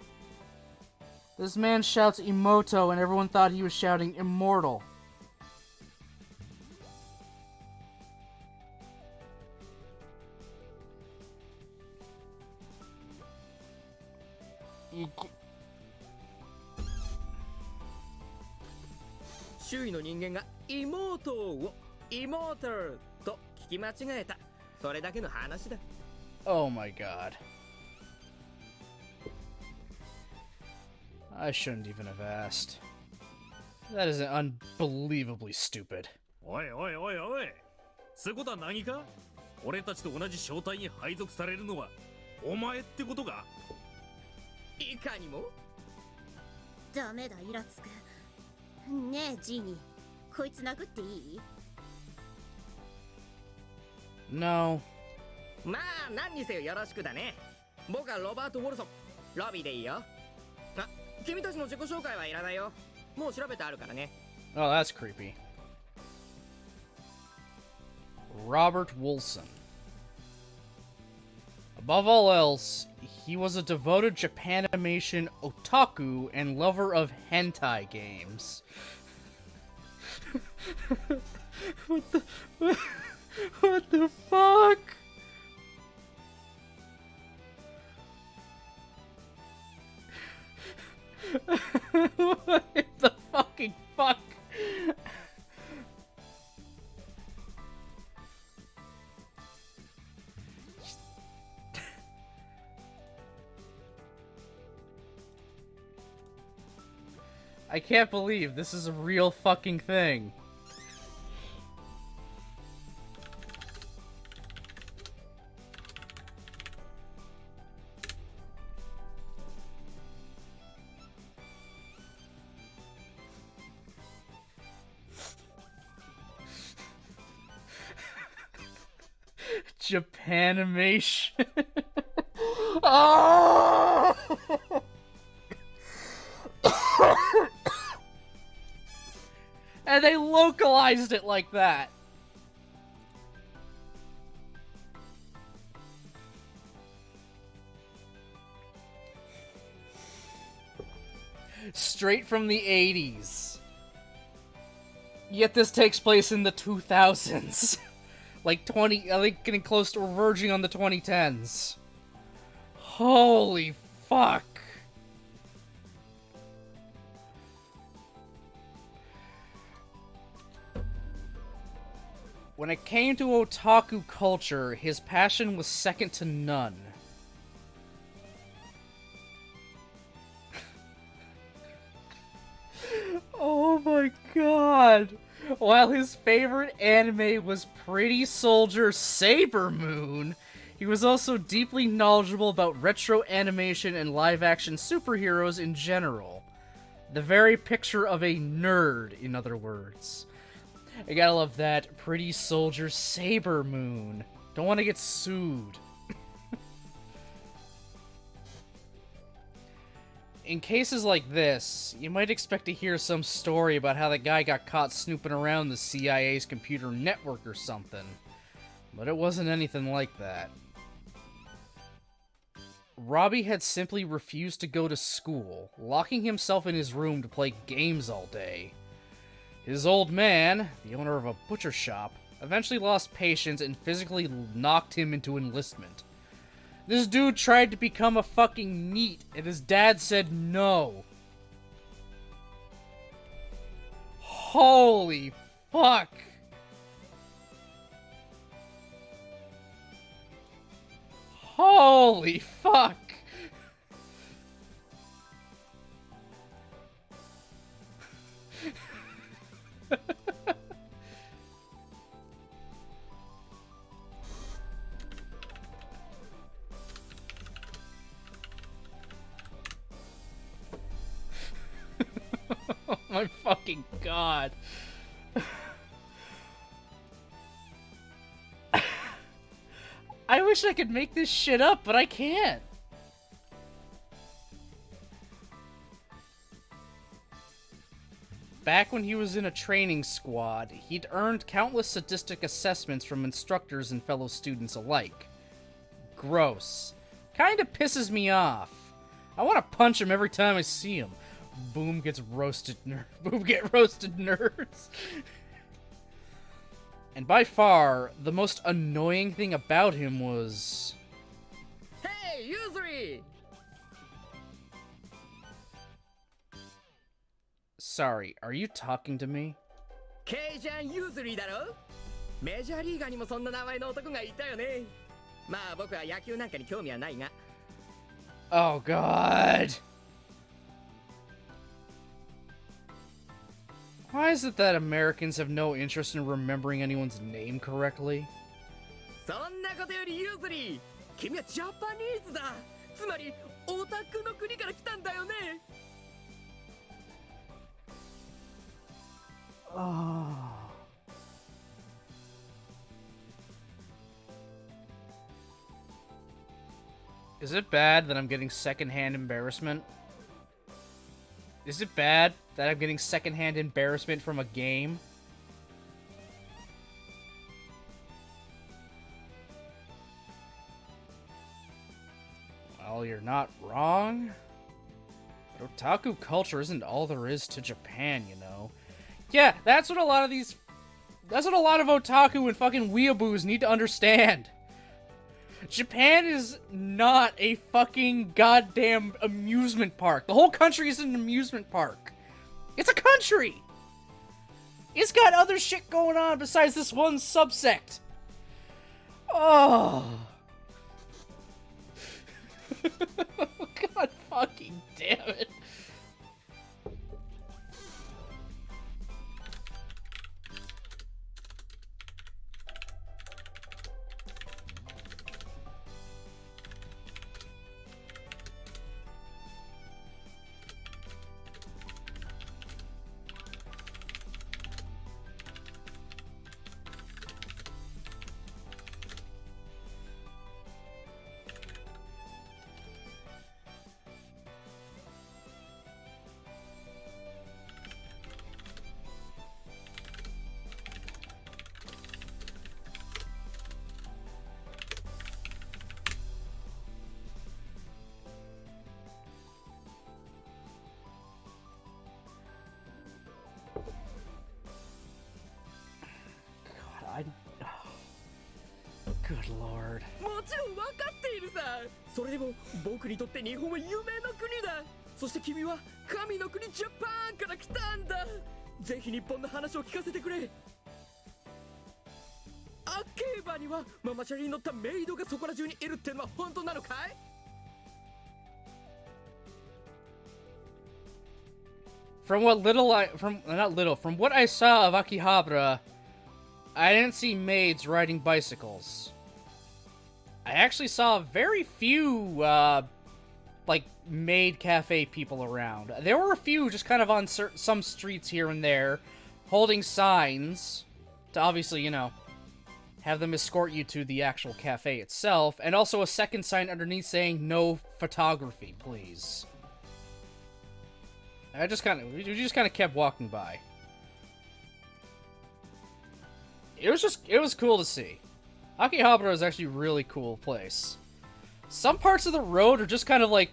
This man shouts Emoto and everyone thought he was shouting Immortal. You... 周囲の人間が妹を妹と聞き間違えた。それだけの話だ。 Oh my god. I shouldn't even have asked. That is unbelievably stupid. おいおいおいおいそういうことは何か俺たちと同じ正体に配属されるのはお前ってことかいかにもダメだ、イラつく。ねえジーニー、こいつ殴っていい？ No. まあ何にせよよろしくだね。僕はロバート・ウォルソン。ロビーでいいよ。あ、君たちの自己紹介はいらないよ。もう調べてあるからね。 Oh, that's creepy. Robert Wilson. Above all else, he was a devoted Japanimation otaku and lover of hentai games. What the fuck? What the fucking fuck? I can't believe this is a real fucking thing. Japanimation. Oh! And they localized it like that. Straight from the 80s. Yet this takes place in the 2000s. Like I think getting close to verging on the 2010s. Holy fuck. When it came to otaku culture, his passion was second to none. Oh my god. While his favorite anime was Pretty Soldier Saber Moon, he was also deeply knowledgeable about retro animation and live-action superheroes in general. The very picture of a nerd, in other words. I gotta love that. Pretty Soldier Saber Moon. Don't want to get sued. In cases like this, you might expect to hear some story about how the guy got caught snooping around the CIA's computer network or something. But it wasn't anything like that. Robbie had simply refused to go to school, locking himself in his room to play games all day. His old man, the owner of a butcher shop, eventually lost patience and physically knocked him into enlistment. This dude tried to become a fucking NEET, and his dad said no. Holy fuck. Holy fuck. Oh my fucking god. I wish I could make this shit up, but I can't. Back when he was in a training squad, he'd earned countless sadistic assessments from instructors and fellow students alike. Gross. Kinda pisses me off. I want to punch him every time I see him. Boom gets roasted Boom get roasted nerds. And by far, the most annoying thing about him was... Hey, Yuzuri! Sorry, are you talking to me? Keijan Yuzuri だろ？メジャーリーガーにもそんな名前の男がいたよね。まあ僕は野球なんかに興味はないが。Oh god. Why is it that Americans have no interest in remembering anyone's name correctly? そんなことよりユーズリー、君はジャパニーズだ。つまりオタクの国から来たんだよね。Oh. Is it bad that I'm getting secondhand embarrassment? Is it bad that I'm getting secondhand embarrassment from a game? Well, you're not wrong. But otaku culture isn't all there is to Japan, you know. Yeah, that's what a lot of otaku and fucking weeaboos need to understand. Japan is not a fucking goddamn amusement park. The whole country is an amusement park. It's a country! It's got other shit going on besides this one subsect. Oh. God fucking damn it. Good lord. もちろん分かっているさ。それでも僕にとって日本は夢の国だ。そして君は神の国ジャパンから来たんだ。ぜひ日本の話を聞かせてくれ。アッケーバーにはママチャリに乗ったメイドがそこら中にいるってのは本当なのかい？ From what little from what I saw of Akihabara, I didn't see maids riding bicycles. I actually saw very few, like, maid cafe people around. There were a few just kind of on some streets here and there, holding signs to obviously, you know, have them escort you to the actual cafe itself, and also a second sign underneath saying, "No photography, please." We just kind of kept walking by. It was cool to see. Akihabara is actually a really cool place. Some parts of the road are just kind of like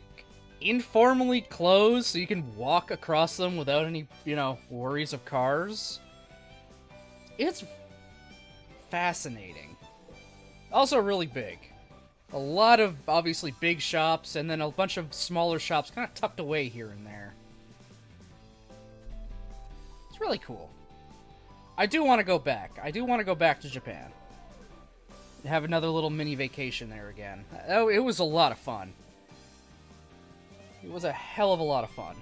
informally closed, so you can walk across them without any, you know, worries of cars. It's fascinating. Also really big. A lot of, obviously, big shops, and then a bunch of smaller shops kind of tucked away here and there. It's really cool. I do want to go back. I do want to go back to Japan. Have another little mini vacation there again. Oh, it was a lot of fun. It was a hell of a lot of fun.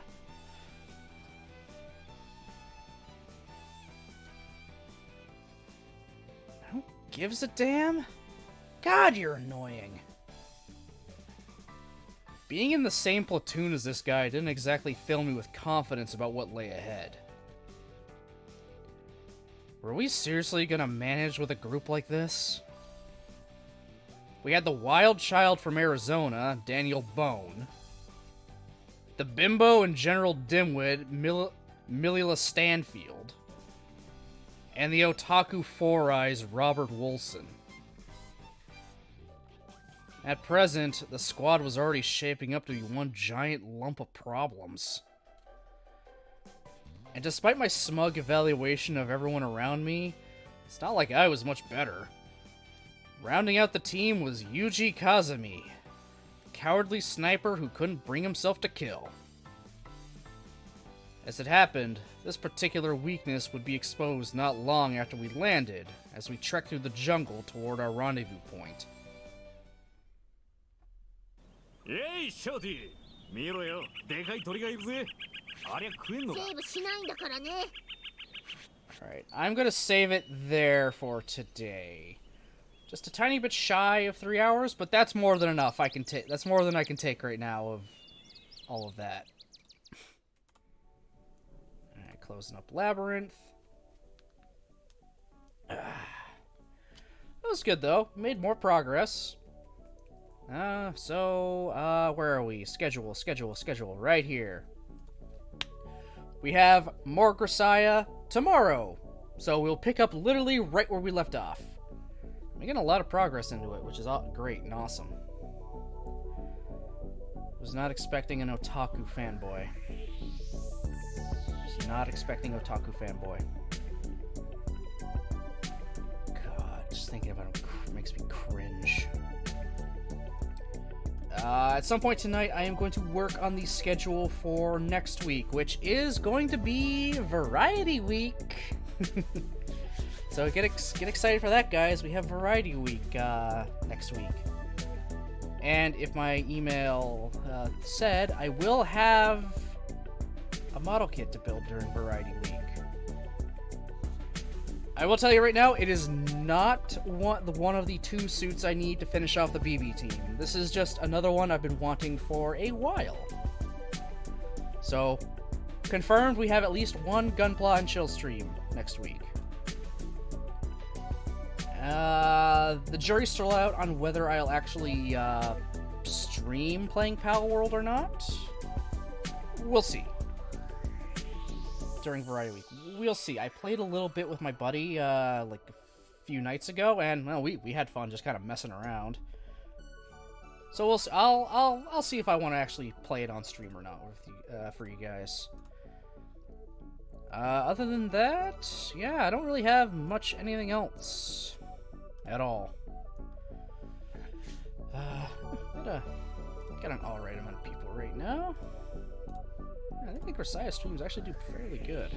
Who gives a damn? God, you're annoying. Being in the same platoon as this guy didn't exactly fill me with confidence about what lay ahead. Were we seriously gonna manage with a group like this? We had the wild child from Arizona, Daniel Bone. The bimbo and general dimwit, Milila Stanfield. And the otaku Four Eyes, Robert Wolson. At present, the squad was already shaping up to be one giant lump of problems. And despite my smug evaluation of everyone around me, it's not like I was much better. Rounding out the team was Yuji Kazami, the cowardly sniper who couldn't bring himself to kill. As it happened, this particular weakness would be exposed not long after we landed, as we trekked through the jungle toward our rendezvous point. Hey, Shorty! 見ろよ、でかい鳥がいるぜ。ありゃ食えんのか。セーブしないんだからね。Alright, I'm gonna save it there for today. Just a tiny bit shy of 3 hours, but that's more than enough I can take. That's more than I can take right now of all of that. Alright, closing up Labyrinth. That was good, though. Made more progress. Where are we? Schedule. Right here. We have more Grisaia tomorrow. So we'll pick up literally right where we left off. We're getting a lot of progress into it, which is great and awesome. Was not expecting an otaku fanboy. Was not expecting otaku fanboy. God, just thinking about him makes me cringe. At some point tonight, I am going to work on the schedule for next week, which is going to be Variety Week. So get excited for that, guys. We have Variety Week next week. And if my email said, I will have a model kit to build during Variety Week. I will tell you right now, it is not one of the 2 suits I need to finish off the BB team. This is just another one I've been wanting for a while. So, confirmed we have at least one Gunpla and Chill stream next week. The jury's still out on whether I'll actually stream playing Pal World or not. We'll see. During Variety Week. We'll see. I played a little bit with my buddy, like a few nights ago, and well, we had fun just kind of messing around. So I'll see if I want to actually play it on stream or not with you, for you guys. Other than that, yeah, I don't really have anything else at all. Got an alright amount of people right now. Yeah, I think the Grisaia streams actually do fairly good.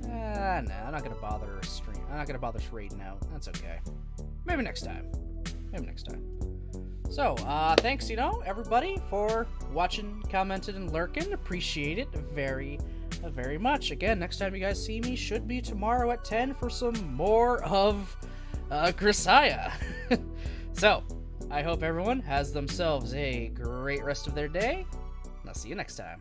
Nah, I'm not gonna bother stream. I'm not gonna bother raiding out. That's okay. Maybe next time. So, thanks, everybody for watching, commenting, and lurking. Appreciate it very, very much. Again, next time you guys see me should be tomorrow at 10 for some more of Grisaia. So, I hope everyone has themselves a great rest of their day, and I'll see you next time.